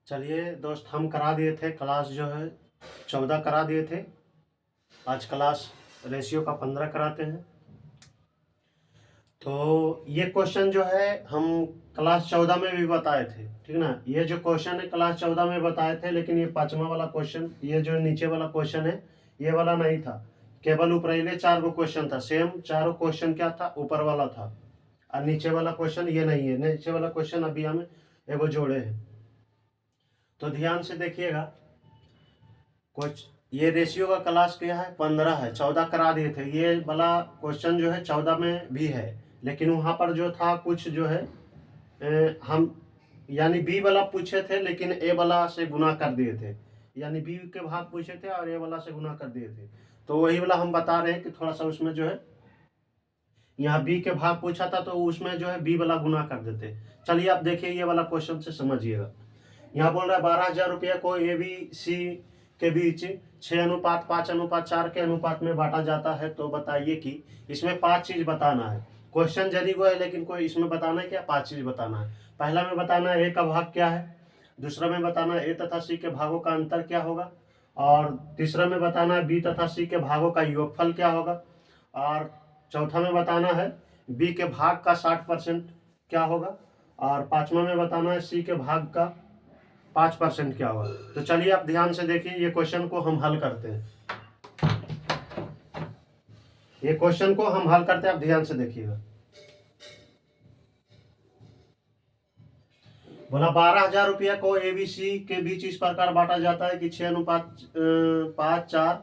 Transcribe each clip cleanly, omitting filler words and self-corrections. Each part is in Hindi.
चलिए दोस्त, हम करा दिए थे क्लास जो है 14 करा दिए थे। आज क्लास रेशियो का 15 कराते हैं। तो ये क्वेश्चन जो है हम क्लास 14 में भी बताए थे, ठीक ना। ये जो क्वेश्चन है क्लास 14 में बताए थे, लेकिन ये 5वां वाला क्वेश्चन, ये जो नीचे वाला क्वेश्चन है ये वाला नहीं था। केवल ऊपरले 4 गो क्वेश्चन था, सेम चारों क्वेश्चन क्या था, ऊपर वाला था। और नीचे वाला क्वेश्चन ये नहीं है। नीचे वाला क्वेश्चन अभी हम एगो जोड़े हैं। तो ध्यान से देखिएगा। कुछ ये रेशियो का क्लास क्या है, 15 है। 14 करा दिए थे। ये वाला क्वेश्चन जो है 14 में भी है, लेकिन वहाँ पर जो था कुछ जो है हम यानी बी वाला पूछे थे, लेकिन ए वाला से गुना कर दिए थे। यानी बी के भाग पूछे थे और ए वाला से गुना कर दिए थे। तो वही वाला हम बता रहे हैं कि थोड़ा सा उसमें जो है, यहाँ बी के भाग पूछा था तो उसमें जो है बी वाला गुना कर देते। चलिए आप देखिए, ये वाला क्वेश्चन से समझिएगा। यहाँ बोल रहा है 12,000 रुपये को ए बी सी के बीच 6:5:4 के अनुपात में बांटा जाता है। तो बताइए कि इसमें 5 चीज बताना है। क्वेश्चन जरी को है, लेकिन कोई इसमें बताना है क्या, 5 चीज बताना है। पहला में बताना है ए का भाग क्या है, दूसरा में बताना है ए तथा सी के भागों का अंतर क्या होगा, और तीसरा में बताना है बी तथा सी के भागों का योगफल क्या होगा, और चौथा में बताना है बी के भाग का 60% क्या होगा, और पांचवा में बताना है सी के भाग का 5% क्या होगा। तो चलिए आप ध्यान से देखिए, ये क्वेश्चन को हम हल करते हैं। ये क्वेश्चन को हम हल करते हैं, आप ध्यान से देखिएगा। बोला 12,000 रुपया को एबीसी के बीच इस प्रकार बांटा जाता है कि 6:5:4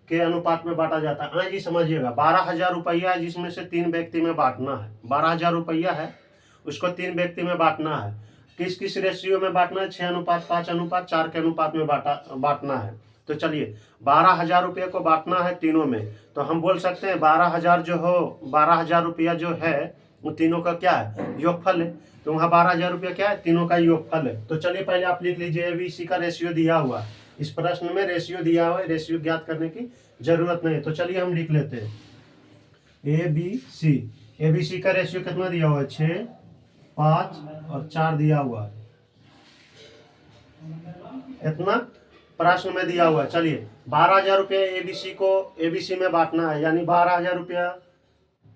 के अनुपात में बांटा जाता है। हाँ जी, समझिएगा। 12,000 रुपया है, जिसमें से 3 व्यक्ति में बांटना है। 12,000 रुपया है, उसको 3 व्यक्ति में बांटना है। किस किस रेशियो में बांटना है, 6:5:4 के अनुपात में बांटना है। तो चलिए 12,000 रुपये को बांटना है तीनों में। तो हम बोल सकते हैं 12,000 जो हो, 12,000 रुपया जो है वो तीनों का क्या है, योगफल है। तो वहाँ 12,000 रुपया क्या है, तीनों का योगफल है। तो चलिए पहले आप लिख लीजिए, एबीसी का रेशियो दिया हुआ है। इस प्रश्न में रेशियो दिया हुआ है, रेशियो ज्ञात करने की जरूरत नहीं है। तो चलिए हम लिख लेते हैं एबीसी। एबीसी का रेशियो कितना दिया हुआ है, 6, 5 और 4 दिया हुआ है। इतना प्रश्न में दिया हुआ है। चलिए 12,000 रुपया एबीसी को एबीसी में बांटना है, यानी 12,000 रुपया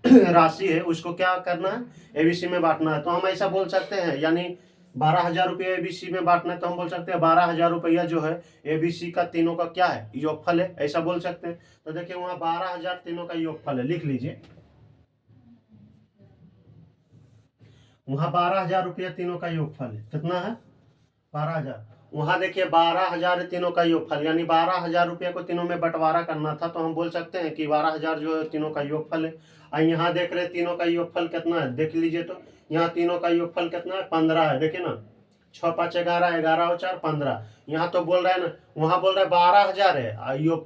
राशि है, उसको क्या करना है, एबीसी में बांटना है। तो हम ऐसा बोल सकते हैं, यानी 12,000 रुपया एबीसी में बांटना है, तो हम बोल सकते हैं 12,000 रुपया जो है एबीसी का तीनों का क्या है, योगफल है। ऐसा बोल सकते हैं। तो देखिए वहां 12,000 तीनों का योगफल है, लिख लीजिए। वहां 12,000 रुपया तीनों का योगफल है। कितना है, 12,000। वहां देखिए 12,000 तीनों का योगफल, यानी 12,000 रुपये को तीनों में बंटवारा करना था। तो हम बोल सकते हैं कि 12,000 जो है तीनों का योगफल है। और यहाँ देख रहे हैं तीनों का योगफल कितना है, देख लीजिए। तो यहाँ तीनों का योगफल कितना है, 15 है। देखिए ना, 6, 5, 11, 11 और 4 15। यहाँ तो बोल रहा है ना, वहां बोल रहा है 12,000 है,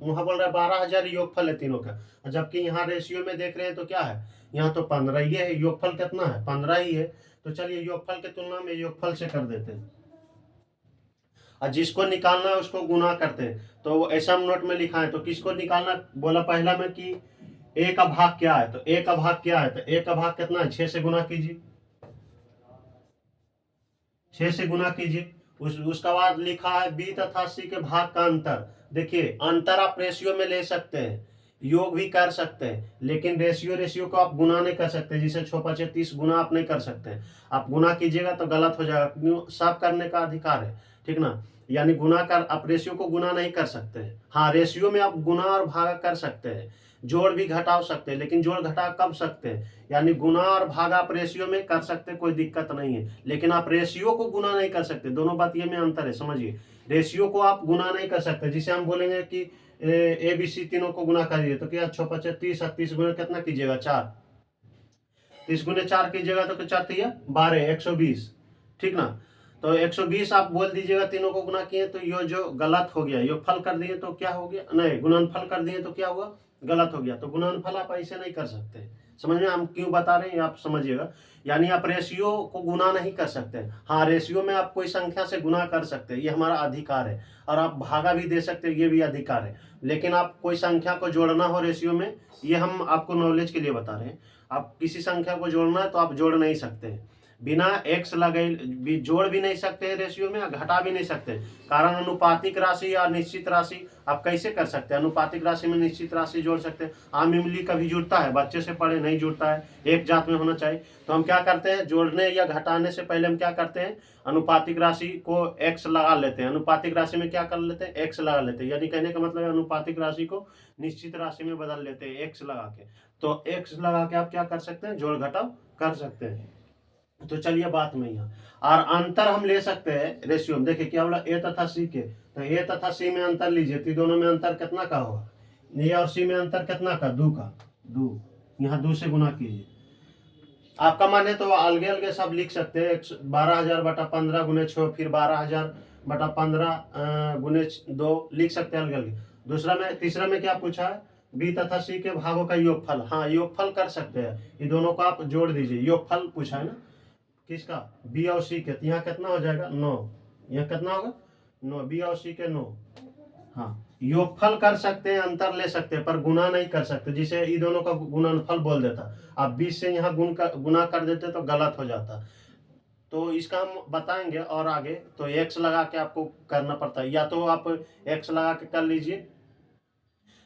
वहां बोल रहा है 12,000 योगफल है तीनों का। जबकि यहाँ रेशियो में देख रहे हैं तो क्या है, यहाँ तो 15 ही है। योगफल कितना है, 15 ही है। तो चलिए योगफल की तुलना में योगफल से कर देते हैं, और जिसको निकालना है उसको गुना करते हैं। तो ऐसा हम नोट में लिखा है। तो किसको निकालना, बोला पहला में कि ए का भाग क्या है। तो ए का भाग क्या है, तो ए का भाग कितना है, 6 से गुना कीजिए। 6 से गुना कीजिए। उसका बाद लिखा है बी तथा सी के भाग का अंतर। देखिए अंतर आप रेशियो में ले सकते हैं, योग भी कर सकते हैं, लेकिन रेशियो रेशियो को आप गुना नहीं कर सकते। जिसे 6×5=30 गुना आप नहीं कर सकते। आप गुना कीजिएगा तो गलत हो जाएगा, क्यों, सब करने का अधिकार है, ठीक ना। यानी गुना कर, आप रेशियो को गुना नहीं कर सकते हैं। हाँ, रेशियो में आप गुना और भागा कर सकते हैं, जोड़ भी घटाव सकते हैं, लेकिन जोड़ घटा कब सकते हैं, यानी गुना और भाग आप रेशियो में कर सकते, कोई दिक्कत नहीं है। लेकिन आप रेशियो को गुना नहीं कर सकते। दोनों बात ये में अंतर है, समझिए। रेशियो को आप गुना नहीं कर सकते। जिसे हम बोलेंगे कि ए बी सी तीनों को गुना करिए, तो क्या 6×5=30, 30 गुना कितना कीजिएगा, 4। 30 गुने 4 कीजिएगा तो क्या 12, 120, ठीक ना। तो 120 आप बोल दीजिएगा, तीनों को गुना किए तो ये जो गलत हो गया, योगफल कर दिए तो क्या हो गया, नहीं गुणनफल कर दिए तो क्या हुआ, गलत हो गया। तो गुणनफल आप ऐसे नहीं कर सकते। समझ में हम क्यों बता रहे हैं, आप समझिएगा। यानी आप रेशियो को गुना नहीं कर सकते। हाँ, रेशियो में आप कोई संख्या से गुना कर सकते हैं, ये हमारा अधिकार है। और आप भागा भी दे सकते हैं, ये भी अधिकार है। लेकिन आप कोई संख्या को जोड़ना हो रेशियो में, ये हम आपको नॉलेज के लिए बता रहे हैं। आप किसी संख्या को जोड़ना है तो आप जोड़ नहीं सकते हैं। बिना एक्स लगे भी जोड़ भी नहीं सकते रेशियो में, घटा भी नहीं सकते। कारण अनुपातिक राशि या निश्चित राशि आप कैसे कर सकते हैं? अनुपातिक राशि में निश्चित राशि जोड़ सकते हैं। आम इमली कभी जुड़ता है? बच्चे से पढ़े नहीं जुड़ता है, एक जात में होना चाहिए। तो हम क्या करते हैं, जोड़ने या घटाने से पहले हम क्या करते हैं, अनुपातिक राशि को एक्स लगा लेते हैं। अनुपातिक राशि में क्या कर लेते हैं, एक्स लगा लेते हैं। यानी कहने का मतलब है अनुपातिक राशि को निश्चित राशि में बदल लेते हैं एक्स लगा के। तो एक्स लगा के आप क्या कर सकते हैं, जोड़ घटाव कर सकते हैं। तो चलिए बात में यहाँ और अंतर हम ले सकते हैं रेशियो में। देखिए क्या बोला, ए तथा सी के, तो ए तथा सी में अंतर लीजिए, तो दोनों में अंतर कितना का होगा, ए और सी में अंतर कितना का, 2 का। 2 यहाँ 2 से गुना कीजिए। आपका मन है तो अलगे अलगे सब लिख सकते हैं, 12,000 बटा 15 गुने 6, फिर 12,000 बटा 15 गुने 2 लिख सकते हैं अलग अलग। दूसरा में, तीसरा में क्या पूछा है, बी तथा सी के भागों का योगफल। हाँ, योगफल कर सकते हैं, ये दोनों को आप जोड़ दीजिए। योगफल पूछा है ना किसका, बी और सी के, तो यहाँ कितना हो जाएगा 9, यहाँ कितना होगा 9, बी और सी के 9। हाँ, योगफल कर सकते हैं, अंतर ले सकते हैं, पर गुना नहीं कर सकते, जिसे ये दोनों का गुणनफल बोल देता। आप 20 से यहाँ गुना कर देते तो गलत हो जाता। तो इसका हम बताएंगे और आगे। तो एक्स लगा के आपको करना पड़ता है, या तो आप एक्स लगा के कर लीजिए,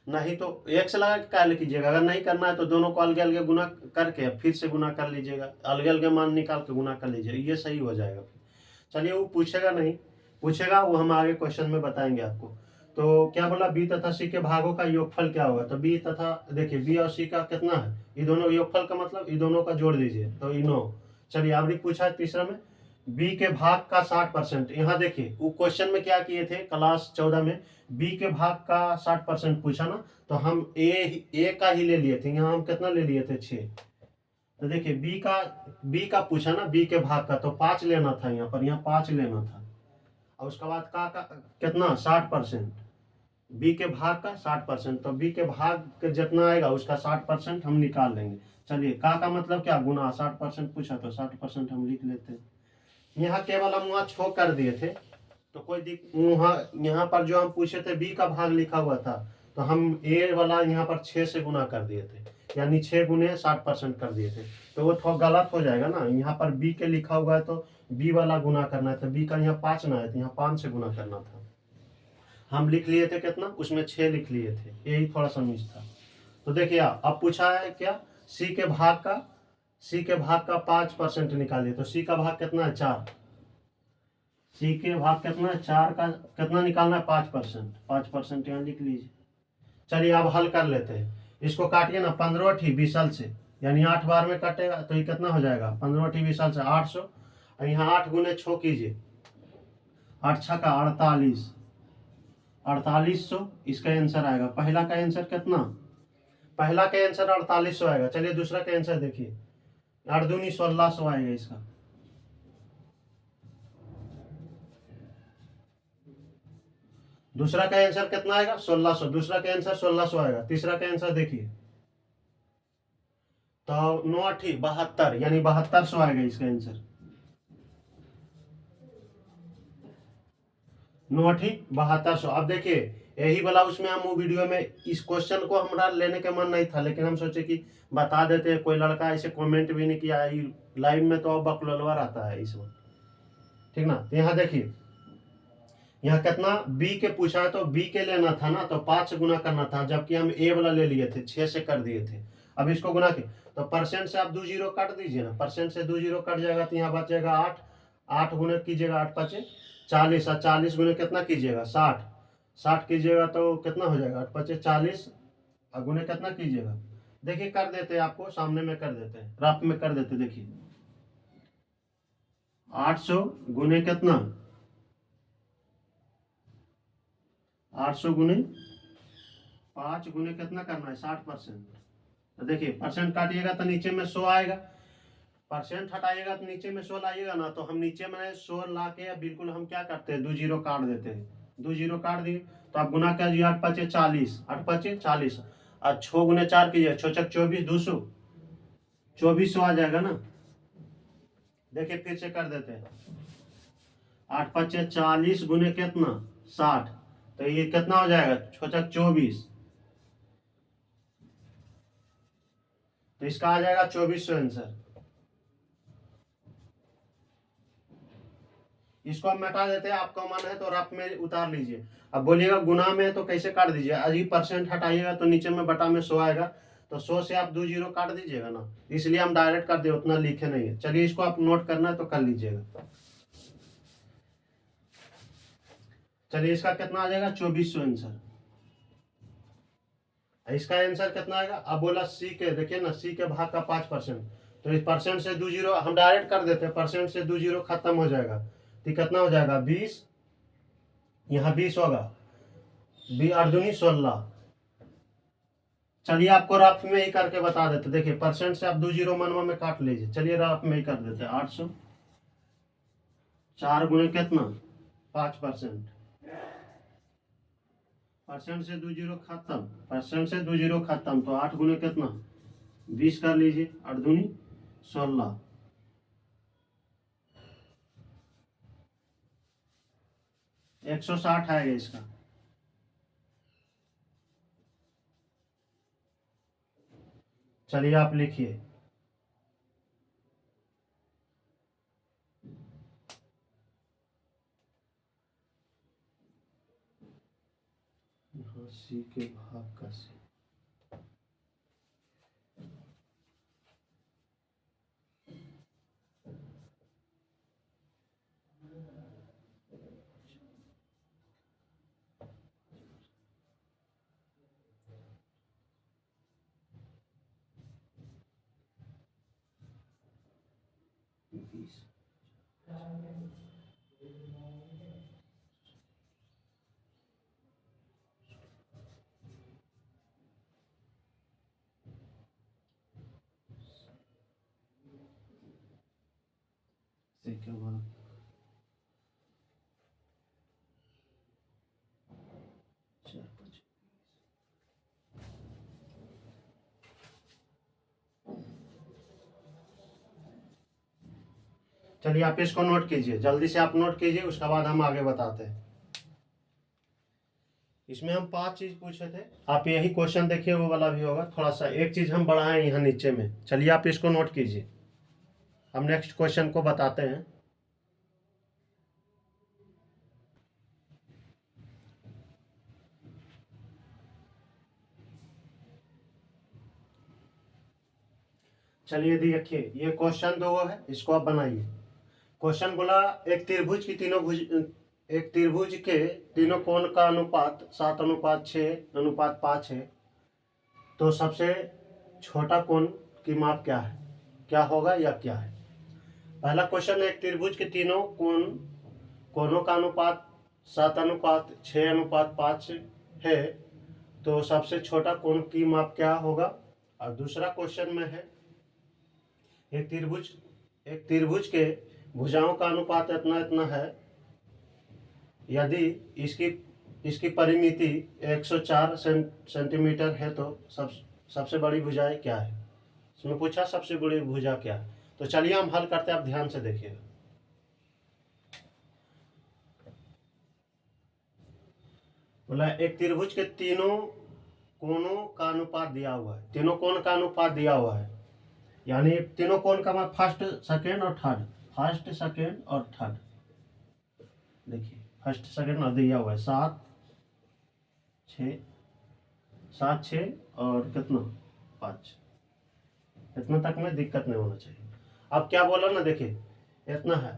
नहीं तो एक्स लगा के काहे कीजिएगा। अगर नहीं करना है तो दोनों को अलग अलग गुना करके फिर से गुना कर लीजिएगा, अलग अलग मान निकाल के गुना कर लीजिएगा, ये सही हो जाएगा। चलिए, वो पूछेगा नहीं, पूछेगा वो हम आगे क्वेश्चन में बताएंगे आपको। तो क्या बोला, बी तथा सी के भागों का योगफल क्या होगा, तो बी तथा, देखिए बी और सी का कितना है, ये दोनों योगफल का मतलब ये दोनों का जोड़ दीजिए, तो ये 9। चलिए अभी पूछा है तीसरा में, बी के भाग का 60%। यहाँ देखिए वो क्वेश्चन में क्या किए थे क्लास 14 में, बी के भाग का 60% पूछा ना, तो हम ए का ही ले लिए थे। यहाँ हम कितना ले लिए थे, 6। तो देखिए बी का पूछा ना, बी के भाग का, तो 5 लेना था यहाँ पर, यहाँ 5 लेना था। और उसके बाद का कितना, 60%, बी के भाग का 60%, तो बी के भाग के जितना आएगा उसका 60% हम निकाल लेंगे। चलिए का मतलब क्या, गुना 60% पूछा तो 60% हम लिख लेते हैं। यहाँ केवल हम वहाँ छो कर दिए थे, तो कोई वहाँ यहाँ पर जो हम पूछे थे बी का भाग लिखा हुआ था, तो हम ए वाला यहाँ पर 6 से गुना कर दिए थे, यानी 6 गुने 60% कर दिए थे। तो वो थोड़ा गलत हो जाएगा ना, यहाँ पर बी के लिखा हुआ है तो बी वाला गुना करना है, तो बी का यहाँ 5 ना है, तो यहाँ 5 से गुना करना था। हम लिख लिए थे कितना, उसमें 6 लिख लिए थे, यही थोड़ा सा मिस था। तो देखिए अब पूछा है क्या, सी के भाग का 5% निकालिए, तो सी का भाग कितना है, 4। सी के भाग कितना है, 4 का कितना निकालना है, 5%। 5% यहाँ लिख लीजिए। चलिए अब हल कर लेते हैं, इसको काटिए ना, 15 20 से, यानी 8 बार में कटेगा, तो ये कितना हो जाएगा, 15 20 से 800। और यहाँ 8 गुने 6 कीजिए, 8 6 का 48, 4800 इसका आंसर आएगा। पहला का आंसर कितना, पहला का आंसर 4800 आएगा। चलिए दूसरा का आंसर देखिए, 8 दूनी 1600 आएगा इसका। दूसरा का आंसर कितना आएगा, 1600, दूसरा का आंसर 1600 आएगा। तीसरा का आंसर देखिए, तो 9 8 72, यानी 7200 आएगा इसका आंसर। 9 8 7200। अब देखिए यही वाला उसमें हम वो वीडियो में, इस क्वेश्चन को हमारा लेने का मन नहीं था, लेकिन हम सोचे कि बता देते हैं, कोई लड़का ऐसे कमेंट भी नहीं किया, लाइव में तो अब बकलवा रहता है इस वक्त, ठीक ना। तो यहाँ देखिए, यहाँ कितना बी के पूछा है, तो बी के लेना था ना, तो 5 से गुना करना था, जबकि हम ए वाला ले लिए थे, 6 से कर दिए थे। अब इसको गुना के, तो परसेंट से आप 2 जीरो काट दीजिए ना, परसेंट से 2 जीरो कट जाएगा, तो यहाँ बचेगा 8। 8 गुने कीजिएगा, 8 5 40, और 40 गुने कितना कीजिएगा, 60। 60 कीजिएगा तो कितना हो जाएगा, 8 5 40, और गुने कितना कीजिएगा, देखिए कर देते हैं, आपको सामने में कर देते हैं, रफ में कर देते, देखिए 800 गुने कितना, 800 गुने 5 गुने कितना करना है, 60%। तो देखिए परसेंट काटिएगा तो नीचे में 100 आएगा, परसेंट हटाइएगा तो नीचे में 100 लाइएगा ना, तो हम नीचे में 100 ला के बिल्कुल हम क्या करते हैं, 2 जीरो काट देते हैं। 2 जीरो काट दिए, तो आप गुना कीजिए, 8 5 40, 8 5 40, और 6 गुने 4 कीजिए, 6 6 24, 200, 2400 आ जाएगा ना। देखिए फिर से कर देते हैं, 8 5 40 गुने कितना, 60, तो ये कितना हो जाएगा, 6 6 24, तो इसका आ जाएगा 2400 आंसर। इसको हम मिटा देते हैं, आपका मन है तो रफ में उतार लीजिए। अब बोलिएगा गुना में है तो कैसे काट दीजिए, अभी परसेंट हटाइएगा तो नीचे में बटा में 100 आएगा, तो 100 से आप 2 जीरो काट दीजिएगा ना, इसलिए हम डायरेक्ट कर दिए, उतना लिखे नहीं है। चलिए इसको आप नोट करना है तो कर लीजिएगा। चलिए इसका कितना आ जाएगा 2400 आंसर। इसका आंसर कितना आएगा, अब बोला सी के, देखिए ना सी के भाग का 5%, तो इस परसेंट से 2 जीरो हम डायरेक्ट कर देते हैं, परसेंट से 2 जीरो खत्म हो जाएगा, तो कितना हो जाएगा 20, यहाँ 20 होगा, 20 और दूनी 16। चलिए आपको रफ में ही करके बता देते, देखिए परसेंट से आप 2 जीरो मनवा में काट लीजिए, चलिए रफ में ही कर देते हैं। 800 4 गुणे कितना 5%, परसेंट से 2 जीरो खत्म, परसेंट से 2 जीरो खत्म, तो 8 गुणे कितना 20 कर लीजिए, 8 दूनी 16, 160 आएगा इसका। चलिए आप लिखिए, यहाँ सी के भाग का सी, सी के भाग चलिए आप इसको नोट कीजिए, जल्दी से आप नोट कीजिए, उसके बाद हम आगे बताते हैं। इसमें हम 5 चीज पूछे थे, आप यही क्वेश्चन देखिए, वो वाला भी होगा, थोड़ा सा एक चीज हम बढ़ाएं यहाँ नीचे में। चलिए आप इसको नोट कीजिए, हम नेक्स्ट क्वेश्चन को बताते हैं। चलिए देखिए, ये क्वेश्चन 2 है, इसको आप बनाइए। क्वेश्चन बोला एक त्रिभुज की तीनों भुज, एक त्रिभुज के तीनों कोण का अनुपात 7:6:5 है, तो सबसे छोटा कोण की माप क्या है, क्या होगा या क्या है। पहला क्वेश्चन है, एक त्रिभुज के तीनों कोणों का अनुपात 7:6:5 है, तो सबसे छोटा कोण की माप क्या होगा। और दूसरा क्वेश्चन में है, एक त्रिभुज के भुजाओं का अनुपात इतना इतना है, यदि इसकी परिमिति 104 सेंटीमीटर है, तो सबसे बड़ी भुजाएं क्या है। इसमें पूछा सबसे बड़ी भुजा क्या है, तो चलिए हम हल करते हैं, आप ध्यान से देखिएगा। बोला एक त्रिभुज के तीनों कोणों का अनुपात दिया हुआ है, तीनों कोण का अनुपात दिया हुआ है, यानी तीनों कोण का मतलब फर्स्ट सेकेंड और थर्ड, फर्स्ट सेकेंड और थर्ड। देखिए फर्स्ट सेकेंड और दिया हुआ है 7 6 और कितना 5, इतना तक में दिक्कत नहीं होना चाहिए। अब क्या बोला ना, देखिए इतना है,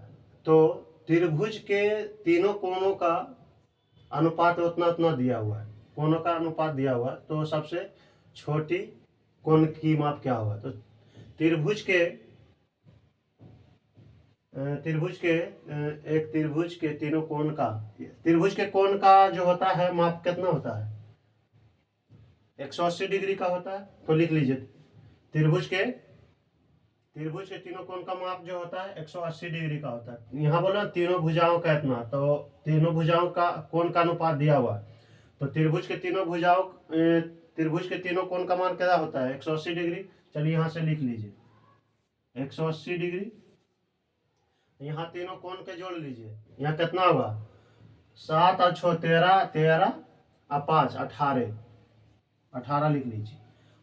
तो त्रिभुज के तीनों कोणों का अनुपात उतना उतना दिया हुआ है, कोणों का अनुपात दिया हुआ है, तो सबसे छोटी कोण की माप क्या होगा। तो त्रिभुज के एक त्रिभुज के तीनों कोण का, त्रिभुज के कोण का जो होता है माप कितना होता है, 180 डिग्री का होता है। तो लिख लीजिए, त्रिभुज के तीनों कोण का माप जो होता है 180 डिग्री का होता है। यहाँ बोला तीनों भुजाओं का इतना, तो तीनों भुजाओं का कोण का अनुपात दिया हुआ है, तो त्रिभुज के तीनों कोण का मान क्या होता है 180 डिग्री। चलिए यहाँ से लिख लीजिए 180 डिग्री, यहाँ तीनों कोण के जोड़ लीजिए, यहाँ कितना होगा 7 और 6 13, 13 और 5 18, 18 लिख लीजिए।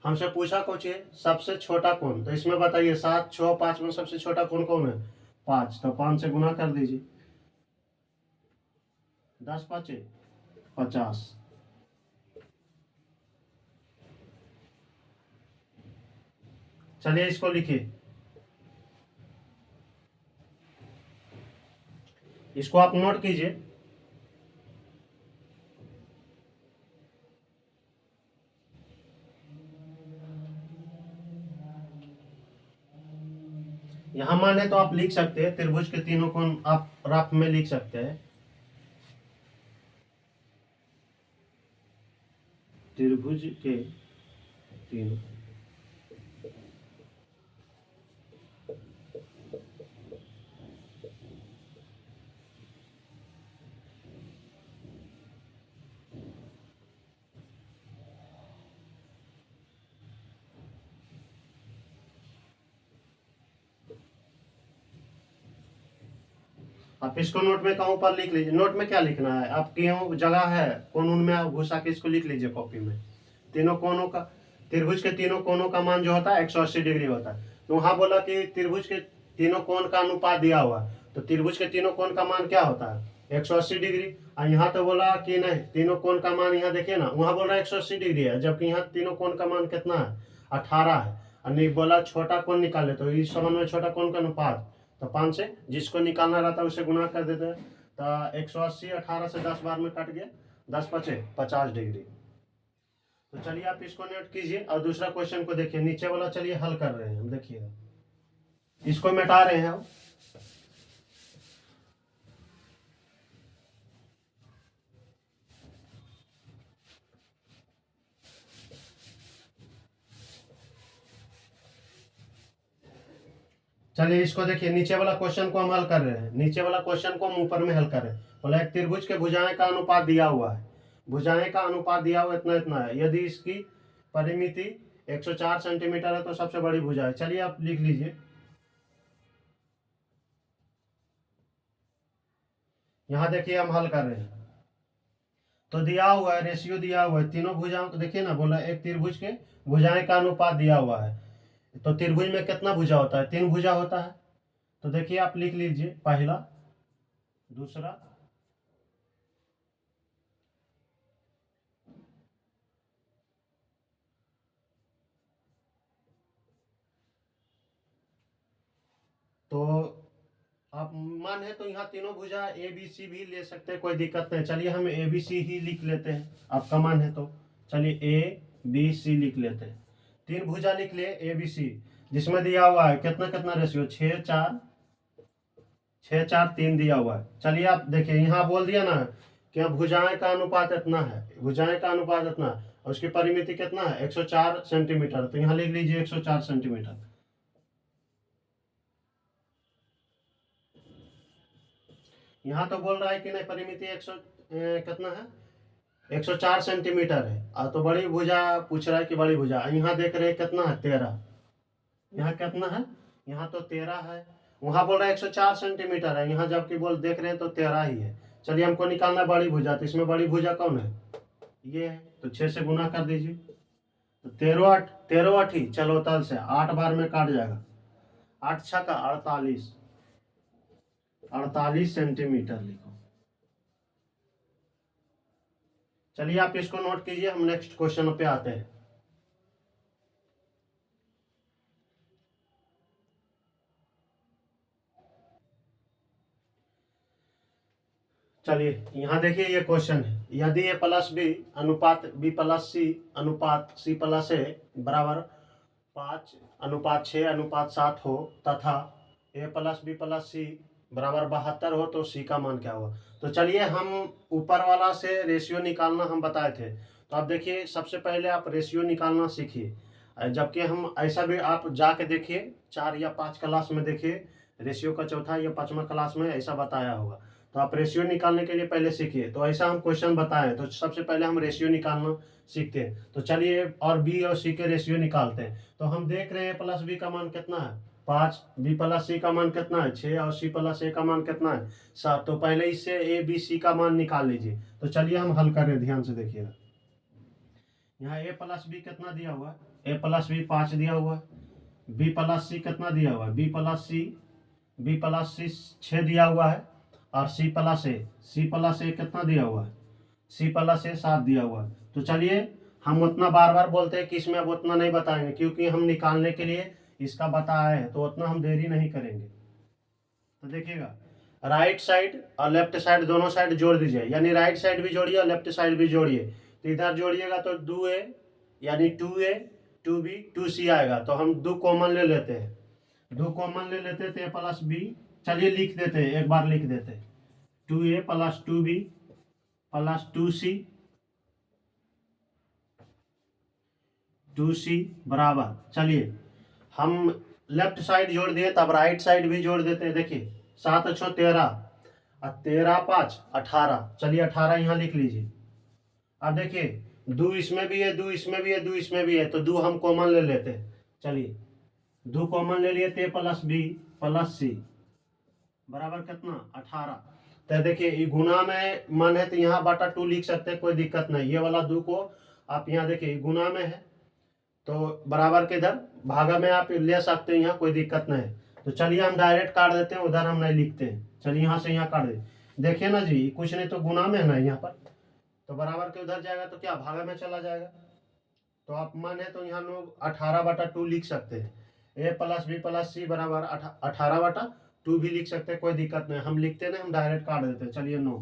हमसे पूछा कुछ है सबसे छोटा कोण, तो इसमें बताइए 7 6 5 में सबसे छोटा कोण कौन है 5, तो 5 से गुना कर दीजिए, 10 5 50। चलिए इसको लिखिए, इसको आप नोट कीजिए। यहां माने तो आप लिख सकते हैं, त्रिभुज के तीनों कोण आप रफ में लिख सकते हैं। त्रिभुज के तीनों, आप इसको नोट में कहूं पर लिख लीजिए। नोट में क्या लिखना है, आपकी जगह है कोण, उनमें आप घुसा के इसको लिख लीजिए कॉपी में। तीनों कोणों का, त्रिभुज के तीनों कोणों का मान जो होता है 180 डिग्री होता है। तो वहां बोला कि त्रिभुज के तीनों कोण का अनुपात दिया हुआ, तो त्रिभुज के तीनों कोण का मान क्या होता है 180 डिग्री। और यहाँ तो बोला कि नहीं, तीनों कोण का मान यहाँ देखिए ना, वहां बोल रहा है 180 डिग्री है, जबकि यहाँ तीनों कोण का मान कितना है 18 है। और नहीं बोला छोटा कोण निकाले, तो इस संबंध में छोटा कोण का अनुपात तो 5 से जिसको निकालना रहता है उसे गुना कर देते हैं। तो 180 18 से 10 बार में कट गया, 10 5 50 डिग्री। तो चलिए आप इसको नोट कीजिए और दूसरा क्वेश्चन को देखिए, नीचे वाला चलिए हल कर रहे हैं हम, देखिएगा इसको मिटा रहे हैं हम। चलिए इसको देखिए, नीचे वाला क्वेश्चन को हम हल कर रहे हैं। नीचे वाला क्वेश्चन को हम ऊपर में हल कर रहे हैं। बोला एक त्रिभुज के भुजाएं का अनुपात दिया हुआ है, भुजाएं का अनुपात दिया हुआ इतना इतना है, यदि इसकी परिमिति 104 सेंटीमीटर है तो सबसे बड़ी भुजा है। चलिए आप लिख लीजिए, यहाँ देखिए हम हल कर रहे हैं। तो दिया हुआ है, रेशियो दिया हुआ है, तीनों भुजाओं को देखिए ना, बोला एक त्रिभुज के भुजाएं का अनुपात दिया हुआ है। तो त्रिभुज में कितना भुजा होता है, 3 भुजा होता है। तो देखिए आप लिख लीजिए, पहला, दूसरा, तो आप मान है तो यहाँ तीनों भुजा ए बी सी भी ले सकते हैं, कोई दिक्कत नहीं। चलिए हम ए बी सी ही लिख लेते हैं, आपका मान है तो। चलिए ए बी सी लिख लेते हैं, 3 भुजा लिख लिए ए बी सी, जिसमें दिया हुआ है कितना कितना रेशियो 6 4, 6 4 3 दिया हुआ है। चलिए आप देखिए, यहाँ बोल दिया ना कि अब भुजाएं का अनुपात इतना है, भुजाएं का अनुपात इतना है, और उसकी परिमिति कितना है 104 सेंटीमीटर। तो यहाँ लिख लीजिए 104 सेंटीमीटर। यहाँ तो बोल रहा है कि नहीं, परिमिति 100 कितना है 104 सेंटीमीटर है। और तो बड़ी भुजा पूछ रहा है कि बड़ी भुजा, यहाँ देख रहे हैं कितना है 13, यहाँ कितना है, यहाँ तो 13 है। वहां बोल रहा है 104 सेंटीमीटर है, यहाँ जबकि बोल देख रहे हैं तो 13 ही है। चलिए हमको निकालना है बड़ी भुजा, तो इसमें बड़ी भुजा कौन है, ये है। तो 6 से गुना कर दीजिए, तो 13 8 ही, चलो तल से 8 बार में काट जाएगा, 8 6 का 48, 48 सेंटीमीटर लिखो। चलिए आप इसको नोट कीजिए, हम नेक्स्ट क्वेश्चन पे आते हैं। चलिए यहाँ देखिए, ये क्वेश्चन है, यदि ए प्लस बी अनुपात बी प्लस सी अनुपात सी प्लस ए बराबर 5 अनुपात 6 अनुपात 7 हो, तथा ए प्लस बी प्लस सी बराबर 72 हो, तो सी का मान क्या होगा। तो चलिए हम ऊपर वाला से रेशियो निकालना हम बताए थे। तो आप देखिए, सबसे पहले आप रेशियो निकालना सीखिए, जबकि हम ऐसा भी आप जाके देखिए 4 या 5 क्लास में देखिए, रेशियो का चौथा या 5वां क्लास में ऐसा बताया होगा। तो आप रेशियो निकालने के लिए पहले सीखिए। तो ऐसा हम क्वेश्चन बताएं, तो सबसे पहले हम रेशियो निकालना सीखते हैं। तो चलिए और बी और सी के रेशियो निकालते हैं। तो हम देख रहे हैं प्लस बी का मान कितना है 5, बी प्लस सी का मान कितना है 6, और सी प्लस ए का मान कितना है 7। तो पहले इससे ए बी सी का मान निकाल लीजिए। तो चलिए हम हल कर रहे हैं, ध्यान से देखिएगा। यहाँ ए प्लस बी कितना दिया हुआ है, ए प्लस बी 5 दिया हुआ है। बी प्लस सी कितना दिया हुआ है, बी प्लस सी 6 दिया हुआ है। और सी प्लस ए कितना दिया हुआ है, सी प्लस ए 7 दिया हुआ है। तो चलिए हम उतना बार बार बोलते हैं कि इसमें अब उतना नहीं बताएंगे, क्योंकि हम निकालने के लिए इसका बताया है, तो उतना हम देरी नहीं करेंगे। तो देखिएगा, राइट साइड और लेफ्ट साइड दोनों साइड जोड़ दीजिए, यानी राइट साइड भी जोड़िए और लेफ्ट साइड भी जोड़िए। तो इधर जोड़िएगा तो 2a यानी 2a 2b 2c आएगा। तो हम 2 कॉमन ले लेते हैं, 2 कॉमन ले लेते थे प्लस b। चलिए लिख देते हैं, एक बार लिख देते हैं, 2a plus 2b plus 2c बराबर। चलिए हम लेफ्ट साइड जोड़ दिए, तब राइट साइड भी जोड़ देते हैं। देखिए 7 अच्छो 13 और 13 5 18। चलिए 18 यहाँ लिख लीजिए। अब देखिए 2 इसमें भी है, 2 इसमें भी है, 2 इसमें भी है, तो 2 हम कॉमन ले लेते हैं। चलिए 2 कॉमन ले लिए थे, प्लस बी प्लस सी बराबर कितना 18। तो देखिए ये गुना में मन है तो यहाँ बटा 2 लिख सकते हैं, कोई दिक्कत नहीं। ये वाला 2 को आप यहाँ देखिए गुना में है तो बराबर के इधर भागा में आप ले सकते हैं, यहाँ कोई दिक्कत नहीं है। तो चलिए हम डायरेक्ट काट देते हैं, उधर हम नहीं लिखते हैं। चलिए यहाँ से यहाँ काट दे, देखिए ना जी कुछ नहीं तो गुना में है ना यहाँ पर, तो बराबर के उधर जाएगा तो क्या भागा में चला जाएगा। तो आप मन है तो यहाँ लोग 18/2 लिख सकते हैं। ए प्लस बी प्लस सी बराबर 18/2 भी लिख सकते हैं, कोई दिक्कत नहीं। हम लिखते नहीं, हम डायरेक्ट काट देते हैं। चलिए 9,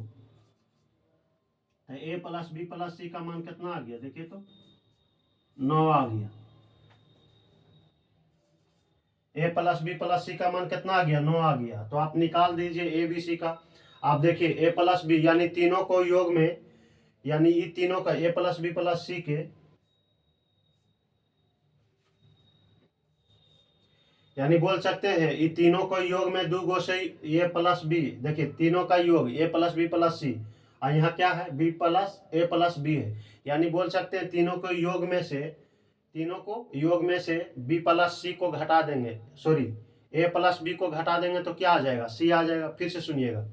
ए प्लस बी प्लस सी का मान कितना आ गया, देखिए तो 9 आ गया। ए प्लस बी प्लस सी का मान कितना आ गया, 9 आ गया। तो आप निकाल दीजिए ए बी सी का। आप देखिए ए प्लस बी यानी तीनों को योग में, यानी ये तीनों का ए प्लस बी प्लस सी के, यानी बोल सकते हैं ये तीनों को योग में 2 गो से ए प्लस बी, देखिए तीनों का योग ए प्लस बी प्लस सी, और यहाँ क्या है बी प्लस ए प्लस बी है। यानी बोल सकते हैं तीनों को योग में से, तीनों को योग में से बी प्लस सी को घटा देंगे, सॉरी ए प्लस बी को घटा देंगे तो क्या आ जाएगा, सी आ जाएगा। फिर से सुनिएगा,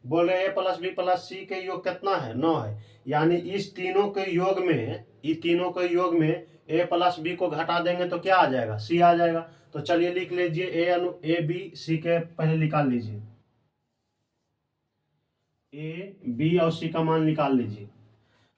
बोल रहे ए प्लस बी प्लस सी के योग कितना है, 9 है। यानी इस तीनों के योग में, इस तीनों के योग में ए प्लस बी को घटा देंगे तो क्या आ जाएगा, सी आ जाएगा। तो चलिए लिख लीजिए ए बी सी के पहले निकाल लीजिए, ए बी और सी का मान निकाल लीजिए।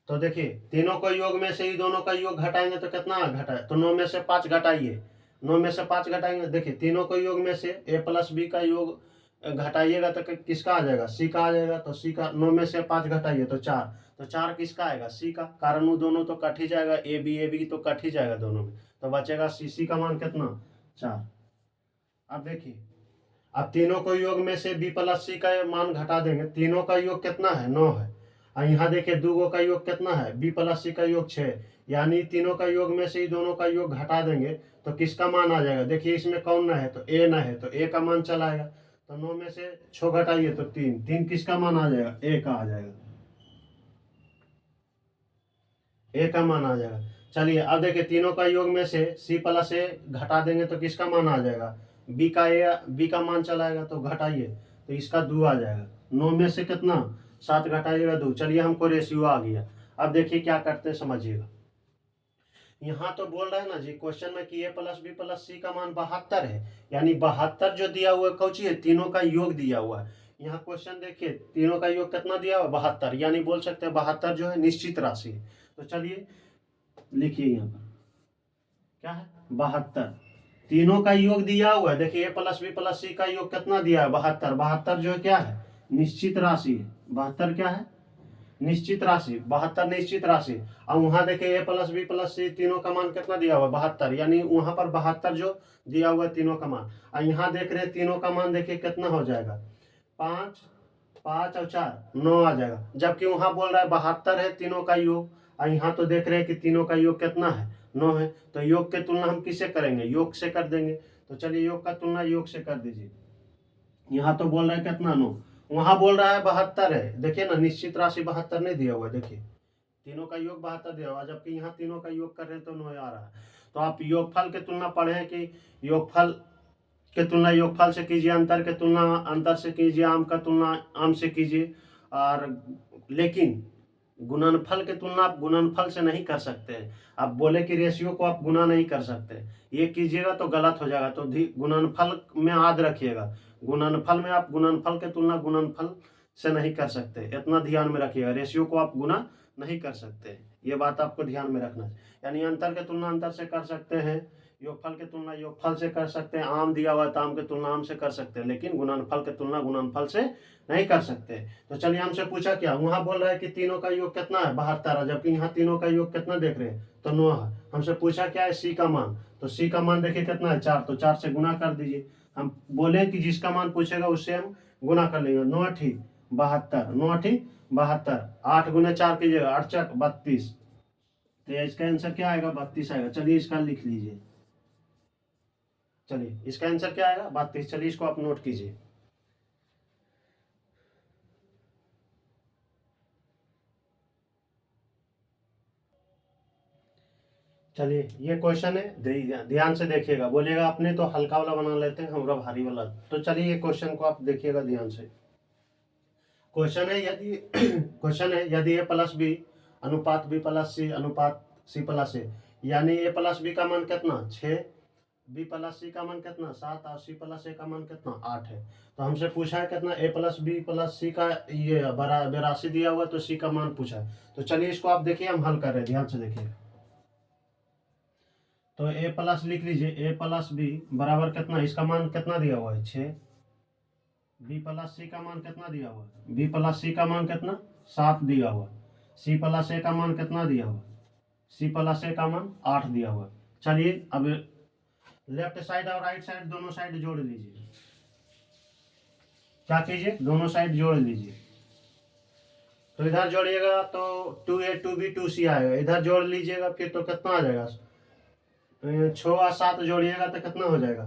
तो देखिए तीनों का योग में से ही दोनों का योग घटाएंगे तो कितना घटा, तो 9 में से 5 घटाइए, 9 में से 5 घटाएंगे। देखिए तीनों का योग में से ए प्लस बी का योग घटाइएगा तो किसका आ जाएगा, सी का आ जाएगा। तो सी का 9 में से 5 घटाइए तो 4, तो 4 किसका आएगा, सी का। कारण वो दोनों तो कट ही जाएगा, ए बी तो कट ही जाएगा दोनों में, तो बचेगा सी का मान कितना 4। अब देखिए अब तीनों को योग में से बी प्लस सी का मान घटा देंगे, तीनों का योग कितना है 9 है। और यहाँ देखिए 2 का योग कितना है, बी प्लस सी का योग 6, यानी तीनों का योग में से ही दोनों का योग घटा देंगे तो किसका मान आ जाएगा। देखिए इसमें कौन ना है तो ए ना है, तो ए का मान चला आएगा। तो 9 में से 6 घटाइए तो 3, 3 किसका मान आ जाएगा, ए का आ जाएगा, ए का मान आ जाएगा। चलिए अब देखिए तीनों का योग में से सी प्लस ए घटा देंगे तो किसका मान आ जाएगा, बी का बी का मान चला आएगा। तो घटाइए तो इसका 2 आ जाएगा। 9 में से कितना 7 घटाइएगा 2। चलिए हमको रेशियो आ गया। अब देखिए क्या करते हैं समझिएगा। यहाँ तो बोल रहे हैं ना जी क्वेश्चन में कि ए प्लस बी प्लस सी का मान 72 है, यानी 72 जो दिया हुआ है कौची है, तीनों का योग दिया हुआ है। यहाँ क्वेश्चन देखिए तीनों का योग कितना दिया हुआ 72, यानी बोल सकते हैं 72 जो है निश्चित राशि है। तो चलिए लिखिए यहाँ पर क्या है 72, तीनों का योग दिया हुआ है। देखिए ए प्लस बी प्लस सी का योग कितना दिया है 72, 72 जो है क्या है निश्चित राशि है। 72 क्या है निश्चित राशि, 72 निश्चित राशि। और वहां देखिए ए प्लस बी प्लस सी तीनों का मान कितना दिया हुआ 72, यानी वहां पर 72 जो दिया हुआ है तीनों का मान। और यहाँ देख रहे हैं तीनों का मान देखिए कितना हो जाएगा 5, 5 और 4 9 आ जाएगा। जबकि वहां बोल रहा है 72 है तीनों का योग, और यहाँ तो देख रहे हैं कि तीनों का योग कितना है 9 है। तो योग की तुलना हम किससे करेंगे, योग से कर देंगे। तो चलिए योग का तुलना योग से कर दीजिए। यहाँ तो बोल रहा है कितना 9, वहां बोल रहा है 72 है। देखिए ना निश्चित राशि 72 नहीं दिया हुआ है, देखिए तीनों का योग 72 दिया हुआ, जबकि यहाँ तीनों का योग कर रहे हैं तो 9 आ रहा है। तो आप योगफल की तुलना पढ़े कि योगफल के तुलना योगफल से कीजिए, अंतर के तुलना अंतर से कीजिए, आम का तुलना आम से कीजिए। और लेकिन गुणनफल की तुलना आप गुणनफल से नहीं कर सकते हैं। आप बोले कि रेशियो को आप गुना नहीं कर सकते, ये कीजिएगा तो गलत हो जाएगा। तो गुणनफल में याद रखिएगा, गुणनफल में आप गुणनफल की तुलना गुणनफल से नहीं कर सकते, इतना ध्यान में रखिएगा। रेशियो को आप गुना नहीं कर सकते, ये बात आपको ध्यान में रखना है। यानी अंतर के तुलना अंतर से कर सकते हैं, योगफल की तुलना योगफल से कर सकते हैं, आम दिया हुआ है तो आम की तुलना आम से कर सकते हैं, लेकिन गुणनफल की तुलना गुणनफल से नहीं कर सकते। तो चलिए हमसे पूछा क्या, वहां बोल रहा है कि तीनों का योग कितना है 72 है, जबकि यहाँ तीनों का योग कितना देख रहे हैं तो 9 है। हमसे पूछा क्या है सी का मान, तो सी का मान देखिए कितना है 4, तो 4 से गुना कर दीजिए। हम बोले कि जिसका मान पूछेगा उससे हम गुना कर लेंगे। 9 अठी 72, 9 अठी 72, 8 गुने 4 कीजिएगा 8 चक 32, तो इसका आंसर क्या आएगा 32 आएगा। चलिए इसका लिख लीजिए, चलिए इसका आंसर क्या आएगा 32। चलिए इसको आप नोट कीजिए। चलिए ये क्वेश्चन है, ध्यान से देखिएगा, बोलिएगा अपने तो हल्का वाला बना लेते हैं, हमारा भारी वाला। तो चलिए ये क्वेश्चन को आप देखिएगा ध्यान से। क्वेश्चन है यदि क्वेश्चन है यदि ए प्लस बी अनुपात बी प्लस सी अनुपात सी प्लस ए, यानी ए प्लस बी का मान कितना 6, बी प्लस सी का मान कितना 7 और सी प्लस ए का मान कितना 8 है। तो हमसे पूछा है कितना ए प्लस बी प्लस सी का ये 82 दिया हुआ, तो सी का मान पूछा है। तो चलिए इसको आप देखिए, हम हल कर रहे हैं, ध्यान से देखिए। तो ए प्लस लिख लीजिए, ए प्लस बी बराबर कितना, इसका मान कितना दिया हुआ है 6, बी प्लस सी का मान कितना दिया हुआ है, बी प्लस सी का मान कितना 7 दिया हुआ, सी प्लस ए का मान कितना दिया हुआ, सी प्लस ए का मान 8 दिया हुआ। चलिए अब लेफ्ट साइड और राइट साइड दोनों साइड जोड़ लीजिए। क्या कीजिए, दोनों साइड जोड़ लीजिए। तो इधर जोड़िएगा तो 2a 2b 2c आएगा, इधर जोड़ लीजिएगा फिर तो कितना आ जाएगा 6 और 7 जोड़िएगा तो कितना हो जाएगा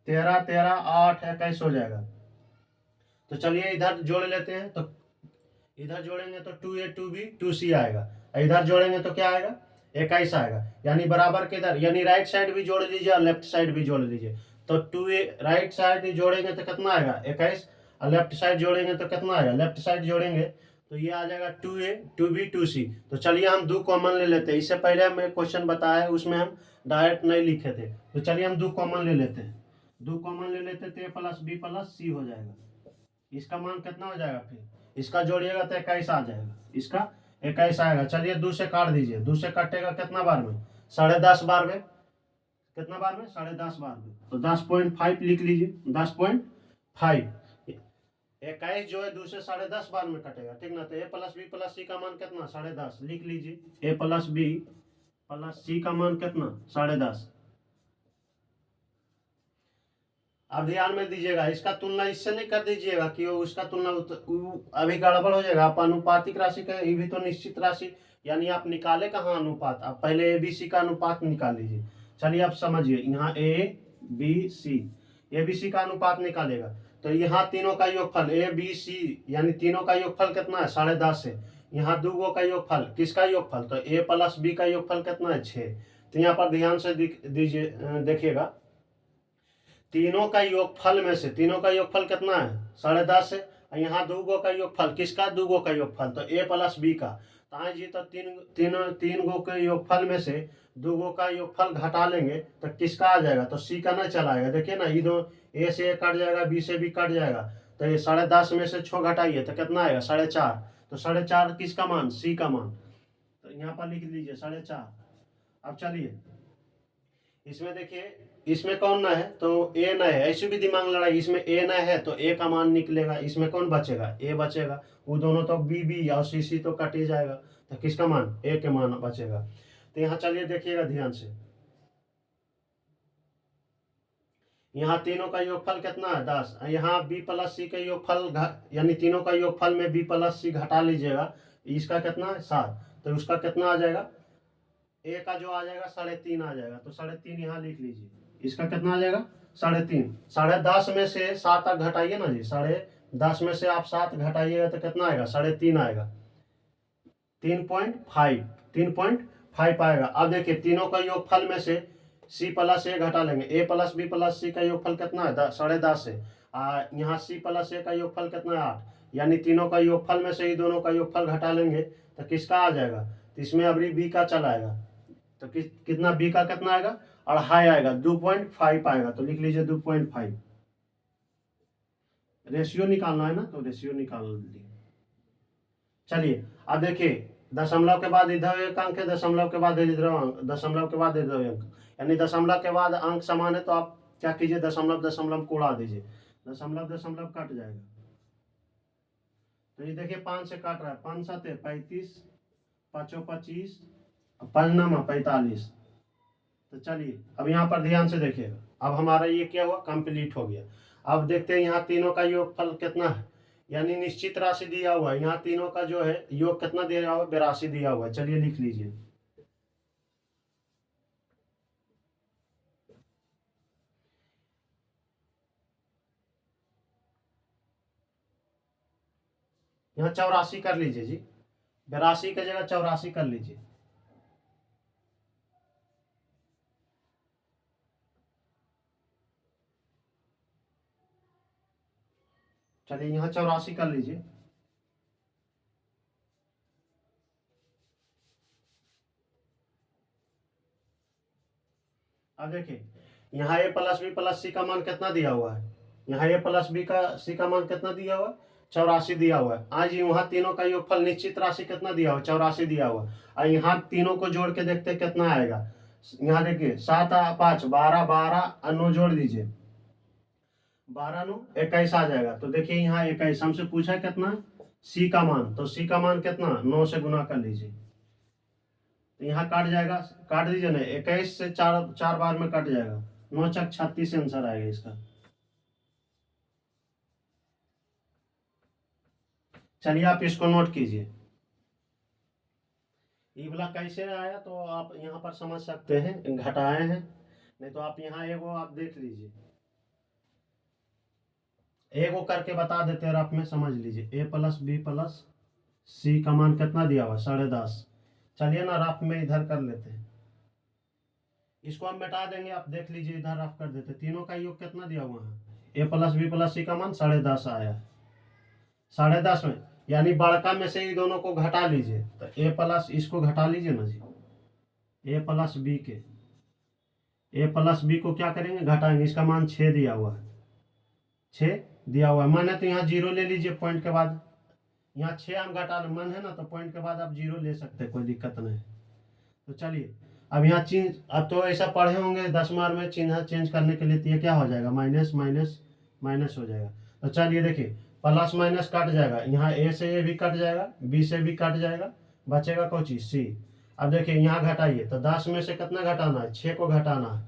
13, 13 8 21 हो जाएगा। तो चलिए इधर जोड़ लेते हैं, तो इधर जोड़ेंगे तो 2a 2b 2c आएगा, इधर जोड़ेंगे तो क्या आएगा 21 आएगा। यानी बराबर के इधर, यानी राइट साइड भी जोड़ लीजिए और लेफ्ट साइड भी जोड़ लीजिए। तो 2a राइट साइड जोड़ेंगे तो कितना आएगा 21, और लेफ्ट साइड जोड़ेंगे तो कितना आएगा, लेफ्ट साइड जोड़ेंगे तो ये आ जाएगा 2a 2b 2c। तो चलिए हम 2 कॉमन ले लेते हैं, इससे पहले हमें क्वेश्चन बताया है उसमें हम डायरेक्ट नहीं लिखे थे। तो चलिए हम 2 कॉमन ले लेते हैं, 2 कॉमन ले लेते तो a प्लस बी प्लस सी हो जाएगा। इसका मान कितना हो जाएगा, फिर इसका जोड़िएगा तो 21 आ जाएगा, इसका 21 आएगा। चलिए 2 से काट दीजिए, 2 से काटेगा कितना बार में 10.5 बार में, कितना बार में 10.5 बार में, तो 10.5 लिख लीजिए 10.5। 21 जो है 2 से 10.5 बार में कटेगा, ठीक ना। तो ए प्लस बी प्लस सी का मान कितना 10.5 लिख लीजिए, ए प्लस बी प्लस सी का मान कितना 10.5। अब ध्यान में दीजिएगा, इसका तुलना इससे नहीं कर दीजिएगा कि वो उसका तुलना अभी गड़बड़ हो जाएगा। आप अनुपातिक राशि का, ये भी तो निश्चित राशि, यानी आप निकाले कहाँ अनुपात, आप पहले ए बी सी का अनुपात निकाल लीजिए। चलिए आप समझिए, यहाँ A B C, A B C का अनुपात निकालेगा तो यहाँ तीनों का योगफल ए बी सी, यानी तीनों का योगफल कितना है 10.5 है। यहाँ दूगो का योगफल, किसका योगफल, तो ए प्लस बी का योगफल कितना है 6। तो यहाँ पर ध्यान से दीजिए, देखिएगा तीनों का योगफल में से, तीनों का योगफल कितना है 10.5 है, यहाँ दूगो का योगफल, किसका दूगो का योगफल, तो ए प्लस बी का। तो जी तो तीन गो के योगफल में से दूगो का योगफल घटा लेंगे तो किसका आ जाएगा, तो सी का नहीं चला आएगा। देखिए ना, ये दो ए से कट जाएगा, बी से भी कट जाएगा, तो ये 10.5 में से 6 घटाइए तो कितना आएगा 4.5। तो 4.5 किसका मान, सी का मान, तो यहाँ पर लिख लीजिए 4.5। अब चलिए इसमें देखिए, इसमें कौन ना है तो ए ना है, ऐसे भी दिमाग लड़ाई, इसमें ए ना है तो ए का मान निकलेगा, इसमें कौन बचेगा ए बचेगा, वो दोनों तो बी बी और सी सी तो कट ही जाएगा, तो किसका मान ए के मान बचेगा। तो यहाँ चलिए देखिएगा ध्यान से, यहाँ तीनों का योगफल कितना है 10, यहाँ बी प्लस सी का योगफल यानी तीनों का योगफल में बी प्लस सी घटा लीजिएगा, इसका कितना है 7, तो उसका कितना आ जाएगा ए का जो आ जाएगा 3.5 आ जाएगा। तो 3.5 यहाँ लिख लीजिए, इसका कितना आ जाएगा 3.5। 10.5 में से 7 तक घटाइए ना जी, 10.5 में से आप 7 घटाइएगा तो कितना आएगा 3.5 आएगा, 3.5, 3.5 आएगा। अब देखिए तीनों का योगफल में से सी प्लस ए घटा लेंगे, ए प्लस बी प्लस सी का योगफल कितना है 10.5 है, यहाँ सी प्लस ए का योगफल कितना है 8, यानी तीनों का योगफल में से ही दोनों का योगफल घटा लेंगे तो किसका आ जाएगा, तो इसमें अभी बी का चला आएगा, तो कितना बी का कितना आएगा 2.5 आएगा, 2.5 आएगा, तो लिख लीजिए 2.5। रेशियो निकालना है ना, तो रेशियो निकाल ली। चलिए अब देखिए, दशमलव के बाद इधर एक अंक है, दशमलव के बाद इधर अंक, दशमलव के बाद इधर एक अंक, यानी दशमलव के बाद अंक समान है, तो आप क्या कीजिए, दशमलव दशमलव को उड़ा दीजिए, दशमलव दशमलव कट जाएगा। तो ये देखिए 5 से काट रहा है, 5 7 35, 5 25, 5 9 45। तो चलिए अब यहाँ पर ध्यान से देखिएगा, अब हमारा ये क्या हुआ, कंप्लीट हो गया। अब देखते हैं यहाँ तीनों का योगफल कितना है, यानी निश्चित राशि दिया हुआ है, यहाँ तीनों का जो है योग कितना दिया हुआ है, 82 दिया हुआ है। चलिए लिख लीजिए। यहाँ 84 कर लीजिए जी, 82 की जगह 84 कर लीजिए। चलिए यहाँ 84 कर लीजिए। अब देखिए यहाँ ए प्लस बी प्लस सी का मान कितना दिया हुआ है, यहाँ ए प्लस बी का सी का मान कितना दिया हुआ है, 84 दिया हुआ है। आज यहाँ तीनों का योगफल निश्चित राशि कितना दिया हुआ है, 84 दिया हुआ है। और यहाँ तीनों को जोड़ के देखते हैं कितना आएगा। यहाँ देखिए 7 5 12 12 और 9 जोड़ दीजिए, 12 9 21 आ जाएगा। तो देखिए यहाँ 21 हमसे पूछा है कितना, सी का मान, तो सी का मान कितना, 9 से गुना कर लीजिए। तो यहाँ काट जाएगा, काट दीजिए ना, 21 से चार चार बार में कट जाएगा, 9 चक 36 आंसर आएगा इसका। चलिए आप इसको नोट कीजिए। ये वाला कैसे आया तो आप यहाँ पर समझ सकते हैं, घटाए हैं, नहीं तो आप यहाँ एगो आप देख लीजिए, एगो करके बता देते हैं, आप में समझ लीजिए। ए प्लस बी प्लस सी का मान कितना दिया हुआ, 10.5। चलिए ना रफ में इधर कर लेते हैं, इसको हम मिटा देंगे, आप देख लीजिए, इधर रफ कर देते। तीनों का योग कितना दिया हुआ है, ए प्लस बी प्लस सी का मान 10.5 आया, 10.5 में, यानी बड़का में से ही दोनों को घटा लीजिए। तो ए प्लस इसको घटा लीजिए ना जी, ए प्लस बी के, ए प्लस बी को क्या करेंगे, घटाएंगे। इसका मान 6 दिया हुआ है, 6 दिया हुआ है, माने तो यहाँ जीरो ले लीजिए पॉइंट के बाद, यहाँ 6 हम घटा मन है ना, तो पॉइंट के बाद आप जीरो ले सकते हैं, कोई दिक्कत नहीं। तो चलिए अब यहाँ चेंज, अब तो ऐसा पढ़े होंगे 10 मार में, चिन्ह चेंज करने के लिए, तो ये क्या हो जाएगा, माइनस माइनस माइनस हो जाएगा। तो चलिए देखिए, प्लस माइनस कट जाएगा, यहाँ ए से ए भी कट जाएगा, बी से भी कट जाएगा, बचेगा कौन चीज, सी। अब देखिए यहाँ घटाइए, तो 10 में से कितना घटाना है, 6 को घटाना है,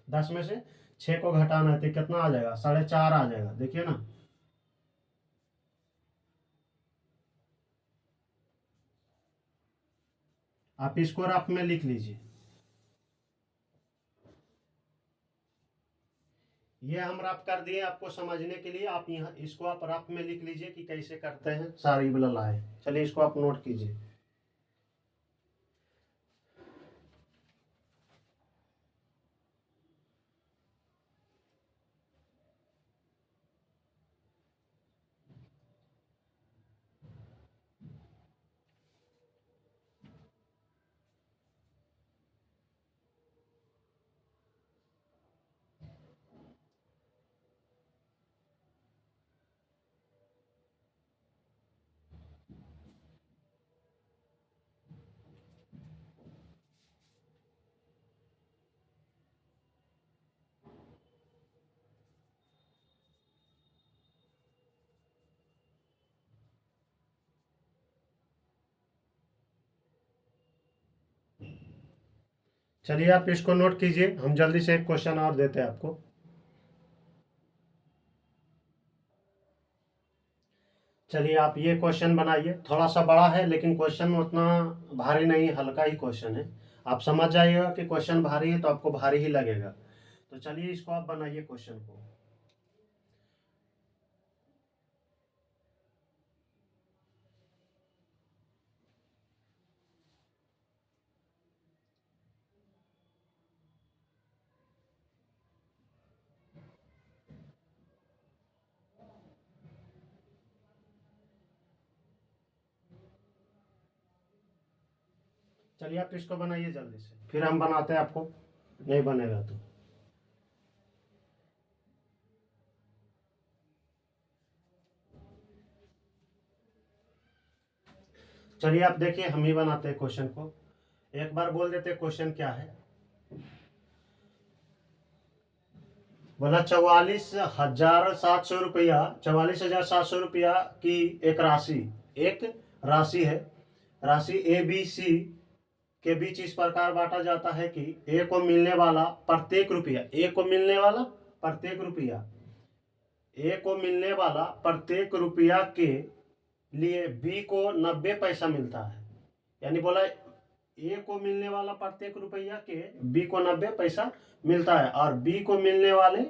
10 में से 6 को घटाना है, तो कितना आ जाएगा, 4.5 आ जाएगा, देखिए ना। आप इसको रफ में लिख लीजिए, ये हम रफ कर दिए आपको समझने के लिए। आप यहाँ इसको आप रफ में लिख लीजिए कि कैसे करते हैं, सारी बला लाए। चलिए इसको आप नोट कीजिए। चलिए आप इसको नोट कीजिए, हम जल्दी से एक क्वेश्चन और देते हैं आपको। चलिए आप ये क्वेश्चन बनाइए, थोड़ा सा बड़ा है लेकिन क्वेश्चन उतना भारी नहीं, हल्का ही क्वेश्चन है। आप समझ जाइएगा कि क्वेश्चन भारी है तो आपको भारी ही लगेगा। तो चलिए इसको आप बनाइए क्वेश्चन को। चलिए आप इसको बनाइए जल्दी से, फिर हम बनाते हैं आपको, नहीं बनेगा तो। चलिए आप देखिए, हम ही बनाते हैं क्वेश्चन को। एक बार बोल देते हैं क्वेश्चन क्या है। बोला 44,700 रुपया, 44,700 रुपया की एक राशि है। राशि ए बी सी के बीच इस प्रकार बांटा जाता है कि ए को मिलने वाला प्रत्येक रुपया, ए को मिलने वाला प्रत्येक रुपया, ए को मिलने वाला प्रत्येक रुपया के लिए बी को 90 पैसा मिलता है। यानी बोला ए को मिलने वाला प्रत्येक रुपया के बी को 90 पैसा मिलता है, और बी को मिलने वाले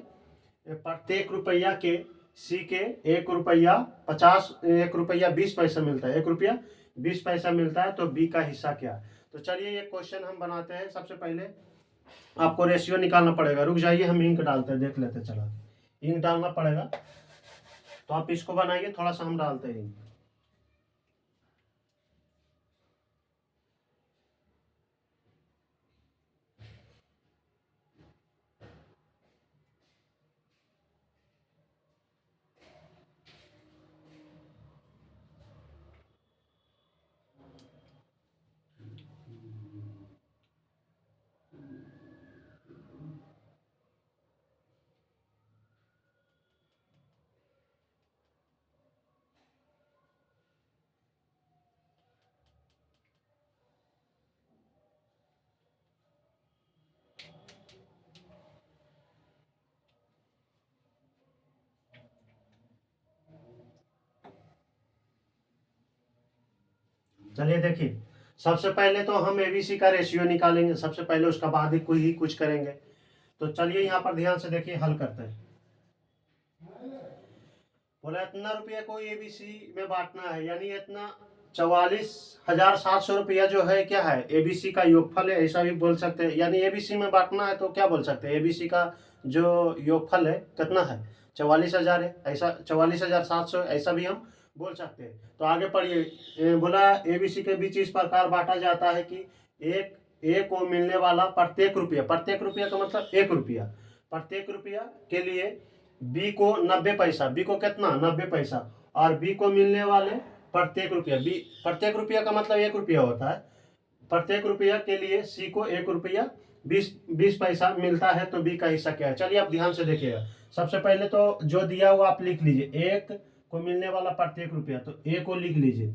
प्रत्येक रुपया के सी के 1 रुपया 20 पैसा मिलता है। 1 रुपया 20 पैसा मिलता है, तो बी का हिस्सा क्या है। तो चलिए ये क्वेश्चन हम बनाते हैं। सबसे पहले आपको रेशियो निकालना पड़ेगा। रुक जाइए, हम इंक डालते हैं, देख लेते चला। इंक डालना पड़ेगा, तो आप इसको बनाइए, थोड़ा सा हम डालते हैं इंक। चलिए देखिए, सबसे पहले तो हम एबीसी का रेशियो निकालेंगे सबसे पहले, उसका बाद ही कोई ही कुछ करेंगे। तो चलिए यहाँ पर ध्यान से देखिए, हल करते हैं। बोला इतना रुपया को एबीसी में बांटना है, यानी इतना 44,700 रुपया जो है क्या है, एबीसी का योगफल है, ऐसा भी बोल सकते हैं। यानी एबीसी में बांटना है तो क्या बोल सकते हैं, एबीसी का जो योगफल है कितना है, 44,000 है, ऐसा 44,700 ऐसा भी हम बोल सकते हैं। तो आगे पढ़िए। बोला एबीसी के बीच इस प्रकार बांटा जाता है कि एक ए को मिलने वाला प्रत्येक रुपया का मतलब 1 रुपया, प्रत्येक रुपया के लिए बी को 90 पैसा, बी को कितना 90 पैसा, और बी को मिलने वाले प्रत्येक रुपया, बी प्रत्येक रुपया का मतलब 1 रुपया होता है, प्रत्येक रुपया के लिए सी को 1 रुपया 20 पैसा मिलता है। तो बी का हिस्सा क्या है। चलिए आप ध्यान से देखिएगा। सबसे पहले तो जो दिया हुआ आप लिख लीजिए, एक को मिलने वाला प्रत्येक रुपया, तो ए को लिख लीजिए।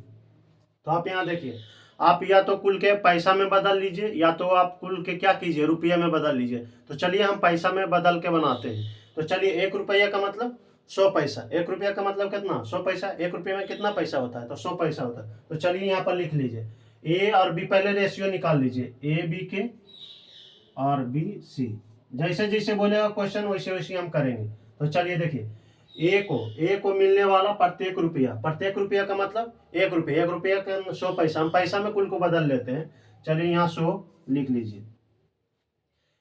तो आप यहाँ देखिए, आप या तो कुल के पैसा में बदल लीजिए, या तो आप कुल के क्या कीजिए, रुपये में बदल लीजिए। तो चलिए हम पैसा में बदल के बनाते हैं। तो चलिए 1 रुपया का मतलब 100 पैसा, 1 रुपया का मतलब कितना 100 पैसा, 1 रुपये में कितना पैसा होता है, तो 100 पैसा होता है। तो चलिए यहाँ पर लिख लीजिए ए और बी, पहले रेशियो निकाल लीजिए, ए बी के और बी सी। जैसे जैसे बोलेगा क्वेश्चन वैसे वैसे हम करेंगे। तो चलिए देखिए, ए को मिलने वाला प्रत्येक रुपया का मतलब 1 रुपया, 1 रुपया का 100 पैसा, हम पैसा में कुल को बदल लेते हैं। चलिए यहाँ 100 लिख लीजिए।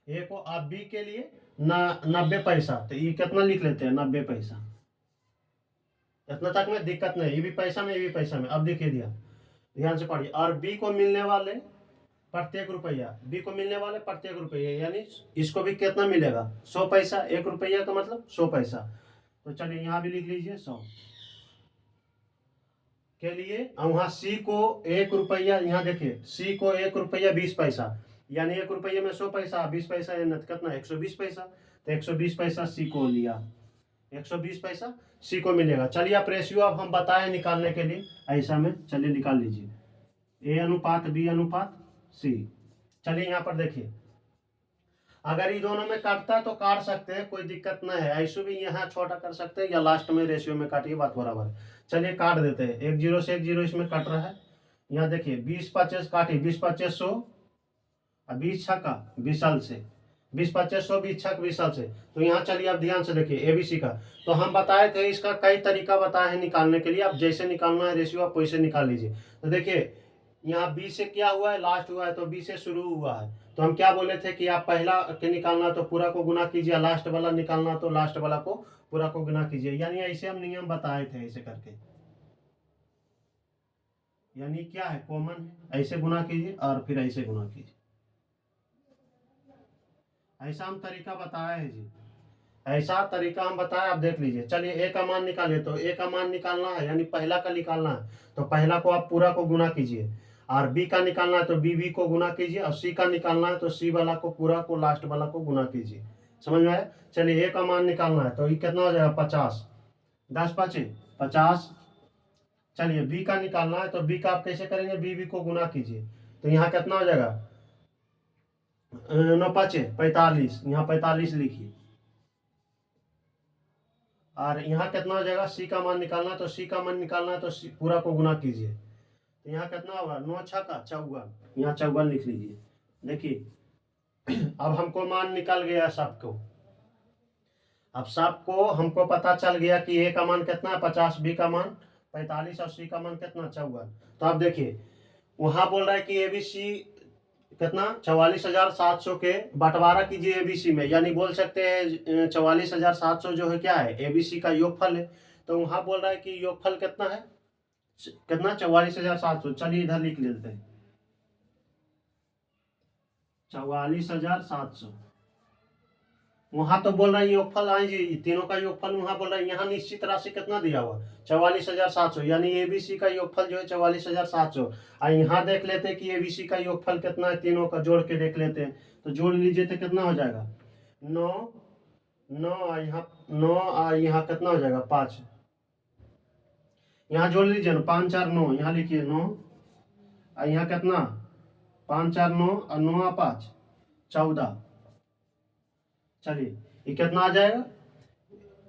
ए को आप बी के लिए 90 पैसा, तो ये कितना लिख लेते हैं 90 पैसा। इतना तक में दिक्कत नहीं, ये भी पैसा में ये भी पैसा में। अब देखिए ध्यान से पढ़िए। और बी को मिलने वाले प्रत्येक रुपया, बी को मिलने वाले प्रत्येक रुपया, यानी इसको भी कितना मिलेगा 100 पैसा, 1 रुपया का मतलब 100 पैसा। तो चलिए यहाँ भी लिख लीजिए 100 के लिए। और वहाँ सी को 1 रुपया, यहाँ देखिए सी को 1 रुपया 20 पैसा, यानी 1 रुपये में 100 पैसा, 20 पैसा यानी कितना 120 पैसा। तो 120 पैसा सी को लिया, 120 पैसा सी को मिलेगा। चलिए आप रेशियो अब हम बताएं निकालने के लिए ऐसा में, चलिए निकाल लीजिए, ए अनुपात बी अनुपात सी। चलिए यहाँ पर देखिए, अगर ये दोनों में काटता तो काट सकते हैं, कोई दिक्कत नहीं है। ऐसे भी यहाँ छोटा कर सकते हैं, या लास्ट में रेशियो में काटिए, बात बराबर है। चलिए काट देते हैं, 1 0 से 1 0 इसमें कट रहा है। यहाँ देखिए 20 25 काटिए, 20 25 100, 20 छक्का 20 साल से, 20 25 100, 20 छक 20 साल से। तो यहाँ चलिए आप ध्यान से देखिए एबीसी का, तो हम बताए थे इसका कई तरीका बताए हैं निकालने के लिए। आप जैसे निकालना है रेशियो आप वैसे निकाल लीजिए। तो देखिए यहाँ बी से क्या हुआ है, लास्ट हुआ है, तो बी से शुरू हुआ है। तो हम क्या बोले थे कि आप पहला के निकालना तो पूरा को गुना कीजिए, लास्ट वाला निकालना तो लास्ट वाला को पूरा को गुना कीजिए। यानी ऐसे हम नियम बताए थे, ऐसे करके, यानी क्या है कॉमन है, ऐसे गुना कीजिए और फिर ऐसे गुना कीजिए। ऐसा हम तरीका बताया है जी। ऐसा तरीका हम बताएं, आप देख लीजिए। चलिए ए का मान निकालिए, तो ए का मान निकालना है यानी पहला का निकालना है, तो पहला को आप पूरा को गुना कीजिए, और बी का निकालना है तो बी को गुना कीजिए, और सी का निकालना है तो सी वाला को पूरा को लास्ट वाला को गुना कीजिए। समझ में आया? चलिए ए का मान निकालना है तो ये कितना हो जाएगा 50, 10 5 50। चलिए बी का निकालना है तो बी का आप कैसे करेंगे, बी को गुना कीजिए, तो यहाँ कितना हो जाएगा 9 5 45, यहाँ 45 लिखिए। और यहाँ कितना हो जाएगा, सी का मान निकालना है तो सी का मान निकालना है तो पूरा को गुना कीजिए, तो यहाँ कितना होगा 9 6 का 54, यहाँ 54 लिख लीजिए। देखिए अब हमको मान निकल गया सबको, अब सबको हमको पता चल गया कि ए का मान कितना है 50, बी का मान 45 और सी का मान कितना 54। तो आप देखिए वहां बोल रहा है कि एबीसी कितना 44,700 के बंटवारा कीजिए एबीसी में, यानी बोल सकते हैं 44,700 जो है क्या है एबीसी का योगफल है। तो वहां बोल रहा है कि योगफल कितना है, कितना 44,700। चलिए इधर लिख लेते हैं 44,700। वहां तो बोल रहा है योगफल आई जी तीनों का योगफल, वहां बोल रहा है यहाँ निश्चित राशि कितना दिया हुआ 44,700, यानी एबीसी का योगफल जो है 44,700। और यहाँ देख लेते हैं कि एबीसी का योगफल कितना है, तीनों का जोड़ के देख लेते हैं, तो जोड़ लीजिए तो कितना हो जाएगा 9 9, यहाँ 9 यहाँ कितना हो जाएगा 5, यहाँ जोड़ लीजिए ना 5 4 9, यहाँ लिखिए 9, और यहाँ कितना 5 4 9 और 9 5 14। चलिए ये कितना आ जाएगा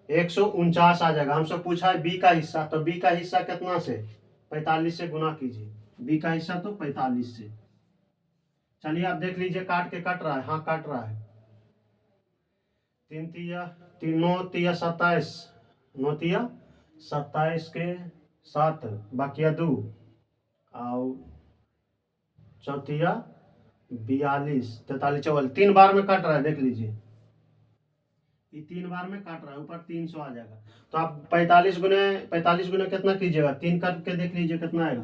149 आ जाएगा। हमसे पूछा है बी का हिस्सा, तो बी का हिस्सा कितना से 45 से गुना कीजिए, बी का हिस्सा तो 45 से। चलिए आप देख लीजिए काट के कट रहा है, हाँ काट रहा है, 3 तिया 3 9 तिया 27, 9 तिया 27 के 7 बाकिया 2 और चौथिया 42 43 44, 3 बार में कट रहा है, देख लीजिए ये 3 बार में काट रहा है, ऊपर 300 आ जाएगा। तो आप 45 गुने कितना कीजिएगा 3 करके देख लीजिए कितना आएगा,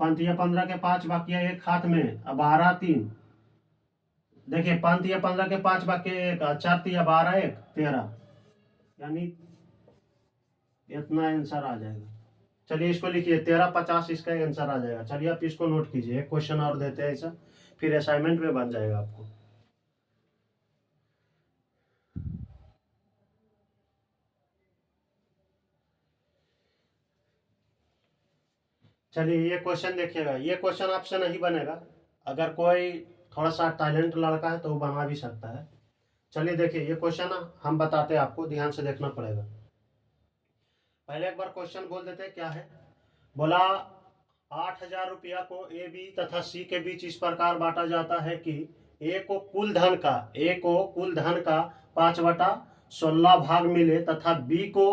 5 या 15 के 5 बाकी है एक हाथ में, अब 12 3, देखिए 5 या 15 के 5 बाकी एक, 4 या 12 1 13, यानी इतना आंसर आ जाएगा। चलिए इसको लिखिए 1350 इसका आंसर आ जाएगा। चलिए आप इसको नोट कीजिए, एक क्वेश्चन और देते हैं ऐसा, फिर असाइनमेंट में बन जाएगा आपको। चलिए ये क्वेश्चन देखिएगा, ये क्वेश्चन आपसे नहीं बनेगा, अगर कोई थोड़ा सा टैलेंट लड़का है तो वो बना भी सकता है। चलिए देखिए ये क्वेश्चन हम बताते हैं आपको, ध्यान से देखना पड़ेगा। पहले एक बार क्वेश्चन बोल देते हैं क्या है। बोला 8,000 रुपया को ए बी तथा सी के बीच इस प्रकार बांटा जाता है कि ए को कुल धन का 5/16 भाग मिले तथा बी को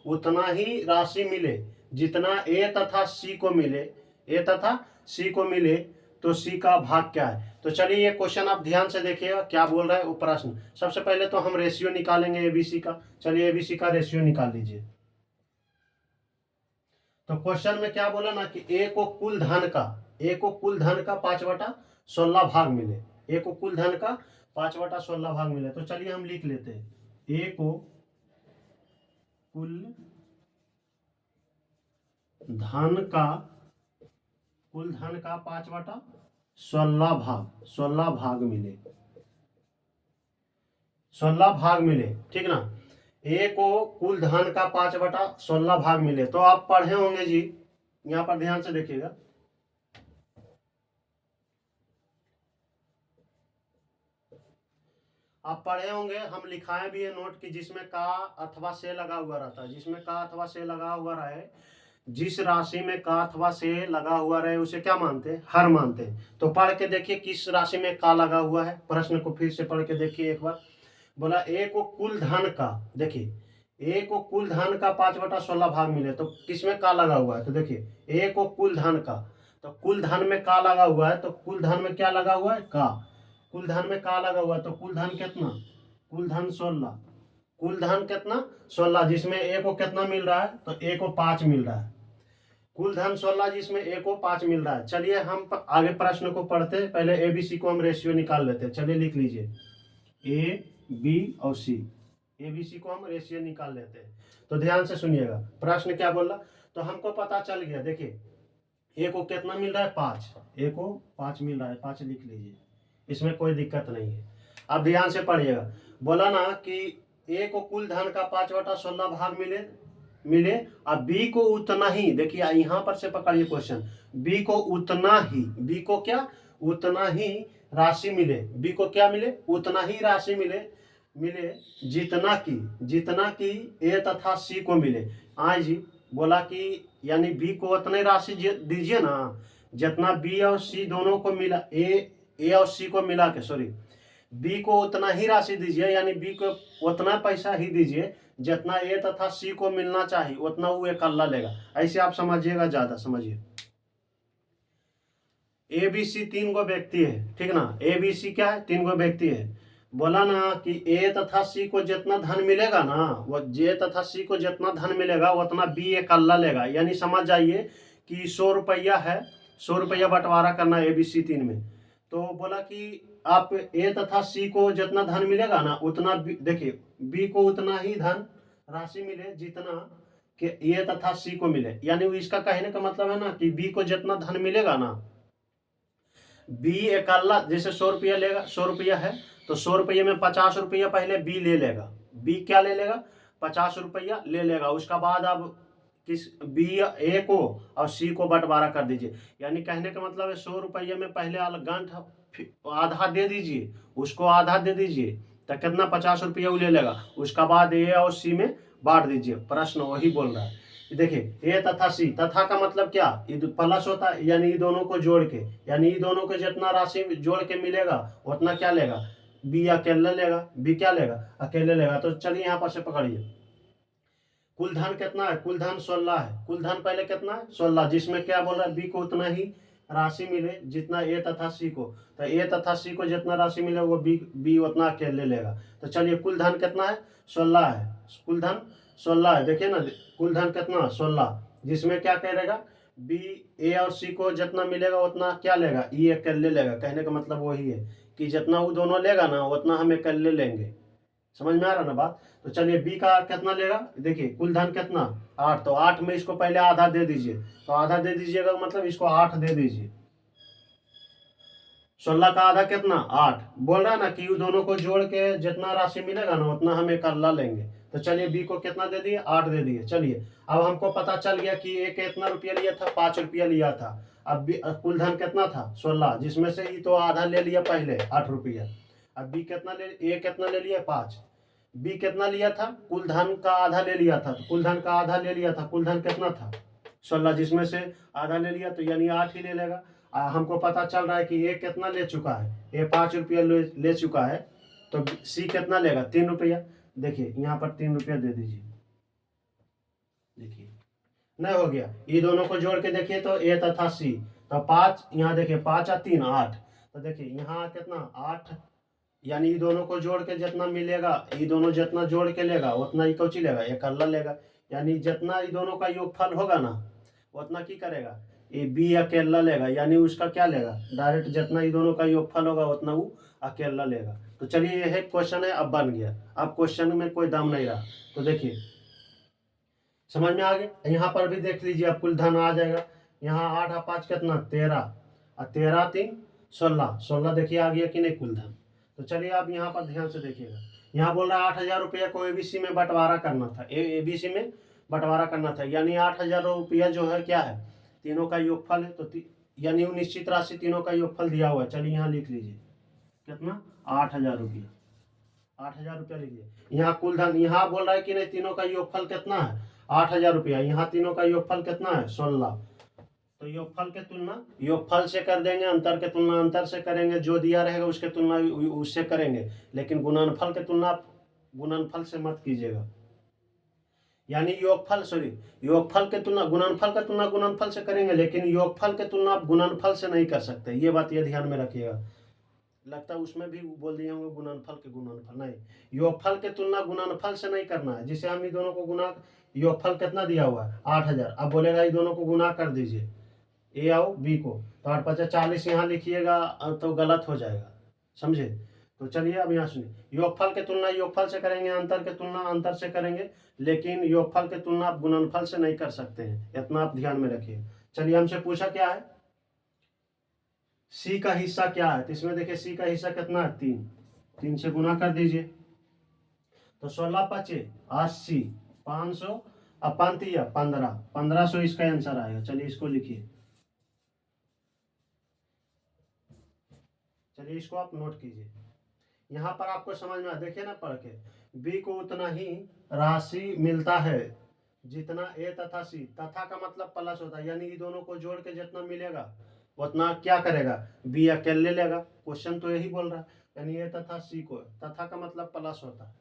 उतना ही राशि मिले जितना ए तथा सी को मिले, तो सी का भाग क्या है। तो चलिए ये क्वेश्चन आप ध्यान से देखिएगा क्या बोल रहा है वो प्रश्न। सबसे पहले तो हम रेशियो निकालेंगे एबीसी का। चलिए एबीसी का रेशियो निकाल लीजिए। तो क्वेश्चन में क्या बोला ना कि ए को कुल धन का 5/16 भाग मिले, ए को कुल धन का 5/16 भाग मिले। तो चलिए हम लिख लेते हैं ए को कुल धन का 5/16 भाग मिले, 16 भाग मिले, ठीक ना। ए को कुल धन का 5/16 भाग मिले, तो आप पढ़े होंगे जी, यहाँ पर ध्यान से देखिएगा। आप पढ़े होंगे, हम लिखाए भी है नोट की, जिसमें का अथवा से लगा हुआ रहता है, जिसमें का अथवा से लगा हुआ रहे, जिस राशि में का अथवा से लगा हुआ रहे उसे क्या मानते हैं, हर मानते हैं। तो पढ़ के देखिए किस राशि में का लगा हुआ है, प्रश्न को फिर से पढ़ के देखिए एक बार। बोला ए को कुल धन का, देखिए ए को कुल धन का 5/16 भाग मिले, तो किसमें का लगा हुआ है, तो देखिए ए को कुल धन का, तो कुल धन में का लगा हुआ है, तो कुल धन में क्या लगा हुआ है का, कुल धन में का लगा हुआ है, तो कुल धन कितना, कुल धन 16, कुल धन कितना 16, जिसमें ए को कितना मिल रहा है, तो ए को 5 मिल रहा है, कुल धन 16 जिसमें ए को 5 मिल रहा है। चलिए हम आगे प्रश्न को पढ़ते हैं, पहले एबीसी को हम रेशियो निकाल लेते हैं। चलिए लिख लीजिए ए बी और सी, ए बी सी को हम रेशियो निकाल लेते हैं। तो ध्यान से सुनिएगा, प्रश्न क्या बोल रहा, तो हमको पता चल गया। देखिए ए को कितना मिल रहा है 5, ए को 5 मिल रहा है, 5 लिख लीजिए, इसमें कोई दिक्कत नहीं है। अब ध्यान से पढ़िएगा, बोला ना कि ए को कुल धन का 5/16 भाग मिले और बी को उतना ही, देखिए यहाँ पर से पकड़िए क्वेश्चन, बी को उतना ही, बी को क्या उतना ही राशि मिले, बी को क्या मिले उतना ही राशि मिले जितना की ए तथा सी को मिले। हाँ जी, बोला कि यानी बी को उतने राशि दीजिए ना जितना बी और सी दोनों को मिला, ए और सी को मिला के, सॉरी, बी को उतना ही राशि दीजिए, यानी बी को उतना पैसा ही दीजिए जितना ए तथा सी को मिलना चाहिए, उतना वो इकल्ला लेगा। ऐसे आप समझिएगा, ज्यादा समझिए। ए बी सी 3 गो व्यक्ति है, ठीक ना, ए बी सी क्या है 3 गो व्यक्ति है। बोला ना कि ए तथा सी को जितना धन मिलेगा ना, वो जे तथा सी को जितना धन मिलेगा उतना बी इकल्ला लेगा। यानी समझ जाइए कि 100 रुपया है, 100 रुपया बंटवारा करना ए बी सी 3 में। तो बोला कि आप ए तथा सी को जितना धन मिलेगा ना उतना, देखिए बी को उतना ही धन राशि मिले जितना कि ए तथा सी को मिले। यानी इसका कहने का मतलब है ना कि बी को जितना धन मिलेगा ना, बी इकल्ला, जैसे 100 रुपया लेगा, 100 रुपया है तो 100 रुपये में 50 रुपया पहले बी ले लेगा, बी क्या ले लेगा 50 रुपया ले लेगा। उसका बाद अब किस बी ए को और सी को बंटवारा कर दीजिए। यानी कहने का मतलब है 100 रुपये में पहले अलगंठ आधा दे दीजिए, उसको आधा दे दीजिए, तो कितना 50 रुपया वो ले लेगा। उसका बाद ए और सी में बांट दीजिए। प्रश्न वही बोल रहा है। देखिए ए तथा सी, तथा का मतलब क्या, प्लस होता है, यानी दोनों को जोड़ के, यानी दोनों को जितना राशि जोड़ के मिलेगा उतना क्या लेगा, बी अकेले लेगा, बी क्या लेगा अकेले लेगा। तो चलिए यहाँ पर से पकड़िए, कुल धन कितना है, कुल धन 16 है, कुल धन पहले कितना है 16, जिसमें क्या बोल रहा है बी को उतना ही राशि मिले जितना ए तथा सी को, तो ए तथा सी को जितना राशि मिले वो बी उतना अकेले लेगा। तो चलिए कुल धन कितना है 16 है, कुल धन 16 है। देखिए ना कुल धन कितना 16, जिसमें क्या करेगा बी ए और सी को जितना मिलेगा उतना क्या लेगा ई अकेले लेगा। कहने का मतलब वही है कि जितना वो दोनों लेगा ना उतना हम अकेले लेंगे। समझ में आ रहा ना बात। तो चलिए बी का कितना लेगा, देखिए कुल धन कितना 8, तो 8 में इसको पहले आधा दे दीजिए, तो आधा दे दीजिएगा मतलब इसको 8 दे दीजिए। 16 का आधा कितना 8, बोल रहा है ना कि दोनों को जोड़ के जितना राशि मिलेगा ना उतना हम इकल्ला लेंगे। तो चलिए बी को कितना दे दिए 8 दे दिए। चलिए अब हमको पता चल गया कि ए कितना रुपया लिया था 5 रुपया लिया था। अब कुल धन कितना था 16, जिसमें से ही तो आधा ले लिया पहले 8 रुपया। अब बी कितना ले, ए कितना ले लिया 5, बी कितना लिया था कुल धन का आधा ले लिया था, तो कुल धन का आधा ले लिया था, कुल धन कितना था 16, जिसमें से आधा ले लिया तो यानी 8 ही ले लेगा। हमको पता चल रहा है कि ए कितना ले चुका है, ए 5 रुपया ले चुका है, तो सी कितना लेगा 3 रुपया। देखिए यहाँ पर 3 रुपया दे दीजिए। देखिए नहीं हो गया, ये दोनों को जोड़ के देखिए तो ए तथा सी, तो 5, यहाँ देखिए 5 और 3 8, तो देखिए यहाँ कितना 8, यानी ये दोनों को जोड़ के जितना मिलेगा, ये दोनों जितना जोड़ के लेगा उतना ही कौची लेगा इकल्ला लेगा। यानी जितना ये दोनों का योगफल होगा ना उतना की करेगा ये बी अकेला लेगा। यानी उसका क्या लेगा डायरेक्ट, जितना ये दोनों का योगफल होगा उतना वो अकेला लेगा। तो चलिए यह क्वेश्चन है, अब बन गया, अब क्वेश्चन में कोई दम नहीं रहा। तो देखिए समझ में आ गया। यहाँ पर भी देख लीजिए, अब कुल धन आ जाएगा। यहाँ 8 और 5 कितना 13, और 13 3 16, 16 देखिए आ गया कि नहीं कुल धन। तो चलिए आप यहाँ पर ध्यान से देखिएगा, यहाँ बोल रहा है 8,000 रुपया को एबीसी में बंटवारा करना था, एबीसी में बंटवारा करना था। यानी 8,000 रुपया जो है क्या है तीनों का योगफल है, तो यानी वो निश्चित राशि तीनों का योगफल दिया हुआ है। चलिए यहाँ लिख लीजिए कितना 8,000 रुपया, 8,000 रुपया लिखिए। यहाँ कुल धन, यहाँ बोल रहा है कि नहीं तीनों का योगफल कितना है 8,000 रुपया, यहाँ तीनों का योगफल कितना है 16। तो योगफल के तुलना योगफल से कर देंगे, अंतर के तुलना अंतर से करेंगे, जो दिया रहेगा उसके तुलना उससे करेंगे, लेकिन गुणनफल के तुलना गुणनफल से मत कीजिएगा। यानी योगफल योगफल के तुलना गुणनफल का तुलना गुणनफल से करेंगे, लेकिन योगफल के तुलना आप गुणनफल से नहीं कर सकते। ये बात ये ध्यान में रखिएगा। लगता है उसमें भी बोल दिए होंगे गुणनफल के गुणनफल, नहीं, योगफल के तुलना गुणनफल से नहीं करना है। जिसे हम ये दोनों को गुना, योगफल कितना दिया हुआ है 8,000, अब बोलेगा ये दोनों को गुना कर दीजिए ए और बी को, तो 8 × 5 = 40 यहाँ लिखिएगा तो गलत हो जाएगा, समझे। तो चलिए अब यहाँ सुनिए, योगफल की तुलना योगफल से करेंगे, अंतर की तुलना अंतर से करेंगे, लेकिन योगफल की तुलना आप गुणनफल से नहीं कर सकते हैं, इतना आप ध्यान में रखिए। चलिए हमसे पूछा क्या है, सी का हिस्सा क्या है, तो इसमें देखिए सी का हिस्सा कितना है, 3, 3 से गुना कर दीजिए, तो 16 पचे 80, 500 अब 15, 1500 इसका आंसर आएगा। चलिए इसको लिखिए, चलिए इसको आप नोट कीजिए। यहाँ पर आपको समझ में देखिए ना पढ़ के, बी को उतना ही राशि मिलता है जितना ए तथा सी, तथा का मतलब प्लस होता है, यानी ये दोनों को जोड़ के जितना मिलेगा उतना क्या करेगा, बी अकेले लेगा। क्वेश्चन तो यही बोल रहा है, यानी ए तथा सी को, तथा का मतलब प्लस होता है,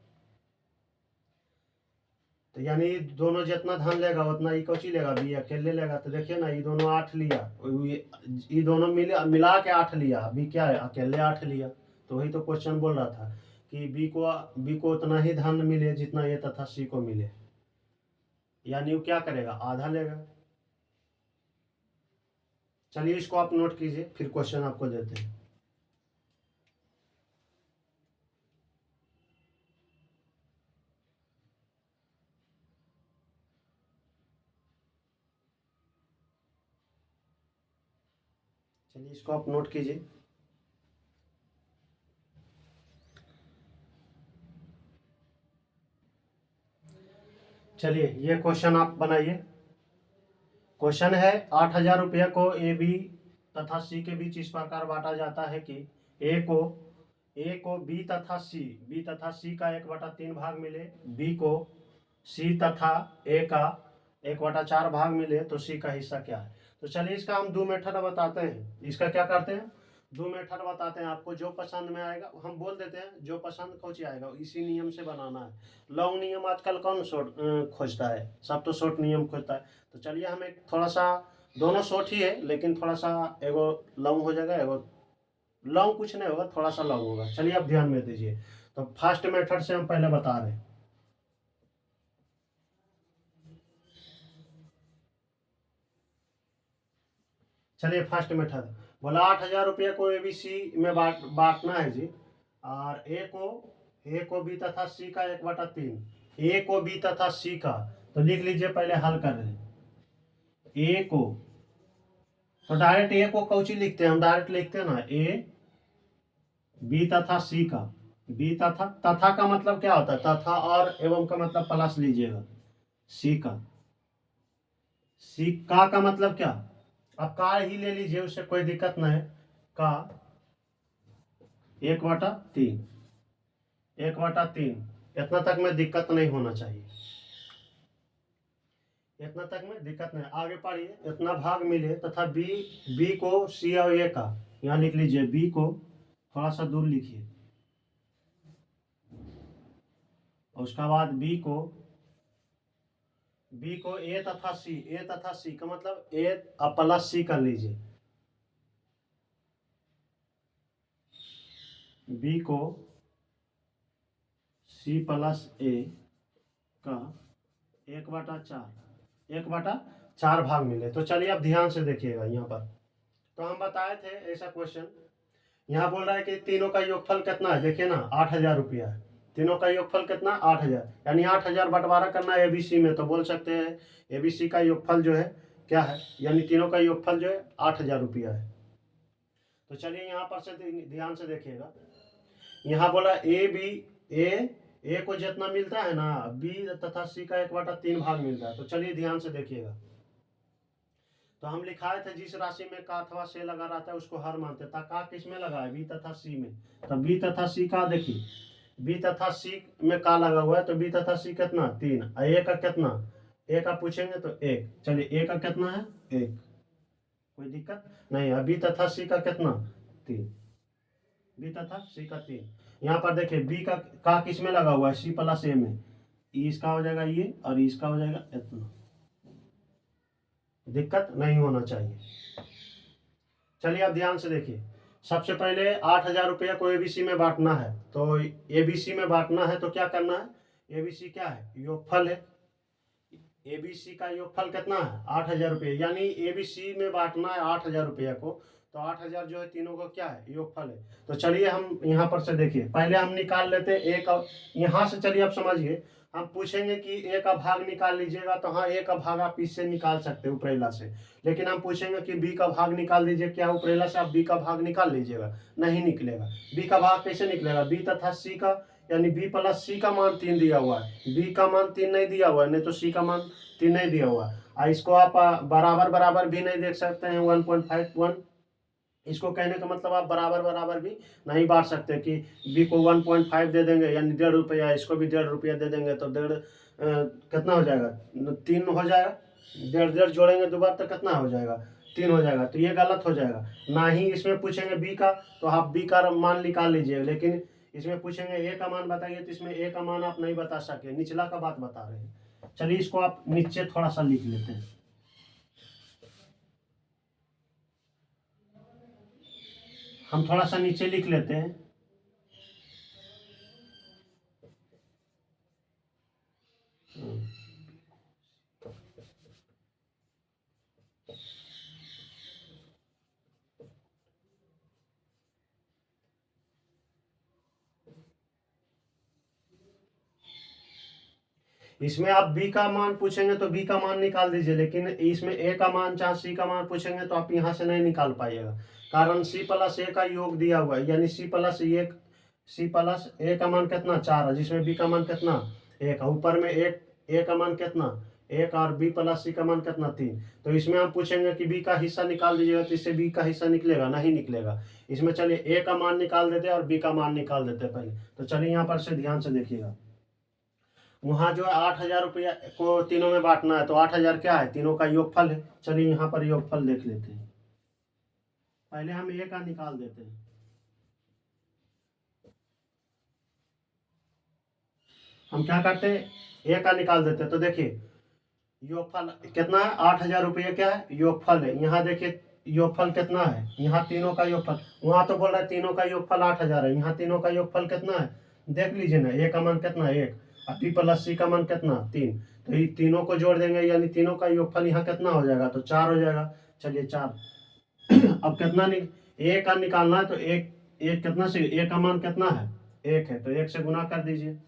तो यानी दोनों जितना धन लेगा उतना ई कोची लेगा, बी अकेले लेगा। तो देखिए ना, ये दोनों 8 लिया, ये दोनों मिला के 8 लिया, बी क्या है, अकेले 8 लिया। तो वही तो क्वेश्चन बोल रहा था कि बी को उतना ही धन मिले जितना ए तथा सी को मिले, यानी वो क्या करेगा, आधा लेगा। चलिए इसको आप नोट कीजिए, फिर क्वेश्चन आपको देते हैं। चलिए इसको आप नोट कीजिए। चलिए ये क्वेश्चन आप बनाइए। क्वेश्चन है 8,000 रुपये को ए बी तथा सी के बीच इस प्रकार बांटा जाता है कि ए को बी तथा सी का 1/3 भाग मिले, बी को सी तथा ए का 1/4 भाग मिले, तो सी का हिस्सा क्या है। तो चलिए इसका हम 2 मेथड बताते हैं। इसका क्या करते हैं, 2 मेथड बताते हैं, आपको जो पसंद में आएगा हम बोल देते हैं, जो पसंद कौन आएगा इसी नियम से बनाना है। लॉन्ग नियम आजकल कौन शॉर्ट खोजता है, सब तो शॉर्ट नियम खोजता है। तो चलिए हम एक थोड़ा सा, दोनों शॉर्ट ही है लेकिन थोड़ा सा एगो लॉन्ग हो जाएगा, एगो लॉन्ग कुछ नहीं होगा, थोड़ा सा लॉन्ग होगा। चलिए आप ध्यान में दीजिए। तो फर्स्ट मेथड से हम पहले बता रहे हैं। चलिए फर्स्ट मेथड बोला 8,000 रुपये को एबीसी में बांटना है जी, और ए को बी तथा सी का 1/3, ए को बी तथा सी का, तो लिख लीजिए, पहले हल कर रहे हैं ए को, तो डायरेक्ट ए को कौची लिखते हैं, हम डायरेक्ट लिखते हैं ना ए बी तथा सी का, बी तथा का मतलब क्या होता है, तथा और एवं का मतलब प्लस लीजिएगा, सी का मतलब क्या, अब का ही ले लीजिए, उससे कोई दिक्कत नहीं है, का 1/3, 1/3, इतना तक में दिक्कत नहीं होना चाहिए, इतना तक में दिक्कत नहीं। आगे पढ़िए, इतना भाग मिले तथा बी को सी और ए का, यहाँ लिख लीजिए, बी को थोड़ा सा दूर लिखिए, और उसका बाद बी को ए तथा सी का मतलब ए प्लस सी कर लीजिए, बी को सी प्लस ए का 1/4 भाग मिले। तो चलिए आप ध्यान से देखिएगा यहाँ पर, तो हम बताए थे ऐसा क्वेश्चन, यहाँ बोल रहा है कि तीनों का योगफल कितना है, देखिए ना 8,000 रुपया है, तीनों का योगफल कितना 8,000, यानी 8,000 बंटवारा करना है एबीसी में, तो बोल सकते हैं एबीसी का योगफल जो है क्या है, यानी तीनों का योगफल जो है 8,000 रुपया है। तो चलिए यहाँ पर से ध्यान से देखिएगा, यहाँ बोला ए को जितना मिलता है ना, बी तथा सी का 1/3 भाग मिलता है। तो चलिए ध्यान से देखिएगा, तो हम लिखाए थे जिस राशि में का अथवा से लगा रहता है उसको हर मानते था, का किस में लगा है, बी तथा सी में, तो बी तथा सी का देखिए, बी तथा सी में का लगा हुआ है, तो बी तथा सी कितना 3, ए का कितना, ए का पूछेंगे तो 1, चलिए ए का कितना है 1, कोई दिक्कत नहीं है। बी तथा सी का कितना 3, बी तथा सी का 3, यहाँ पर देखिए बी का किस में लगा हुआ है, सी प्लस ए में, इसका हो जाएगा ये और इसका हो जाएगा इतना, दिक्कत नहीं होना चाहिए। चलिए आप ध्यान से देखिए, सबसे पहले 8,000 रुपया को एबीसी में बांटना है, तो एबीसी में बांटना है तो क्या करना है, एबीसी क्या है, योगफल है, एबीसी का योगफल कितना है 8,000 रुपये, यानी एबीसी में बांटना है 8,000 रुपया को, तो तो 8,000 जो है तीनों का क्या है, योगफल है। तो चलिए हम यहाँ पर से देखिए, पहले हम निकाल लेते हैं एक, यहाँ से चलिए आप समझिए, हम पूछेंगे कि ए का भाग निकाल लीजिएगा, तो हाँ ए का भाग आप इससे निकाल सकते हो उपरेला से, लेकिन हम पूछेंगे कि बी का भाग निकाल दीजिए, क्या उपरेला से आप बी का भाग निकाल लीजिएगा, नहीं निकलेगा। बी का भाग कैसे निकलेगा, बी तथा सी का, यानी बी प्लस सी का मान 3 दिया हुआ है, बी का मान 3 नहीं दिया हुआ है, नहीं तो सी का मान 3 नहीं दिया हुआ है। इसको आप बराबर बराबर भी नहीं देख सकते हैं 1.51, इसको कहने का मतलब आप बराबर बराबर भी नहीं बांट सकते कि बी को 1.5 दे देंगे यानी 1.5 रुपया, इसको भी 1.5 रुपया दे देंगे तो कितना हो जाएगा, 3 हो जाएगा, 1.5 जोड़ेंगे दोबारा तो कितना हो जाएगा, 3 हो जाएगा, तो ये गलत हो जाएगा। ना ही इसमें पूछेंगे बी का, तो आप बी का मान निकाल लीजिए, लेकिन इसमें पूछेंगे ए का मान बताइए, तो इसमें ए का मान आप नहीं बता सके, निचला का बात बता रहे हैं। चलिए इसको आप नीचे थोड़ा सा लिख लेते हैं, हम थोड़ा सा नीचे लिख लेते हैं। इसमें आप बी का मान पूछेंगे तो बी का मान निकाल दीजिए, लेकिन इसमें ए का मान चाहे सी का मान पूछेंगे तो आप यहाँ से नहीं निकाल पाइएगा, कारण सी प्लस ए का योग दिया हुआ है, यानी सी प्लस ए का मान कितना 4 है, जिसमें बी का मान कितना 1 है, ऊपर में एक ए का मान कितना 1 और बी प्लस सी का मान कितना 3। तो इसमें हम पूछेंगे कि बी का हिस्सा निकाल दीजिएगा, तो इससे बी का हिस्सा निकलेगा, नहीं निकलेगा। इसमें चलिए ए का मान निकाल देते और बी का मान निकाल देते पहले। तो चलिए यहाँ पर से ध्यान से देखिएगा, वहां जो है 8,000 रुपया को तीनों में बांटना है, तो 8,000 क्या है, तीनों का योगफल है। चलिए यहाँ पर योगफल देख लेते हैं, पहले हम ए का निकाल देते हैं। हम क्या करते हैं, ए का निकाल देते हैं, तो देखिए योगफल कितना है, 8,000 रुपये क्या है, योगफल है। यहाँ देखिए योगफल कितना है, यहाँ तीनों का योगफल, वहां तो बोल रहा है तीनों का योगफल 8,000 है, यहाँ तीनों का योगफल कितना है, देख लीजिए ना, ए का मान कितना है 1 और बी प्लस सी का मान कितना 3, तो ये तीनों को जोड़ देंगे यानी तीनों का योगफल यहाँ कितना हो जाएगा, तो 4 हो जाएगा। चलिए 4 अब कितना ए का निकालना है, तो एक एक कितना से ए का मान कितना है 1 है, तो 1 से गुना कर दीजिए।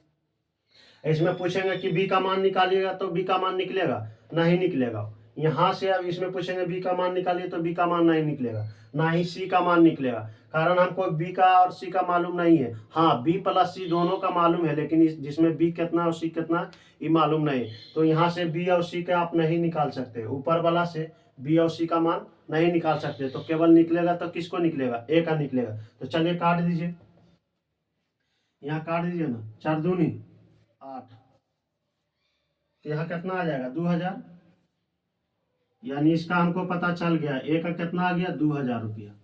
इसमें पूछेंगे कि बी का मान निकालिएगा, तो बी का मान निकलेगा, नहीं निकलेगा। यहाँ से अब इसमें पूछेंगे बी का मान निकालिए, तो बी का मान नहीं निकलेगा, ना ही सी का मान निकलेगा, कारण हमको बी का और सी का मालूम नहीं है। हाँ बी प्लस सी दोनों का मालूम है, लेकिन जिसमें बी कितना और सी कितना ये मालूम नहीं, तो यहाँ से बी और सी का आप नहीं निकाल सकते, ऊपर वाला से बी और सी का मान नहीं निकाल सकते, तो केवल निकलेगा तो किसको निकलेगा, ए का निकलेगा। तो चलिए काट दीजिए, यहाँ काट दीजिए ना, 4 दूनी 8, तो यहाँ कितना आ जाएगा 2,000, यानी इसका हमको पता चल गया ए का कितना आ गया 2,000 रुपया।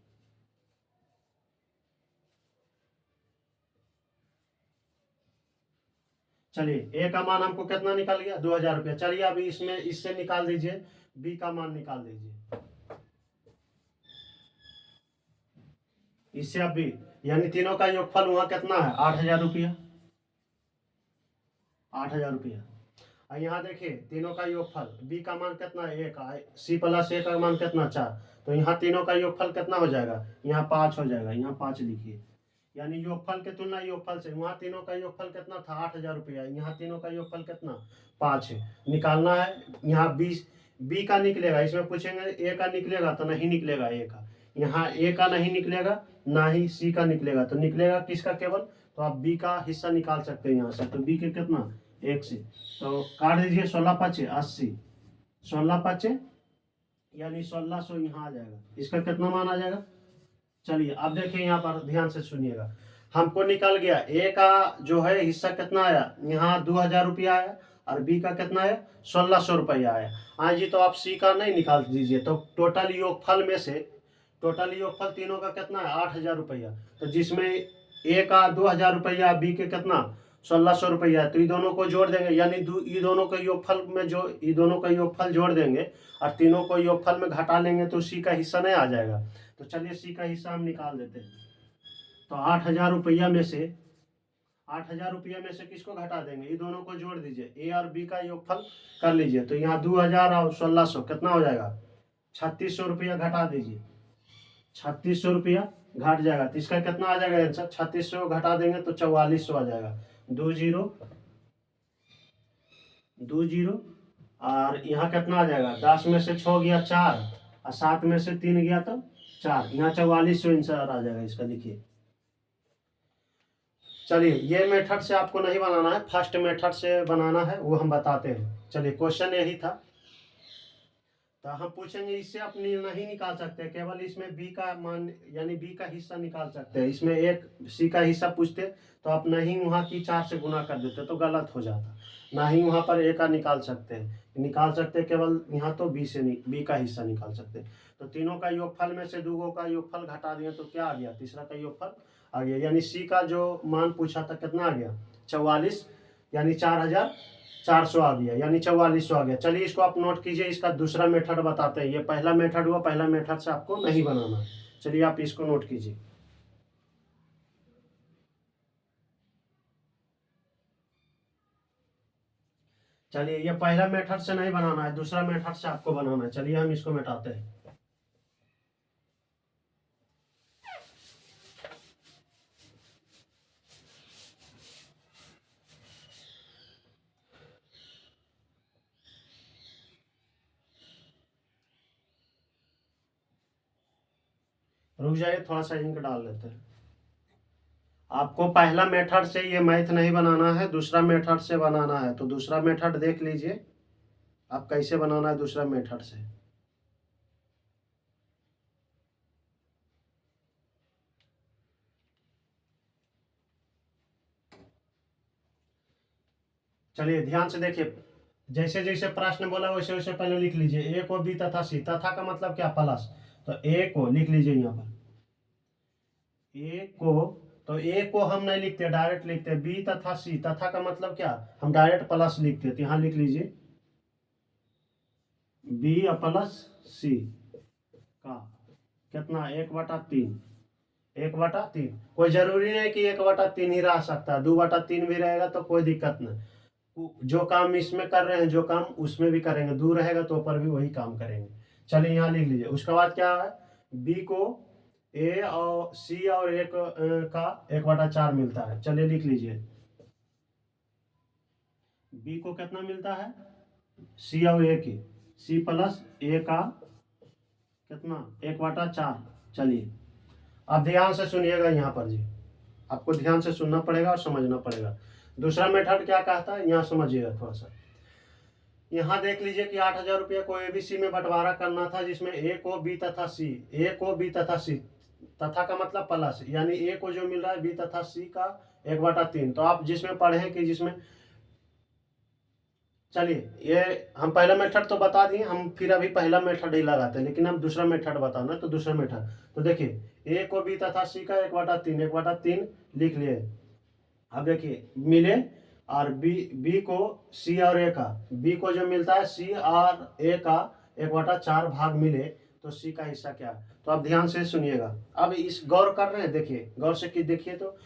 चलिए ए का मान हमको कितना निकल गया 2,000 रुपया। चलिए अभी इसमें इससे निकाल दीजिए, बी का मान निकाल दीजिए, इससे अब बी, यानी तीनों का योगफल वहां कितना है 8,000 रुपया, 8,000 रुपया। और यहाँ देखिए तीनों का योगफल, बी का मान कितना है 1, सी प्लस ए का मान कितना 4, तो यहाँ तीनों का योगफल कितना हो जाएगा, यहाँ 5 हो जाएगा, यहाँ 5 लिखिए, यानी योगफल के तुलना योगफल से, वहाँ तीनों का योगफल कितना था 8,000 रुपया, यहाँ तीनों का योगफल कितना 5 है, निकालना है। यहाँ बी का निकलेगा, इसमें पूछेंगे ए का निकलेगा, तो नहीं निकलेगा ए का, यहाँ ए का नहीं निकलेगा, ना ही सी का निकलेगा, तो निकलेगा किसका केवल, तो आप बी का हिस्सा निकाल सकते हैं यहाँ से, तो बी के कितना 1 से, तो काट दीजिए 16 5 80, 16 5 यानी 1,600 यहाँ आ जाएगा, इसका कितना मान आ जाएगा। चलिए अब देखिए यहाँ पर ध्यान से सुनिएगा, हमको निकल गया ए का जो है हिस्सा कितना आया, यहाँ 2,000 रुपया आया, और बी का कितना आया 1,600 रुपया आया। हाँ जी, तो आप सी का नहीं निकाल दीजिए, तो टोटल योगफल में से, टोटल योगफल तीनों का कितना है 8,000 रुपया, तो जिसमें ए का 2,000 रुपया, बी के कितना 1,600 रुपया है, तो ये दोनों को जोड़ देंगे, यानी ये दोनों का योगफल में जो ये दोनों का योगफल जोड़ देंगे और तीनों को योगफल में घटा लेंगे, तो सी का हिस्सा नहीं आ जाएगा। तो चलिए सी का हिस्सा हम निकाल देते हैं, तो 8,000 रुपया में से, 8,000 रुपया में से किसको घटा देंगे, ये दोनों को जोड़ दीजिए, ए और बी का योगफल कर लीजिए, तो यहाँ 2,000 और 1,600 कितना हो जाएगा 3,600 रुपया, घटा दीजिए 3600 रुपया घट जाएगा, तो इसका कितना आ जाएगा आंसर? 3600 घटा देंगे तो 4400 आ जाएगा। 20 20 और यहाँ कितना आ जाएगा? 10 में से 6 गया 4 और 7 में से 3 गया तो 4, यहाँ 4400 आंसर आ जाएगा इसका। लिखिए, चलिए ये मेथड से आपको नहीं बनाना है, फर्स्ट मेथड से बनाना है, वो हम बताते हैं। चलिए क्वेश्चन यही था, तो हम पूछेंगे इससे आप नहीं निकाल सकते, केवल इसमें बी का मान यानी बी का हिस्सा निकाल सकते हैं। इसमें एक सी का हिस्सा पूछते तो आप नहीं वहाँ की 4 से गुना कर देते तो गलत हो जाता, ना ही वहाँ पर ए का निकाल सकते हैं, केवल यहाँ तो बी से बी का हिस्सा निकाल सकते हैं। तो तीनों का योगफल में से दूगों का योगफल घटा दिए तो क्या आ गया? तीसरा का योगफल आ गया, यानी सी का जो मान पूछा था कितना आ गया? 44, यानी 4400 आ गया, यानी 4400 आ गया। चलिए इसको आप नोट कीजिए, इसका दूसरा मेथड बताते हैं। ये पहला मेथड हुआ, पहला मेथड से आपको नहीं बनाना। चलिए आप इसको नोट कीजिए। चलिए ये पहला मेथड से नहीं बनाना है, दूसरा मेथड से आपको बनाना है। चलिए हम इसको मिटाते हैं। रुक जाइए, थोड़ा सा इंक डाल लेते हैं। आपको पहला मेथड से ये मैथ नहीं बनाना है, दूसरा मेथड से बनाना है। तो दूसरा मेथड देख लीजिए आप कैसे बनाना है दूसरा मेथड से। चलिए ध्यान से देखिए, जैसे जैसे प्रश्न बोला वैसे वैसे पहले लिख लीजिए। ए को बी तथा सी, तथा का मतलब क्या? प्लस। तो ए को लिख लीजिए यहाँ पर, ए को, तो ए को हम नहीं लिखते, डायरेक्ट लिखते। बी तथा सी, तथा का मतलब क्या? हम डायरेक्ट प्लस लिखते। तो यहाँ लिख लीजिए बी प्लस सी का कितना? 1/3, 1/3। कोई जरूरी नहीं कि 1/3 ही रह सकता है, 2/3 भी रहेगा तो कोई दिक्कत नहीं। जो काम इसमें कर रहे हैं जो काम उसमें भी करेंगे, दूर रहेगा तो ऊपर भी वही काम करेंगे। चलिए यहाँ लिख लीजिए। उसके बाद क्या है? बी को ए और सी और एक का 1/4 मिलता है। चलिए लिख लीजिए, बी को कितना मिलता है? सी और ए की, सी प्लस ए का कितना? 1/4। चलिए अब ध्यान से सुनिएगा यहाँ पर जी, आपको ध्यान से सुनना पड़ेगा और समझना पड़ेगा। दूसरा मेथड क्या कहता है यहाँ समझिएगा थोड़ा सा। यहाँ देख लीजिए कि 8000 रुपये को एबीसी में बंटवारा करना था, जिसमें ए को बी तथा सी, ए को बी तथा सी, तथा का मतलब प्लस, यानी ए को जो मिल रहा है बी तथा सी का 1/3। तो आप जिसमें पढ़े कि जिसमें, चलिए ये हम पहला मेथड तो बता दिए, हम फिर अभी पहला मेथड ही लगाते हैं, लेकिन हम दूसरा मेथड बताना। तो दूसरा मेथड, तो देखिए ए को बी तथा सी का 1/3 लिख लिए। अब देखिए मिले, और बी को सी और ए का, बी को जो मिलता है सी और ए का 1/4 भाग मिले तो सी का हिस्सा क्या है? तो आप ध्यान से सुनिएगा। अब इस गौर कर रहे हैं, देखिए गौर से कि देखिए, तो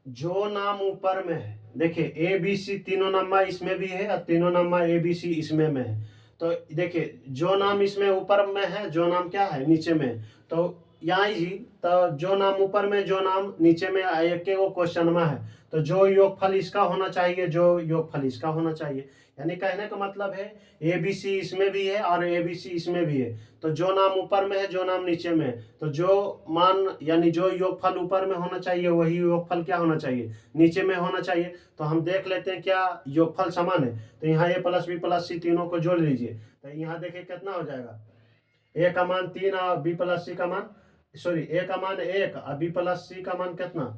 जो नाम ऊपर में है, देखिए ए बी सी तीनों नामा इसमें भी है और तीनों नामा ए बी सी इसमें में है। तो देखिए जो नाम इसमें ऊपर में है, जो नाम क्या है नीचे में है। तो यहाँ जी, तो जो नाम ऊपर में जो नाम नीचे में एक वो क्वेश्चन में है, तो जो योगफल इसका होना चाहिए, जो योगफल इसका होना चाहिए। यानी कहने का मतलब है ए बी सी इसमें भी है और ए बी सी इसमें भी है। तो जो नाम ऊपर में है जो नाम नीचे में है, तो जो मान यानी जो योगफल ऊपर में होना चाहिए वही योगफल क्या होना चाहिए? नीचे में होना चाहिए। तो हम देख लेते हैं क्या योगफल समान है। तो यहाँ ए प्लस बी प्लस सी तीनों को जोड़ लीजिए, तो यहाँ देखिए कितना हो जाएगा? ए का मान 3 और बी प्लस सी का मान, सॉरी ए का मान 1 और बी प्लस सी का मान कितना?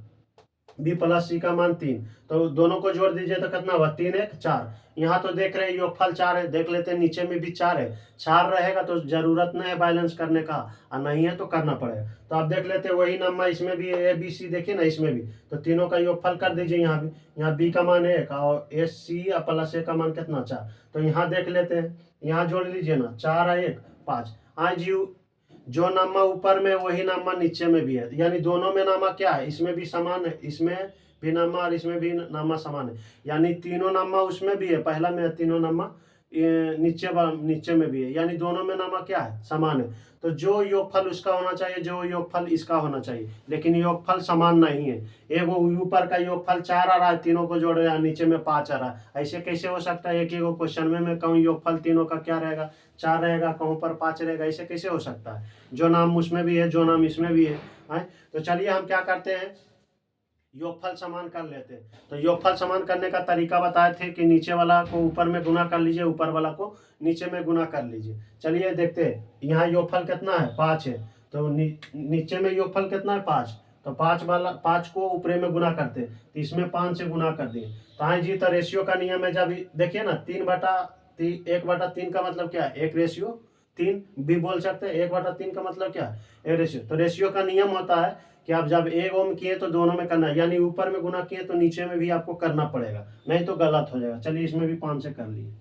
बी प्लस सी का मान 3। तो दोनों को जोड़ दीजिए तो कितना हुआ? 3 1 4। यहाँ तो देख रहे हैं योगफल 4 है, देख लेते हैं नीचे में भी 4 है। 4 रहेगा तो जरूरत नहीं है बैलेंस करने का, और नहीं है तो करना पड़ेगा। तो आप देख लेते हैं वही नंबर इसमें भी ए बी सी, देखिए ना इसमें भी, तो तीनों का योगफल कर दीजिए। यहाँ भी, यहाँ बी का मान 1 और ए सी प्लस ए का मान कितना? 4। तो यहाँ देख लेते हैं, यहाँ जोड़ लीजिए ना, 4 और 1 5। आज जो नामा ऊपर में वही नामा नीचे में भी है, यानी दोनों में नामा क्या है? इसमें भी समान है, इसमें भी नामा और इसमें भी नामा समान है, यानी तीनों नामा उसमें भी है, पहला में तीनों नामा नीचे में भी है, यानी दोनों में नामा क्या है, समान है। तो जो योगफल उसका होना चाहिए, जो योगफल इसका होना चाहिए, लेकिन योगफल समान नहीं है। एक ऊपर का योगफल 4 आ रहा है, तीनों को जोड़ रहा है, नीचे में 5 आ रहा है। ऐसे कैसे हो सकता है? एक ही क्वेश्चन में मैं कहूँ योगफल तीनों का क्या रहेगा, 4 रहेगा, कहूँ पर 5 रहेगा, ऐसे कैसे हो सकता है? जो नाम उसमें भी है, जो नाम इसमें भी है। तो चलिए हम क्या करते हैं, योगफल समान कर लेते हैं। तो योगफल समान करने का तरीका बताए थे कि नीचे वाला को ऊपर में गुना कर लीजिए, ऊपर वाला को नीचे में गुना कर लीजिए। चलिए देखते हैं, यहाँ योगफल कितना है, 5 है। तो नीचे में योगफल कितना है, 5। तो 5 को ऊपरे में गुना करते हैं, तो इसमें 5 से गुना कर दिए। तो हाँ जी, तो रेशियो का नियम है, जब देखिए ना 1/3 का मतलब क्या है, 1:3 भी बोल सकते हैं। 1/3 का मतलब क्या है, रेशियो। तो रेशियो का नियम होता है कि आप जब एक ओम किए तो दोनों में करना है, यानी ऊपर में गुना किए तो नीचे में भी आपको करना पड़ेगा, नहीं तो गलत हो जाएगा। चलिए इसमें भी 5 से कर लिए,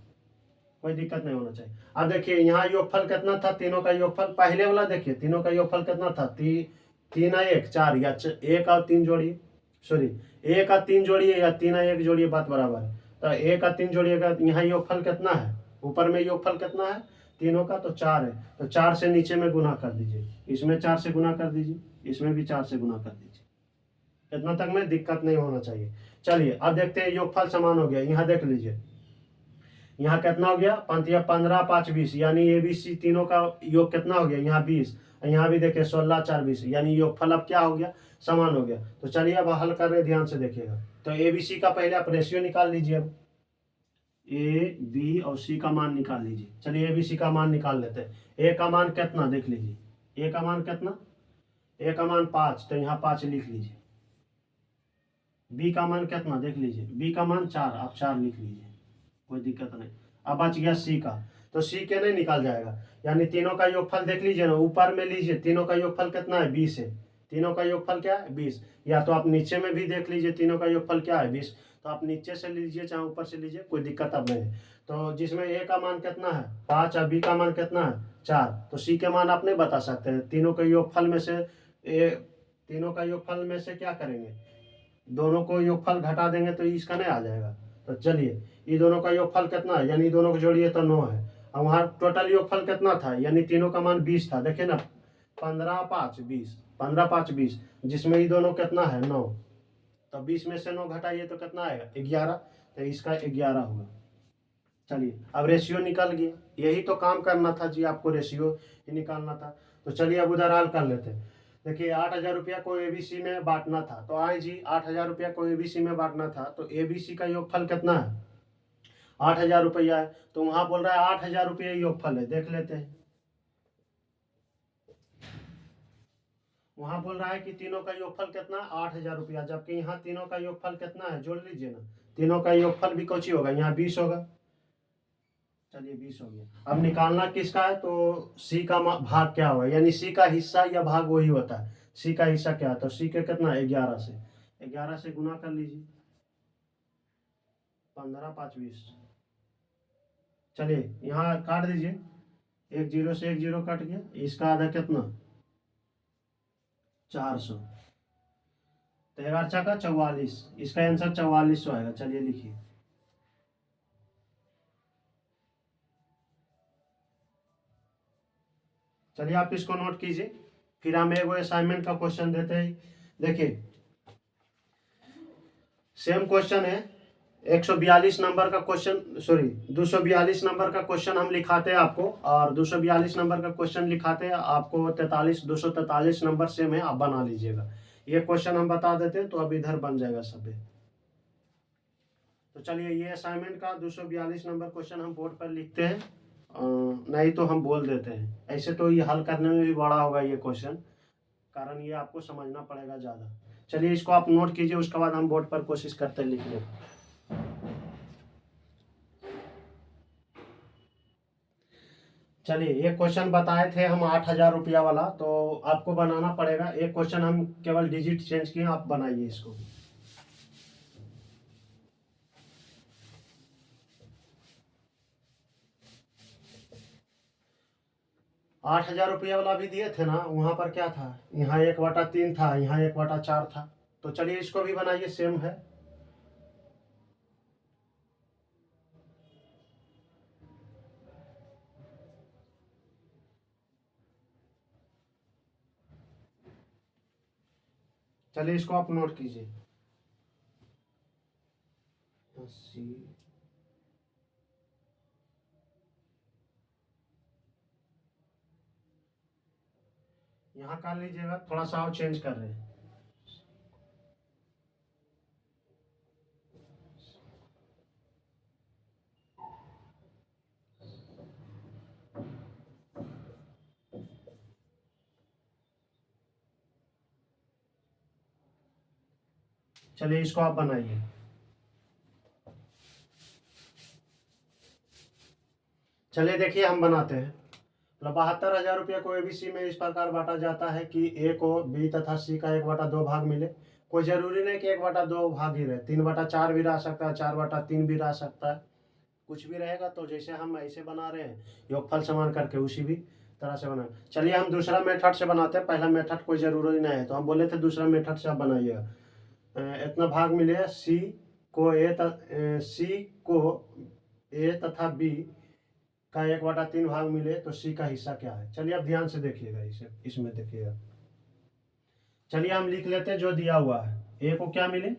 कोई दिक्कत नहीं होना चाहिए। अब देखिए यहाँ योगफल कितना था, तीनों का योगफल, पहले वाला देखिए तीनों का योगफल कितना था, 3 1 4, या 1 और 3 जोड़िए, सॉरी 1 और 3 जोड़िए या 3 और 1 जोड़िए, बात बराबर है। तो 1 और 3 जोड़िएगा, यहाँ योगफल कितना है, ऊपर में योगफल कितना है तीनों का, तो 4 है। तो 4 से नीचे में गुना कर दीजिए, इसमें 4 से गुना कर दीजिए, इसमें भी 4 से गुना कर दीजिए। इतना तक में दिक्कत नहीं होना चाहिए। चलिए अब देखते हैं, योगफल समान हो गया। यहाँ देख लीजिए, यहाँ कितना हो गया, 15 5 20, यानी ABC तीनों का योग कितना हो गया, यहाँ 20। यहाँ भी देखिए 16 4 20, यानी योगफल अब क्या हो गया, समान हो गया। तो चलिए अब हल कर रहे, ध्यान से देखिएगा। तो ABC का पहले आप रेशियो निकाल लीजिए। अब A B और C का मान निकाल लीजिए। चलिए ABC का मान निकाल लेते हैं। A का मान कितना देख लीजिए, A का मान कितना, A का मान 5, तो यहाँ 5 लिख लीजिए। B का मान कितना देख लीजिए, B का मान 4, आप 4 लिख लीजिए, कोई दिक्कत नहीं। अब बच गया C का, तो C के नहीं निकाल जाएगा, यानी तीनों का योगफल देख लीजिए ना, ऊपर में लीजिए, तीनों का योगफल कितना है, 20 है। तीनों का योगफल क्या है, 20। या तो आप नीचे में भी देख लीजिए, तीनों का योगफल क्या है, 20। तो आप नीचे से लीजिए चाहे ऊपर से लीजिए, कोई दिक्कत अब नहीं है। तो जिसमें A का मान कितना है, 5, और B का मान कितना है, 4, तो C के मान आप नहीं बता सकते हैं। तीनों के योगफल में से तीनों का योगफल में से क्या करेंगे, दोनों को योगफल घटा देंगे तो इसका नहीं आ जाएगा। तो चलिए, ये दोनों का योगफल कितना है, यानी दोनों को जोड़िए तो 9 है। और वहाँ टोटल योगफल कितना था, यानी तीनों का मान 20 था, देखिए ना, 15 5 20, 15 5 20, जिसमें ये दोनों कितना है, 9। तो 20 में से 9 घटाइए तो कितना आएगा, 11। तो इसका 11 होगा। चलिए अब रेशियो निकल गया, यही तो काम करना था जी, आपको रेशियो ही निकालना था। तो चलिए अब उधर हल कर लेते हैं। देखिए 8,000 रुपया को ABC में बांटना था, तो आए जी 8,000 रुपया को ABC में बांटना था, तो ABC का योगफल कितना है, 8,000 रुपया है। तो वहां बोल रहा है 8,000 रुपया योगफल है, देख लेते हैं। वहां बोल रहा है कि तीनों का योगफल कितना है, 8,000 रुपया, जबकि यहाँ तीनों का योगफल कितना है, जोड़ लीजिए ना, तीनों का योगफल भी कौची होगा, यहाँ 20 होगा। चलिए 20 हो गया। अब निकालना किसका है, तो सी का भाग क्या होगा, यानी सी का हिस्सा या भाग वही होता है। सी का हिस्सा क्या है, तो सी के कितना, 11 से, 11 से गुना कर लीजिए, 15 5 20। चलिए यहाँ काट दीजिए, एक जीरो से एक जीरो कट गया, इसका आधा कितना, 400। तो 11 का 44, इसका आंसर 4400 आएगा। चलिए लिखिए, चलिए आप इसको नोट कीजिए, फिर हम एक असाइनमेंट का क्वेश्चन देते हैं। देखिए सेम क्वेश्चन है, 142 नंबर का क्वेश्चन, सॉरी 242 नंबर का क्वेश्चन हम लिखाते हैं आपको, और 242 नंबर का क्वेश्चन लिखाते हैं आपको, 243 नंबर सेम है, आप बना लीजिएगा। ये क्वेश्चन हम बता देते हैं, तो अब इधर बन जाएगा सब। तो चलिए ये असाइनमेंट का 242 नंबर क्वेश्चन हम बोर्ड पर लिखते हैं, नहीं तो हम बोल देते हैं, ऐसे तो ये हल करने में भी बड़ा होगा ये क्वेश्चन, कारण ये आपको समझना पड़ेगा ज़्यादा। चलिए इसको आप नोट कीजिए, उसके बाद हम बोर्ड पर कोशिश करते हैं लिखने की। चलिए एक क्वेश्चन बताए थे हम 8,000 रुपया वाला, तो आपको बनाना पड़ेगा। एक क्वेश्चन हम केवल डिजिट चेंज किए, आप बनाइए इसको। 8,000 रुपया वाला भी दिए थे ना, वहां पर क्या था, यहाँ 1/3 था, यहाँ 1/4 था। तो चलिए इसको भी बनाइए, सेम है। चलिए इसको आप नोट कीजिए। 80 यहाँ कर लीजिएगा, थोड़ा सा और चेंज कर रहे हैं। चलिए इसको आप बनाइए। चलिए देखिए हम बनाते हैं। 72,000 रुपये को एबीसी में इस प्रकार बांटा जाता है कि ए को बी तथा सी का 1/2 भाग मिले। कोई जरूरी नहीं कि 1/2 भाग ही रहे, 3/4 भी रह सकता है, 4/3 भी रह सकता है, कुछ भी रहेगा। तो जैसे हम ऐसे बना रहे हैं योगफल समान करके, उसी भी तरह से बना। चलिए हम दूसरा मेथड से बनाते हैं, पहला मेथड कोई जरूरी नहीं है, तो हम बोले थे दूसरा मेथड से आप बनाइएगा। इतना भाग मिले सी को ए तथा बी का 1/3 भाग मिले तो सी का हिस्सा क्या है। चलिए अब ध्यान से देखिएगा, इसे इसमें देखिएगा। चलिए हम लिख लेते हैं जो दिया हुआ है। ए को क्या मिले,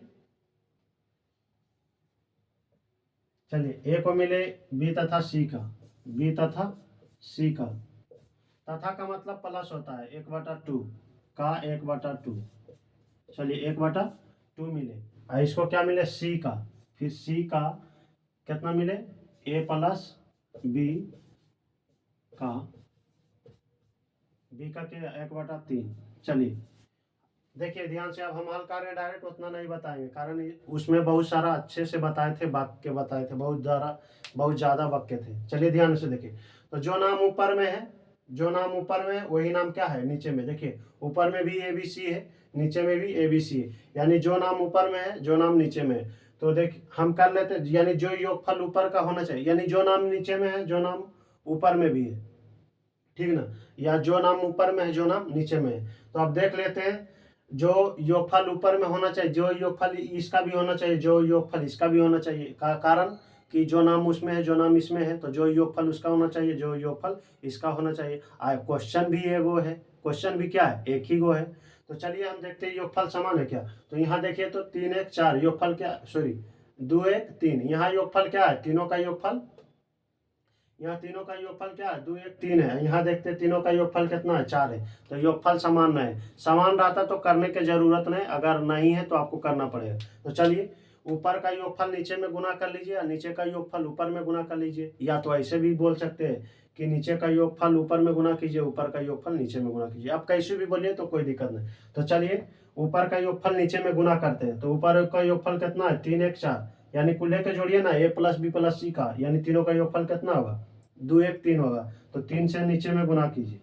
चलिए ए को मिले बी तथा सी का, बी तथा सी का, तथा का मतलब प्लस होता है 1/2 का 1/2। चलिए 1/2 मिले, और इसको क्या मिले सी का, फिर सी का कितना मिले ए प्लस बी का, बी का क्या 1/3। चलिए देखिए ध्यान से, अब हम हल कर रहे हैं डायरेक्ट, उतना नहीं बताएंगे, कारण उसमें बहुत सारा अच्छे से बताए थे, वाक्य बताए थे, बहुत ज़्यादा वाक्य थे। चलिए ध्यान से देखिए, तो जो नाम ऊपर में है, जो नाम ऊपर में है वही नाम क्या है नीचे में। देखिए ऊपर में भी ABC है, नीचे में भी ABC है, यानी जो नाम ऊपर में है जो नाम नीचे में है। तो देख हम कर लेते, यानी जो योगफल ऊपर का होना चाहिए, यानी जो नाम नीचे में है जो नाम ऊपर में भी है, ठीक ना, या जो नाम ऊपर में है जो नाम नीचे में है। तो अब देख लेते हैं, जो योगफल ऊपर में होना चाहिए, जो योगफल इसका भी होना चाहिए, जो योगफल इसका भी होना चाहिए, कारण कि जो नाम उसमें है जो नाम इसमें है, तो जो योगफल उसका होना चाहिए, जो योगफल इसका होना चाहिए। क्वेश्चन भी एगो है, क्वेश्चन भी क्या है, एक ही गो है। तो चलिए हम देखते हैं योगफल समान है क्या। तो यहाँ देखिए तो 3 1 4 योगफल क्या, सॉरी 2 1 3, यहाँ योगफल क्या है, तीनों का योगफल, यहाँ तीनों का योगफल क्या है 2 1 3 है। यहाँ देखते हैं तीनों का योगफल कितना है 4 है, तो योगफल समान नहीं है। समान रहता तो करने की जरूरत नहीं, अगर नहीं है तो आपको करना पड़ेगा। तो चलिए ऊपर का योगफल नीचे में गुना कर लीजिए, या नीचे का योगफल ऊपर में गुना कर लीजिए, या तो ऐसे भी बोल सकते हैं कि नीचे का योगफल ऊपर में गुना कीजिए, ऊपर का योगफल नीचे में गुना कीजिए। आप कैसे भी बोलिए तो कोई दिक्कत नहीं। तो चलिए ऊपर का योगफल नीचे में गुना करते हैं, तो ऊपर का योगफल कितना है 3 1 4, यानी कुल लेके जोड़िए ना A plus B plus C का, यानी तीनों का योगफल कितना होगा 2 1 3 होगा। तो 3 से नीचे में गुना कीजिए,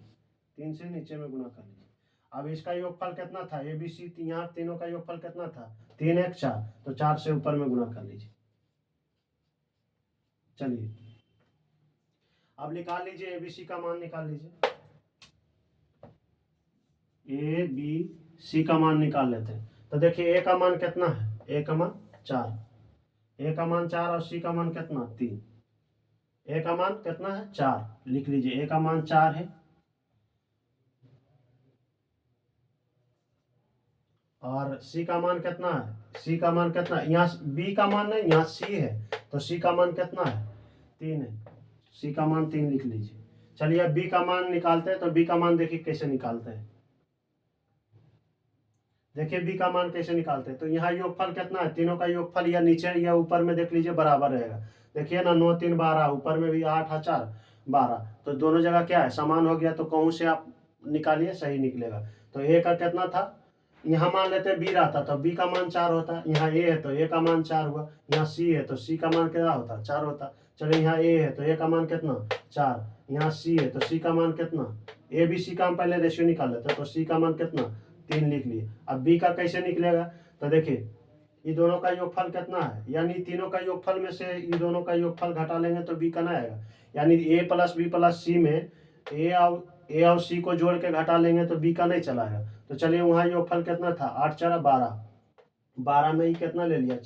3 से नीचे में गुना कर लीजिए। अब इसका योगफल कितना था ABC, यहाँ तीनों का योगफल कितना था 3 1 4, तो 4 से ऊपर में गुना कर लीजिए। चलिए अब निकाल लीजिए ABC का मान निकाल लीजिए, ABC का मान निकाल लेते हैं। तो देखिए A का मान कितना है, A का मान 4, A का मान 4 और C का मान कितना 3। A का मान कितना है 4, लिख लीजिए A का मान 4 है, और C का मान कितना है, C का मान कितना है, यहाँ B का मान नहीं यहाँ C है, तो C का मान कितना है 3 है, C का मान 3 लिख लीजिए। चलिए अब B का मान निकालते हैं, तो B का मान देखिए कैसे निकालते हैं। देखिए B का मान कैसे निकालते हैं, तो यहाँ योगफल कितना है, तीनों का योगफल या नीचे या ऊपर में देख लीजिए बराबर रहेगा। देखिए ना 9 3 12, ऊपर में भी 8 और 4 12, तो दोनों जगह क्या है समान हो गया, तो कहूँ से आप निकालिए सही निकलेगा। तो A का कितना था, यहाँ मान लेते हैं B रहता तो B का मान 4 होता, यहाँ A है तो A का मान 4 हुआ, यहाँ C है तो C का मान क्या होता 4 होता। चलिए यहाँ A है तो A का मान कितना 4, यहाँ C है तो C का मान कितना, A B C का हम पहले रेशियो निकाल लेते, तो C का मान कितना 3 लिख लिए। अब B का कैसे निकलेगा, तो देखिए ये दोनों का योगफल कितना है, यानी तीनों का योगफल में से ये दोनों का योगफल घटा लेंगे तो B का ना आएगा, यानी A plus B plus C में A और C को जोड़ के घटा लेंगे तो B का नहीं चलाएगा। तो चलिए वहाँ योगफल कितना था 8 4 12, 12 में ही कितना ले लिया,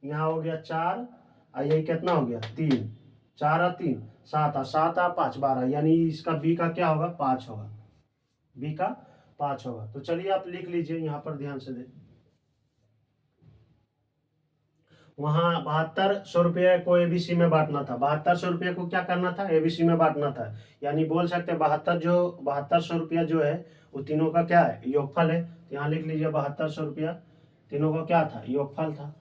यहाँ हो गया 4 और यही कितना हो गया 3, 4 और 3 7 और 7 और 5 12, यानी इसका B का क्या होगा 5 होगा, B का 5 होगा। तो चलिए आप लिख लीजिए यहाँ पर ध्यान से दे, वहाँ 7200 रुपये को एबीसी में बांटना था। 7200 रुपये को क्या करना था, एबीसी में बांटना था। यानी बोल सकते हैं 7200 रुपया जो है वो तीनों का क्या है, योगफल है। तो यहाँ लिख लीजिए 7200 रुपया तीनों का क्या था, योगफल था।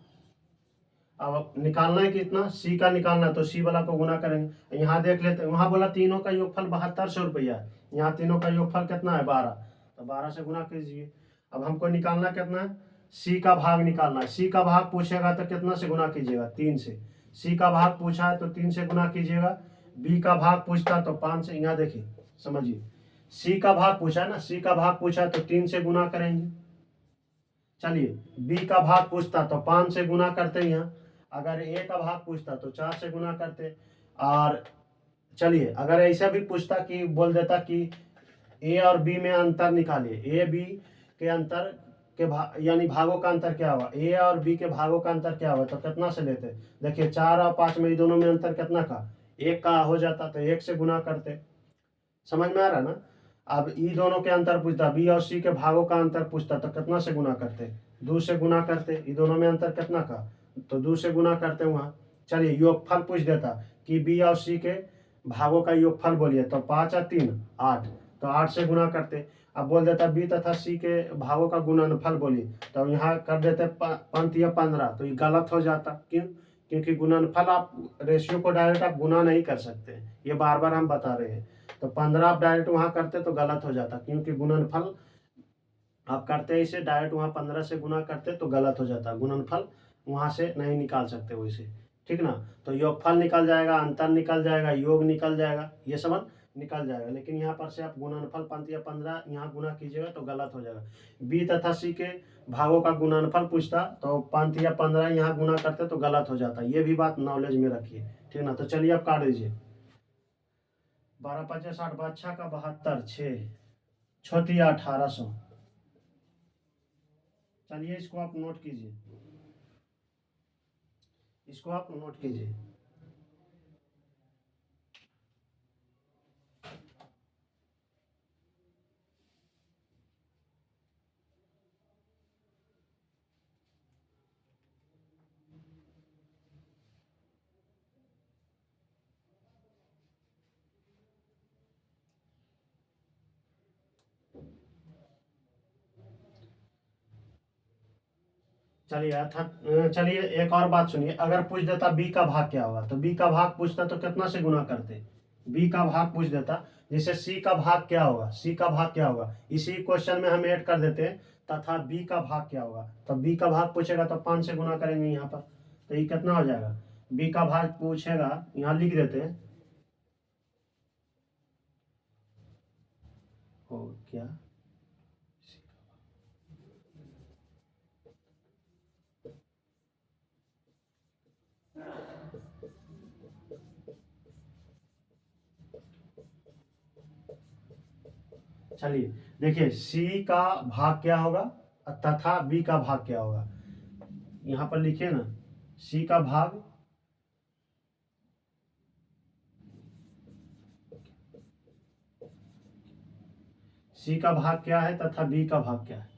अब निकालना है कितना, सी का निकालना है, तो सी वाला को गुना करेंगे। यहाँ देख लेते हैं, वहाँ बोला तीनों का योगफल 7200 रुपया है, यहाँ तीनों का योगफल कितना है 12, तो 12 से गुना कीजिए। अब हमको निकालना कितना है, सी का भाग निकालना है। सी का भाग पूछेगा तो कितना से गुना कीजिएगा, 3 से। सी का भाग पूछा है तो 3 से गुना कीजिएगा। बी का भाग पूछता तो 5 से, यहाँ देखिए समझिए, सी का भाग पूछा है ना, सी का भाग पूछा तो 3 से गुना करेंगे। चलिए बी का भाग पूछता तो 5 से गुना करते यहाँ। अगर ए का भाग पूछता तो 4 से गुना करते। और चलिए अगर ऐसा भी पूछता कि बोल देता कि ए और बी में अंतर निकालिए, ए बी के अंतर के यानी भागों का अंतर क्या हुआ, ए और बी के भागों का अंतर क्या हुआ, तो कितना से लेते। देखिए 4 और 5 में दोनों में अंतर कितना का, 1 का हो जाता, तो 1 से गुना करते। समझ में आ रहा ना। अब ई दोनों के अंतर पूछता, बी और सी के भागों का अंतर पूछता, तो कितना से गुना करते, 2 से गुना करते। ई दोनों में अंतर कितना का, तो 2 से गुना करते वहाँ। चलिए योगफल पूछ देता कि बी और सी के भागों का योगफल बोलिए, तो 5 और 3 8, तो 8 से गुना करते। अब बोल देता बी तथा सी के भागों का गुणनफल बोलिए, तो यहाँ कर देते पंत या 15, तो ये गलत हो जाता। क्यों, क्योंकि गुणनफल आप रेशियो को डायरेक्ट आप गुना नहीं कर सकते, ये बार बार हम बता रहे हैं। तो 15 आप डायरेक्ट वहां करते तो गलत हो जाता, क्योंकि गुणनफल आप करते इसे डायरेक्ट वहां 15 से गुना करते तो गलत हो जाता, गुणनफल वहां से नहीं निकाल सकते वैसे, ठीक ना। तो योगफल निकल जाएगा, अंतर निकल जाएगा, योग निकल जाएगा, ये सब निकल जाएगा। लेकिन यहाँ पर से आप गुणनफल पंत या 15 यहाँ गुना कीजिएगा तो गलत हो जाएगा। बी तथा सी के भागों का गुणनफल पूछता तो पंत या 15 यहाँ गुना करते तो गलत हो जाता, ये भी बात नॉलेज में रखिए, ठीक ना। तो चलिए आप काट दीजिए। 12 5 60, बादशाह का 72, 6 छतिया 1800। चलिए इसको आप नोट कीजिए, इसको आप नोट कीजिए। चलिए एक और बात सुनिए, अगर पूछ देता बी का भाग क्या होगा, तो बी का भाग पूछता तो कितना से गुना करते, बी का भाग पूछ देता। जैसे सी का भाग क्या होगा, सी का भाग क्या होगा, इसी क्वेश्चन में हम ऐड कर देते हैं तथा बी का भाग क्या होगा। तो बी का भाग पूछेगा तो 5 से गुना करेंगे यहाँ पर, तो ये कितना हो जाएगा, बी का भाग पूछेगा, यहाँ लिख देते हैं। हो क्या, चलिए देखिए सी का भाग क्या होगा तथा बी का भाग क्या होगा, यहाँ पर लिखिए ना, सी का भाग, सी का भाग क्या है तथा बी का भाग क्या है।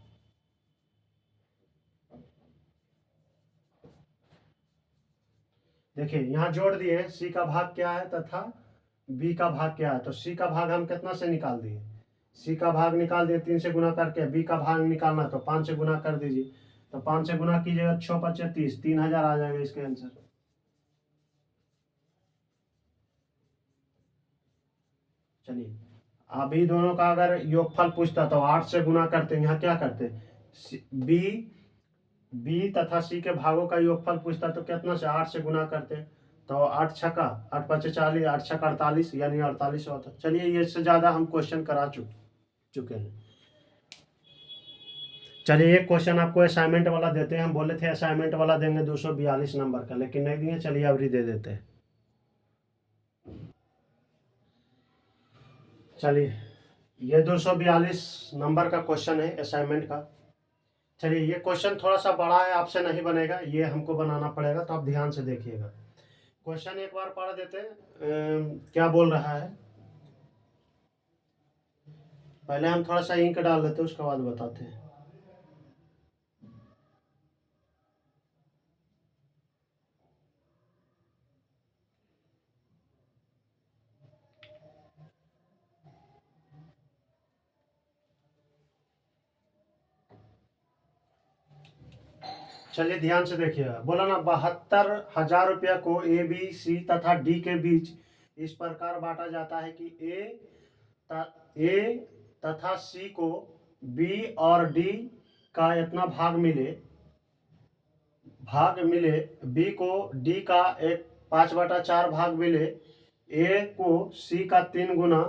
देखिए यहाँ जोड़ दिए, सी का भाग क्या है तथा बी का भाग क्या है। तो सी का भाग हम कितना से निकाल दिए, सी का भाग निकाल दिए 3 से गुना करके। बी का भाग निकालना तो 5 से गुना कर दीजिए, तो 5 से गुना कीजिएगा, 6 5 30, 3000 आ जाएगा इसका आंसर। चलिए अभी दोनों का अगर योगफल पूछता तो 8 से गुना करते, यहाँ क्या करते, बी बी तथा सी के भागों का योगफल पूछता तो कितना से 8 से गुना करते। तो 8 छक्का 8 5 40, 8 छक्का 48, यानी 48 होता। चलिए ये से ज़्यादा हम क्वेश्चन करा चुके हैं। चलिए एक क्वेश्चन आपको असाइनमेंट वाला देते हैं, हम बोले थे असाइनमेंट वाला देंगे 242 नंबर का, लेकिन नहीं दिए। चलिए अभी दे देते हैं। चलिए ये 242 नंबर का क्वेश्चन है असाइनमेंट का। चलिए ये क्वेश्चन थोड़ा सा बड़ा है, आपसे नहीं बनेगा, ये हमको बनाना पड़ेगा, तो आप ध्यान से देखिएगा। क्वेश्चन एक बार पढ़ देते हैं, क्या बोल रहा है। पहले हम थोड़ा सा इंक डाल लेते हैं, उसके बाद बताते हैं। चलिए ध्यान से देखिएगा, बोला ना 72,000 रुपया को ए बी सी तथा डी के बीच इस प्रकार बांटा जाता है कि ए तथा सी को बी और डी का इतना भाग मिले, बी को डी का 5/4 भाग मिले, ए को सी का 3 गुना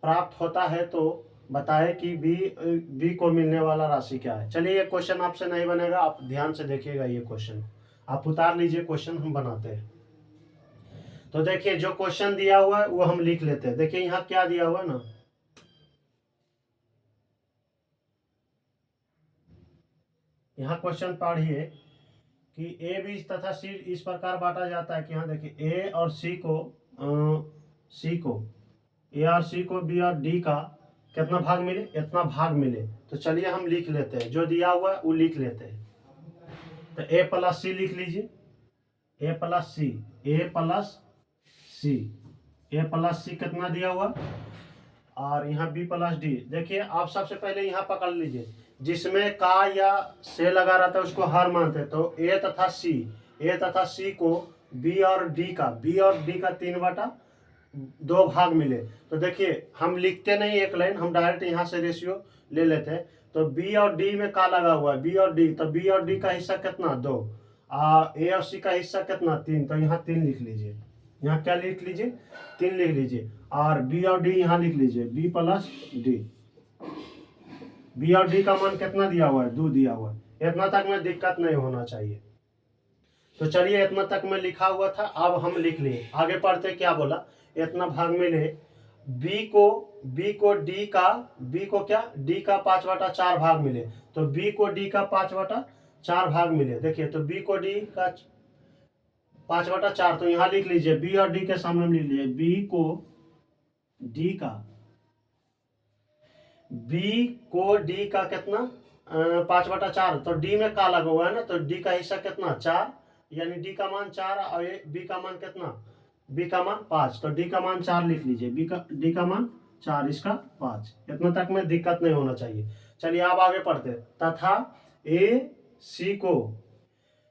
प्राप्त होता है, तो बताए कि बी को मिलने वाला राशि क्या है। चलिए ये क्वेश्चन आपसे नहीं बनेगा, आप ध्यान से देखिएगा, ये क्वेश्चन आप उतार लीजिए, क्वेश्चन हम बनाते हैं। तो देखिए जो क्वेश्चन दिया हुआ है वो हम लिख लेते हैं। देखिए यहाँ क्या दिया हुआ है ना, यहाँ क्वेश्चन पढ़िए कि ए बी तथा सी इस प्रकार बांटा जाता है कि यहाँ देखिए ए और सी को ए और सी को बी और डी का कितना भाग मिले, इतना भाग मिले। तो चलिए हम लिख लेते हैं, जो दिया हुआ है वो लिख लेते हैं। तो ए प्लस सी लिख लीजिए, ए प्लस सी कितना दिया हुआ, और यहाँ बी प्लस डी। देखिए आप सबसे पहले यहाँ पकड़ लीजिए, जिसमें का या से लगा रहता है उसको हर मानते हैं। तो ए तथा सी को बी और डी का 3/2 भाग मिले। तो देखिए हम लिखते नहीं एक लाइन, हम डायरेक्ट यहाँ से रेशियो ले लेते हैं। तो बी और डी में का लगा हुआ है, बी और डी, तो बी और डी का हिस्सा कितना 2, ए और सी का हिस्सा कितना 3, तो यहाँ 3 लिख लीजिए। यहाँ क्या लिख लीजिए, 3 लिख लीजिए। और बी और डी यहाँ लिख लीजिए, बी प्लस डी। बी और डी का मान कितना दिया हुआ है, 2 दिया हुआ है। इतना तक में दिक्कत नहीं होना चाहिए। तो चलिए इतना तक में लिखा हुआ था, अब हम लिख लिए। आगे पढ़ते क्या बोला, इतना भाग मिले बी को डी का 5/4 भाग मिले। तो बी को डी का 5/4 भाग मिले। देखिए तो बी को डी का 5/4, तो यहाँ लिख लीजिए बी और डी के सामने लिख लीजिए, बी को डी का कितना 5/4, तो डी में का लगा हुआ है ना, तो डी का हिस्सा कितना 4, यानी डी का मान 4 और बी का मान कितना, बी का मान 5, तो डी का मान 4 लिख लीजिए, डी का मान 4, इसका 5। इतना तक में दिक्कत नहीं होना चाहिए। चलिए आप आगे पढ़ते, तथा ए सी को,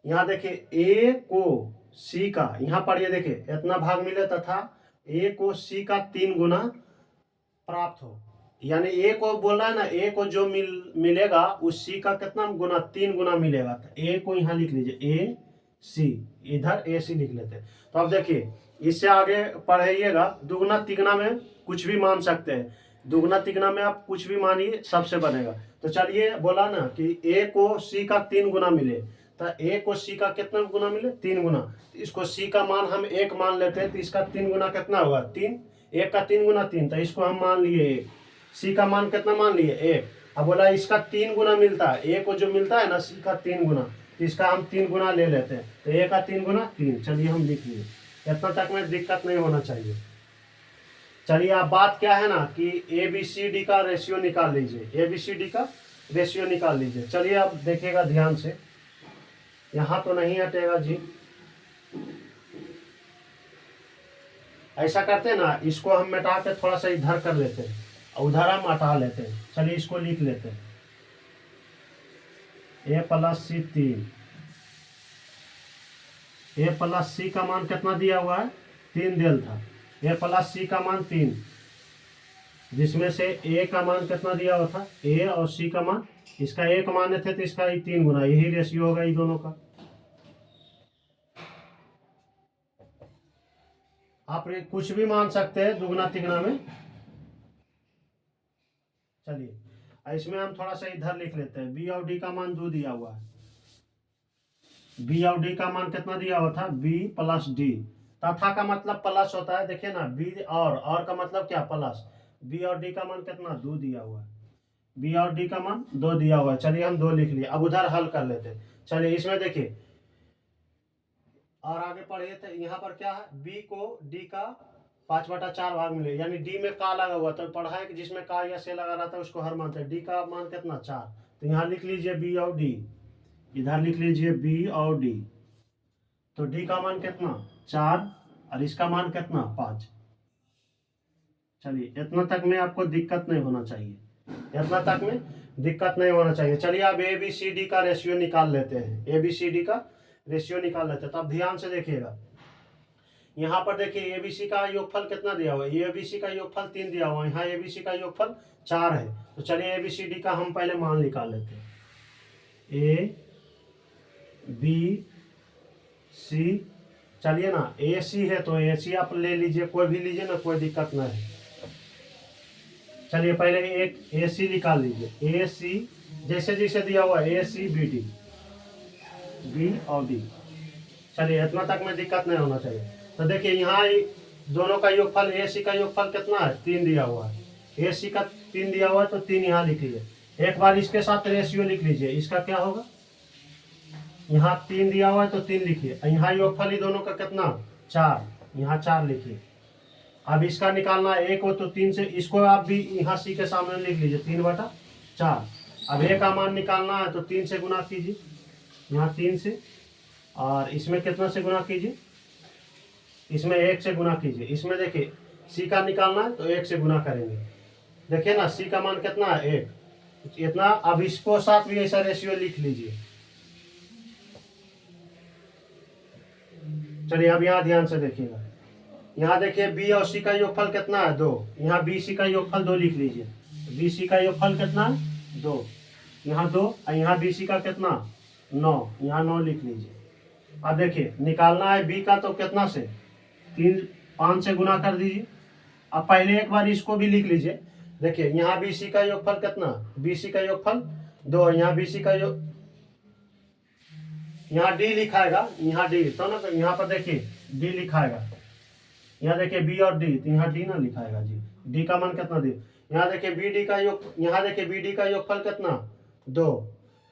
यहाँ देखिए ए को सी का, यहाँ पढ़िए देखिए इतना भाग मिले, तथा ए को सी का 3 गुना प्राप्त हो। यानी ए को बोल रहा है ना, ए को जो मिलेगा उस सी का कितना गुना, 3 गुना मिलेगा। तो ए को यहाँ लिख लीजिए, ए सी, इधर ए सी लिख लेते हैं। तो अब देखिए इससे आगे पढ़िएगा, दुगना तिगना में कुछ भी मान सकते हैं, दुगना तिगना में आप कुछ भी मानिए, सबसे बनेगा। तो चलिए बोला ना कि ए को सी का 3 गुना मिले, तो ए को सी का कितना गुना मिले, 3 गुना। इसको सी का मान हम 1 मान लेते हैं, तो इसका 3 गुना कितना होगा 3, 1 का 3 गुना 3, तो इसको हम मान लिए 1। सी का मान कितना मान लिए 1। अब बोला इसका 3 गुना मिलता है, ए को जो मिलता है ना सी का 3 गुना, तो इसका हम 3 गुना ले लेते हैं, तो ए का 3 गुना 3। चलिए हम लिख लिए, इतना तक में दिक्कत नहीं होना चाहिए। चलिए अब बात क्या है ना कि ए बी सी डी का रेशियो निकाल लीजिए, ए बी सी डी का रेशियो निकाल लीजिए। चलिए अब देखिएगा ध्यान से, यहाँ तो नहीं हटेगा जी, ऐसा करते हैं ना, इसको हम मिटा के थोड़ा सा इधर कर लेते हैं, उधर हम हटा लेते हैं। चलिए इसको लिख लेते हैं, ए प्लस सी 3, ए प्लस सी का मान कितना दिया हुआ है 3 दिया था, ए प्लस सी का मान 3, जिसमें से ए का मान कितना दिया हुआ था, ए और सी का मान, इसका 1 माने थे तो इसका 3 गुना, यही रेशियो होगा इन दोनों का। आप कुछ भी मान सकते हैं दुगना तिगना में। चलिए इसमें हम थोड़ा सा इधर लिख लेते हैं, बी और डी का मान 2 दिया हुआ है, बी और डी का मान कितना दिया हुआ था, बी प्लस डी। तथा का मतलब प्लस होता है, देखिए ना, बी और का मतलब क्या प्लस, बी और डी का मान कितना 2 दिया हुआ है, बी और डी का मान 2 दिया हुआ है। चलिए हम 2 लिख लिए, अब उधर हल कर लेते हैं। चलिए इसमें देखिए और आगे पढ़िए, तो यहाँ पर क्या है, बी को डी का 5/4 भाग मिले, यानी डी में का लगा हुआ, तो पढ़ा है कि जिसमें का या से लगा रहता है उसको हर मानते हैं। डी का मान कितना 4, तो यहाँ लिख लीजिए बी और डी, इधर लिख लीजिए बी और डी। तो डी का मान कितना 4 और इसका मान कितना 5। चलिए इतना तक में आपको दिक्कत नहीं होना चाहिए, इतना तक में दिक्कत नहीं होना चाहिए। चलिए अब ए बी सी डी का रेशियो निकाल लेते हैं, ए बी सी डी का रेशियो निकाल लेते हैं। तो अब ध्यान से देखिएगा, यहाँ पर देखिए ए बी सी का योगफल कितना दिया हुआ है, ए बी सी का योगफल 3 दिया हुआ है, यहाँ ए बी सी का योगफल 4 है। तो चलिए ए बी सी डी का हम पहले मान निकाल लेते हैं। ए बी सी, चलिए ना ए सी है तो ए सी आप ले लीजिए, कोई भी लीजिए ना, कोई दिक्कत नहीं है। चलिए पहले एक ए सी निकाल लीजिए, ए सी जैसे जैसे दिया हुआ है, ए सी बी डी, बी और डी। चलिए इतना तक में दिक्कत नहीं होना चाहिए। तो देखिए यहाँ दोनों का योगफल, ए सी का योगफल कितना है, 3 दिया हुआ है, ए सी का 3 दिया हुआ है तो 3 यहाँ लिख लीजिए। एक बार इसके साथ रेशियो लिख लीजिए, इसका क्या होगा, यहाँ 3 दिया हुआ है तो 3 लिखिए, यहाँ योगफल ही दोनों का कितना 4, यहाँ 4 लिखिए। अब इसका निकालना है, एक हो तो 3 से, इसको आप भी यहाँ सी के सामने लिख लीजिए, 3/4। अब ए का मान निकालना है तो 3 से गुना कीजिए, यहाँ 3 से, और इसमें कितना से गुना कीजिए, इसमें 1 से गुना कीजिए। इसमें देखिए सी का निकालना है तो 1 से गुना करेंगे। देखिए ना सी का मान कितना है 1, इतना। अब इसको साथ भी ऐसा रेशियो लिख लीजिए। चलिए अब यहाँ ध्यान से देखिएगा, यहाँ देखिए बी और सी का योगफल कितना है 2, यहाँ बी सी का योगफल 2 लिख लीजिए। बी सी का योगफल कितना है 2, यहाँ 2, और यहाँ बी सी का कितना 9, यहाँ 9 लिख लीजिए। अब देखिए निकालना है बी का तो कितना से 5 से गुना कर दीजिए। अब पहले एक बार इसको भी लिख लीजिए। देखिए यहाँ बी सी का योगफल कितना, बी सी का योगफल 2, यहाँ बी सी का योग, यहाँ डी लिखाएगा, यहाँ डी तो ना, यहाँ पर देखिए डी लिखाएगा, यहाँ देखिए बी और डी, तो यहाँ डी ना लिखाएगा जी, डी का मान कितना दी, यहाँ देखिए बी डी का योग, यहाँ देखिए बी डी का योगफल कितना 2,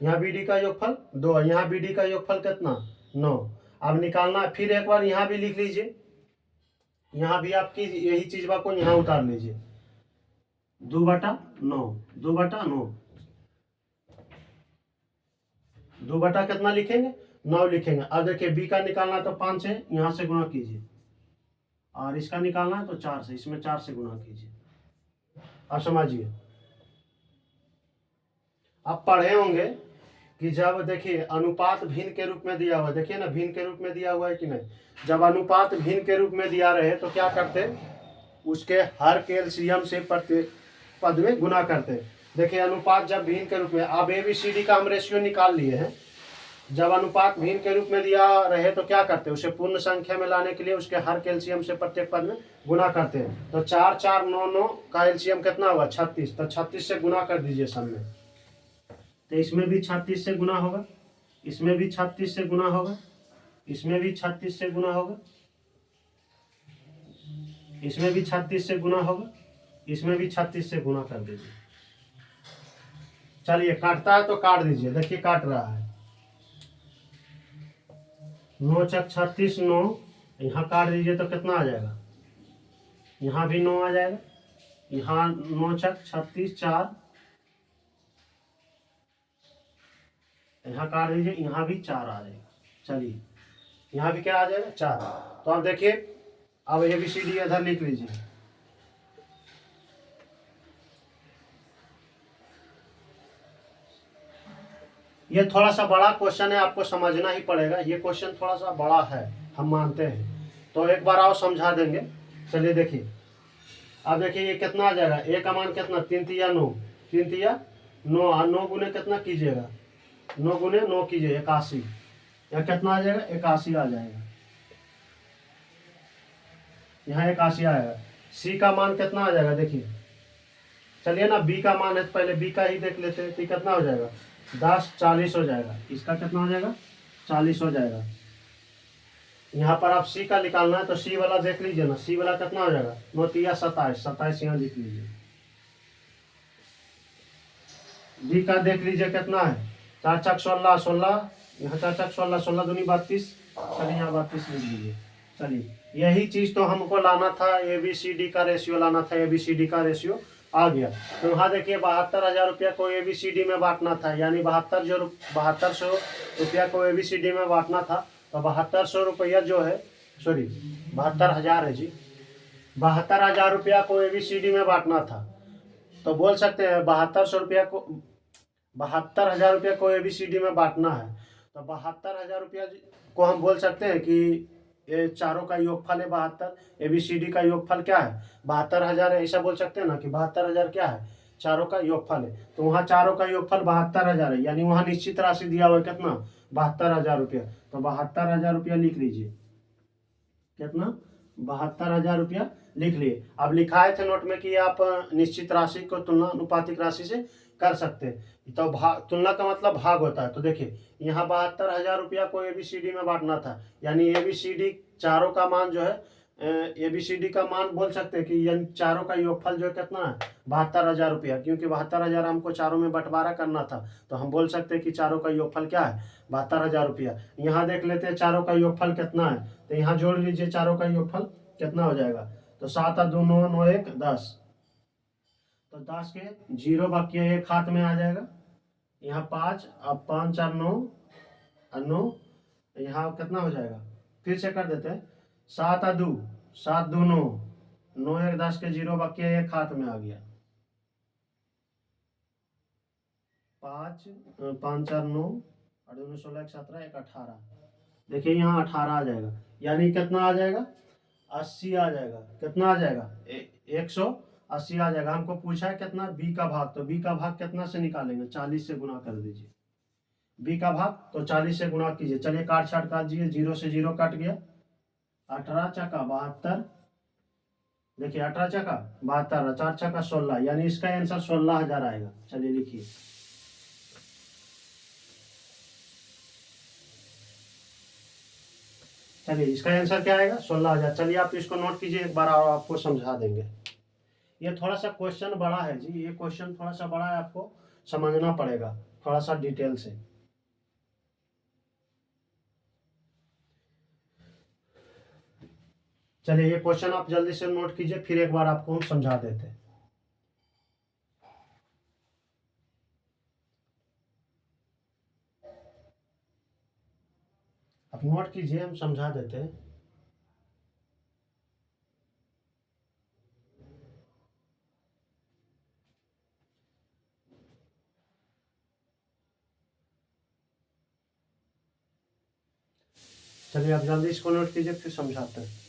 यहाँ बी डी का योगफल 2, यहाँ बी डी का योगफल कितना 9। अब निकालना, फिर एक बार यहाँ भी लिख लीजिए, यहाँ भी आपकी यही चीज को यहाँ उतार लीजिए, 2/9, 2/9, 2 कितना लिखेंगे 9 लिखेंगे। अब देखिए बी का निकालना तो 5 से यहाँ से गुना कीजिए, और इसका निकालना है तो 4 से, इसमें 4 से गुना कीजिए। अब समझिए, आप पढ़े होंगे कि जब देखिए अनुपात भिन्न के रूप में दिया हुआ है, देखिए ना भिन्न के रूप में दिया हुआ है कि नहीं, जब अनुपात भिन्न के रूप में दिया रहे तो क्या करते, उसके हर के एलसीएम से प्रत्येक पद में गुना करते। देखिए अनुपात जब भिन्न के रूप में, अब ए बी सी डी का हम रेशियो निकाल लिए हैं, जब अनुपात भिन्न के रूप में दिया रहे तो क्या करते हैं, उसे पूर्ण संख्या में लाने के लिए उसके हर के एलसीएम से प्रत्येक पद में गुना करते हैं। तो 4 4 9 9 का एलसीएम कितना हुआ 36, तो 36 से गुना कर दीजिए सब में। तो इसमें भी 36 से गुना होगा, इसमें भी 36 से गुना होगा, इसमें भी 36 से गुना होगा, इसमें भी 36 से गुना होगा, इसमें भी 36 से गुना कर दीजिए। चलिए काटता है तो काट दीजिए, देखिए काट रहा है, 9 चक 36 9, यहाँ काट दीजिए तो कितना आ जाएगा, यहाँ भी 9 आ जाएगा, यहाँ 9 चक 36 4, यहाँ काट दीजिए, यहाँ भी 4 आ जाएगा। चलिए यहाँ भी क्या आ जाएगा 4। तो अब देखिए, अब ए बी सी डी इधर लिख लीजिए। ये थोड़ा सा बड़ा क्वेश्चन है, आपको समझना ही पड़ेगा, ये क्वेश्चन थोड़ा सा बड़ा है, हम मानते हैं, तो एक बार आओ समझा देंगे। चलिए देखिए, अब देखिए ये कितना आ जाएगा, ए का मान कितना 3 तिया 9, 3 तिया 9, और 9 गुने कितना कीजिएगा, 9 गुने 9 कीजिए 81, यहाँ कितना आ जाएगा 81 आ जाएगा, यहाँ 81 आएगा। सी का मान कितना आ जाएगा देखिए, चलिए ना बी का मान है तो पहले बी का ही देख लेते हैं, तो कितना हो जाएगा 10 40 हो जाएगा, इसका कितना हो जाएगा 40 हो जाएगा। यहाँ पर आप सी का निकालना है तो सी वाला देख लीजिए ना, सी वाला कितना हो जाएगा 9 तिया 27, 27 यहाँ लिख लीजिए। डी का देख लीजिए कितना है 4 चक 16 16, यहाँ 4 चक 16 16 दूनी 32, चलिए यहाँ 32 लिख लीजिए। चलिए यही चीज तो हमको लाना था, ए बी सी डी का रेशियो लाना था, ए बी सी डी का रेशियो आ गया। तो यहाँ देखिए 72,000 रुपया को ए बी सी डी में बांटना था, यानी 7200 रुपया को ए बी सी डी में बांटना था। तो 7200 रुपया जो है, सॉरी 72,000 है जी, 72,000 रुपया को ए बी सी डी में बांटना था। तो बोल सकते हैं 7200 रुपया को 72,000 रुपया को ABCD में बांटना है, तो 72,000 रुपया को हम बोल सकते हैं कि ये चारों का योगफल है 72। ABCD का योगफल क्या है 72,000 है, ऐसा बोल सकते हैं ना कि 72,000 क्या है चारों का योगफल है। तो वहाँ चारों का योगफल 72,000 है, यानी वहाँ निश्चित राशि दिया हुआ है कितना 72,000 रुपया। तो 72,000 रुपया लिख लीजिए, कितना 72,000 रुपया लिख लिए। अब लिखाए थे नोट में कि आप निश्चित राशि को तुलना अनुपातिक राशि से कर सकते हैं। तो तुलना का मतलब भाग होता है। तो देखिए यहाँ 72,000 रुपया को ABCD में बांटना था, यानी ABCD चारों का मान जो है ABCD का मान बोल सकते हैं कि यानी चारों का योगफल जो है कितना है 72,000 रुपया, क्योंकि 72,000 हमको चारों में बंटवारा करना था, तो हम बोल सकते हैं कि चारों का योगफल क्या है 72,000 रुपया। यहाँ देख लेते हैं चारों का योगफल कितना है, तो यहाँ जोड़ लीजिए चारों का योगफल कितना हो जाएगा। तो 7 और 2 9 9 1 10, तो 10 के 0 बाकी है, एक हाथ में आ जाएगा। यहाँ 5 अब 5 और 9 और 9, यहाँ कितना हो जाएगा फिर से कर देते हैं। 7 और 2 7 2 9 9 1 10 के 0 बाकी है, एक हाथ में आ गया। 5 5 और 9 और 2 16 1 17 1 18, देखिए यहाँ 18 आ जाएगा, यानी कितना आ जाएगा 80 आ जाएगा। कितना आ जाएगा 180 आ जाएगा। हमको पूछा है कितना बी का भाग, तो बी का भाग कितना से निकालेंगे 40 से गुना कर दीजिए। बी का भाग तो 40 से गुना कीजिए। चलिए काट छाट काटिए, 0 से 0 कट गया। 18 चका 72, देखिए 18 चका 72, 4 चका 16, यानी इसका आंसर 16,000 आएगा। चलिए लिखिए, चलिए इसका आंसर क्या आएगा 16,000। चलिए आप इसको नोट कीजिए, एक बार और आपको समझा देंगे। ये थोड़ा सा क्वेश्चन बड़ा है जी, ये क्वेश्चन थोड़ा सा बड़ा है, आपको समझना पड़ेगा थोड़ा सा डिटेल से। चलिए ये क्वेश्चन आप जल्दी से नोट कीजिए, फिर एक बार आपको हम समझा देते हैं। आप नोट कीजिए, हम समझा देते हैं। चलिए आप जल्दी इसको नोट कीजिए, फिर समझाते हैं।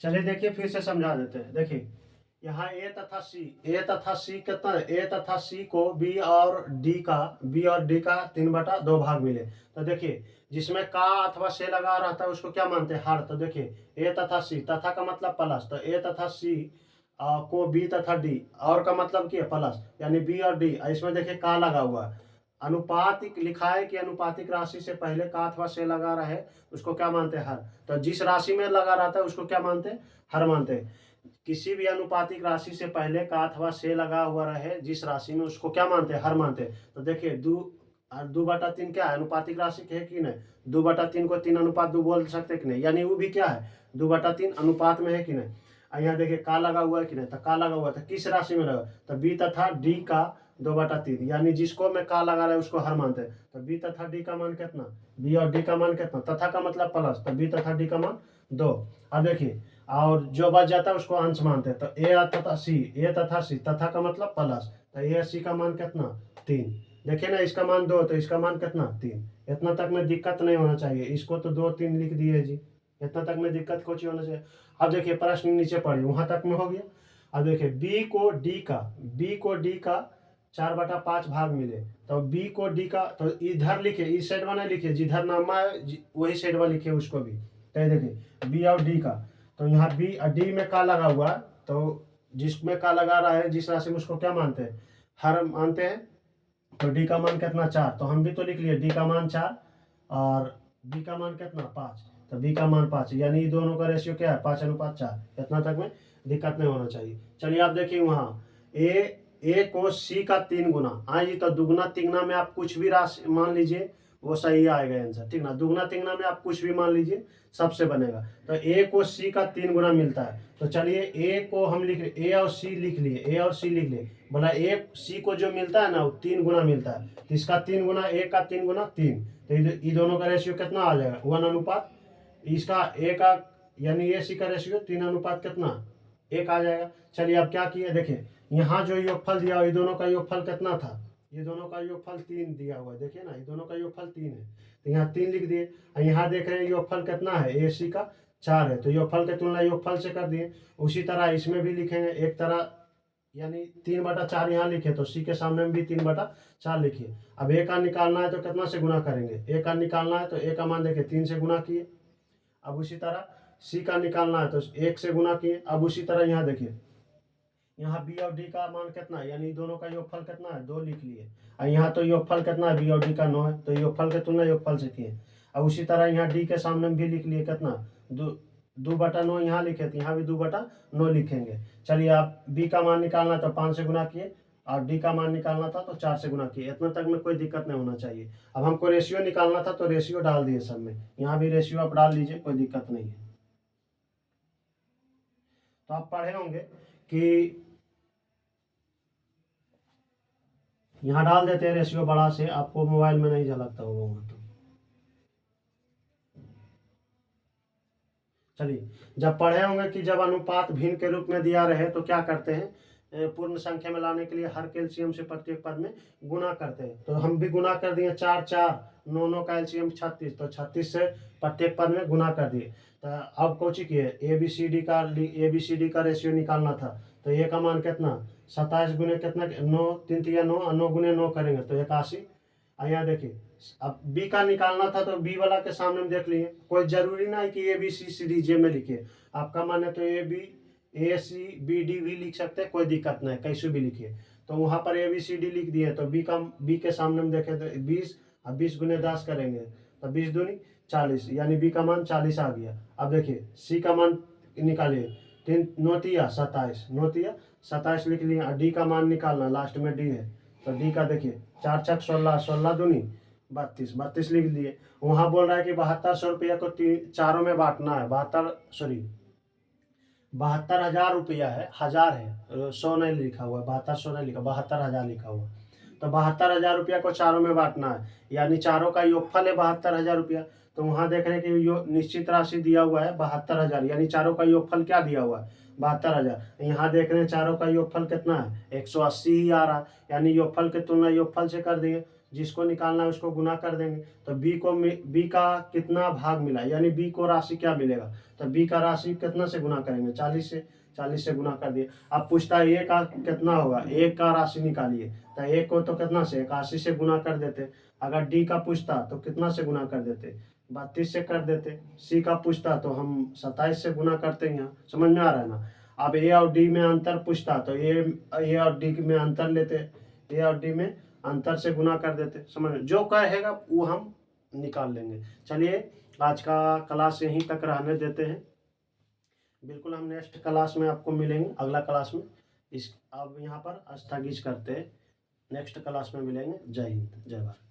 चलिए देखिए फिर से समझा देते हैं। देखिए यहाँ ए तथा सी कितना है, ए तथा सी को बी और डी का 3/2 भाग मिले। तो देखिए जिसमें का अथवा से लगा रहता है उसको क्या मानते हैं हर। तो देखिए ए तथा सी, तथा का मतलब प्लस, तो ए तथा सी को बी तथा डी, और का मतलब क्या है प्लस, यानी बी और डी। इसमें देखिए का लगा हुआ है। अनुपातिक लिखा है कि अनुपातिक राशि से पहले का अथवा से लगा रहे उसको क्या मानते हैं हर। तो जिस राशि में लगा रहता है उसको क्या मानते हैं हर मानते हैं। किसी भी अनुपातिक राशि से पहले का अथवा से लगा हुआ रहे जिस राशि में, उसको क्या मानते हैं हर मानते हैं। तो देखिए 2/3 क्या है अनुपातिक राशि है कि नहीं, 2/3 को 3:2 बोल सकते कि नहीं, यानी वो भी क्या है 2/3 अनुपात में है कि नहीं। यहाँ देखिए का लगा हुआ है कि नहीं, तो का लगा हुआ था किस राशि में लगा, तो बी तथा डी का 2/3, यानी जिसको मैं का लगा रहा है उसको हर मानते हैं। तो बी तथा डी का मान कितना, बी और डी का मान कितना, तथा का मतलब प्लस, तो बी तथा डी का मान 2। अब देखिए और जो बच जाता है उसको अंश मानते हैं। तो ए तथा सी, तथा का मतलब प्लस, तो ए सी का मान कितना 3। देखिए ना इसका मान 2, तो इसका मान कितना 3। इतना तक में दिक्कत नहीं होना चाहिए, इसको तो 2 3 लिख दिए जी, इतना तक में दिक्कत कुछ होना चाहिए। अब देखिए प्रश्न नीचे पढ़िए, वहां तक में हो गया। अब देखिए बी को डी का 4/5 भाग मिले। तो बी को डी का, तो इधर लिखे, इस साइड में लिखिए, जिधर नामा है वही साइड में लिखिए उसको भी। तो देखिए बी और डी का, तो यहाँ बी और डी में का लगा हुआ है, तो जिसमें का लगा रहा है जिस राशि में उसको क्या मानते हैं हर मानते हैं। तो डी का मान कितना 4, तो हम भी तो लिख लिए डी का मान 4 और बी का मान कितना 5, तो बी का मान 5, यानी दोनों का रेशियो क्या है 5:4। इतना तक में दिक्कत नहीं होना चाहिए। चलिए आप देखिए वहाँ ए को सी का 3 गुना, हाँ जी, तो दुगना तिगना में आप कुछ भी राशि मान लीजिए, वो सही आएगा आंसर, ठीक ना। दुगना तिगना में आप कुछ भी मान लीजिए, सबसे बनेगा। तो ए को सी का 3 गुना मिलता है, तो चलिए ए को हम लिख, ए और सी लिख लिए, ए और सी लिख लिए। बोला ए सी को जो मिलता है ना वो 3 गुना मिलता है, तो इसका 3 गुना, ए का 3 गुना 3, तो ये दोनों का रेशियो कितना आ जाएगा, 1 अनुपात इसका ए का, यानी ए सी का रेशियो 3 अनुपात कितना, 1 आ जाएगा। चलिए अब क्या किए, देखिए यहाँ जो योगफल दिया ये दोनों का योगफल कितना था, ये दोनों का योगफल 3 दिया हुआ है, देखिए ना ये दोनों का योगफल 3 है, तो यहाँ 3 लिख दिए। यहाँ देख रहे हैं योगफल कितना है, ए सी का 4 है, तो योगफल की तुलना योगफल से कर दिए। उसी तरह इसमें भी लिखेंगे एक तरह, यानी 3/4 यहाँ लिखे, तो सी के सामने में भी 3/4 लिखिए। अब ए का निकालना है तो कितना से गुना करेंगे, ए का निकालना है तो ए का मान देखिए 3 से गुना किए। अब उसी तरह सी का निकालना है तो 1 से गुना किए। अब उसी तरह यहाँ देखिए, यहाँ बी और डी का मान कितना है, यानी दोनों का योगफल कितना है, 2 लिख लिए। और यहाँ तो योगफल कितना है, बी और डी का 9 है, तो योगफल के तुलना योगफल से किए। अब उसी तरह यहाँ डी के सामने भी लिख लिए कितना, 2/9 यहाँ लिखे थे, यहाँ भी 2/9 लिखेंगे। चलिए आप बी का मान निकालना तो 5 से गुना किए, और डी का मान निकालना था तो 4 से गुना किए। इतना तक में कोई दिक्कत नहीं होना चाहिए। अब हमको रेशियो निकालना था तो रेशियो डाल दिए सब में, यहाँ भी रेशियो आप डाल लीजिए, कोई दिक्कत नहीं है। तो आप पढ़े होंगे कि यहाँ डाल देते हैं रेशियो बड़ा से, आपको मोबाइल में नहीं झलकता होगा वहाँ तो। चलिए, जब पढ़े होंगे कि जब अनुपात भिन्न के रूप में दिया रहे तो क्या करते हैं, पूर्ण संख्या में लाने के लिए हर कैल्शियम से प्रत्येक पद में गुना करते हैं। तो हम भी गुना कर दिए, 4 4 9 9 का एलसीएम 36, तो 36 से प्रत्येक पद में गुना कर दिए। तो अब कोची किए, ए बी सी डी का रेशियो निकालना था, तो ए का मान कितना, 27 गुने कितना, 9 3 3 9, 9 गुने 9 करेंगे तो 81। यहाँ देखिए अब बी का निकालना था तो बी वाला के सामने में देख लिए, कोई जरूरी ना है कि A B C D J में लिखिए, आपका मन है तो ए सी बी डी भी लिख सकते हैं, कोई दिक्कत नहीं, कैसे भी लिखिए। तो वहाँ पर ए बी सी डी लिख दिए, तो बी के सामने में देखें तो 20, अब 20 गुने 10 करेंगे तो 20 दूनी 40, यानी बी का मान 40 आ गया। अब देखिए सी का मान निकालिए, 3 9 तिया 27, 9 तिया 27 लिख लिए। और डी का मान निकालना, लास्ट में डी है, तो डी का देखिए 4 छक 16, 16 दूनी 32, 32 लिख दिए। वहाँ बोल रहा है कि 7200 रुपया को चारों में बांटना है, 72,000 रुपया है, हजार है, 100 नहीं लिखा हुआ, 7200 नहीं लिखा, 72,000 लिखा हुआ। तो 72,000 रुपया को चारों में बांटना है, यानी चारों का योगफल है 72,000 रुपया। तो वहाँ देख रहे हैं कि यो निश्चित राशि दिया हुआ है 72,000, यानी चारों का योगफल क्या दिया हुआ है, 72,000। यहाँ देख रहे हैं चारों का योगफल कितना है, 180 ही आ रहा, यानी योगफल की तुलना योगफल से कर देंगे, जिसको निकालना है उसको गुना कर देंगे। तो बी का कितना भाग मिला, यानी बी को राशि क्या मिलेगा, तो बी का राशि कितना से गुना करेंगे, 40 से गुना कर दिए। अब पूछता है ए का कितना होगा, ए का राशि निकालिए, तो ए को तो कितना से 81 से गुना कर देते। अगर डी का पूछता तो कितना से गुना कर देते, 32 से कर देते। सी का पूछता तो हम 27 से गुना करते हैं, यहाँ समझ में आ रहा है ना। अब ए और डी में अंतर पूछता तो ए और डी में अंतर लेते, ए और डी में अंतर से गुना कर देते, समझ में, जो कहेगा वो हम निकाल लेंगे। चलिए आज का क्लास यहीं तक रहने देते हैं, बिल्कुल हम नेक्स्ट क्लास में आपको मिलेंगे, अगला क्लास में। अब यहाँ पर स्थगित करते हैं, नेक्स्ट क्लास में मिलेंगे। जय हिंद, जय भारत।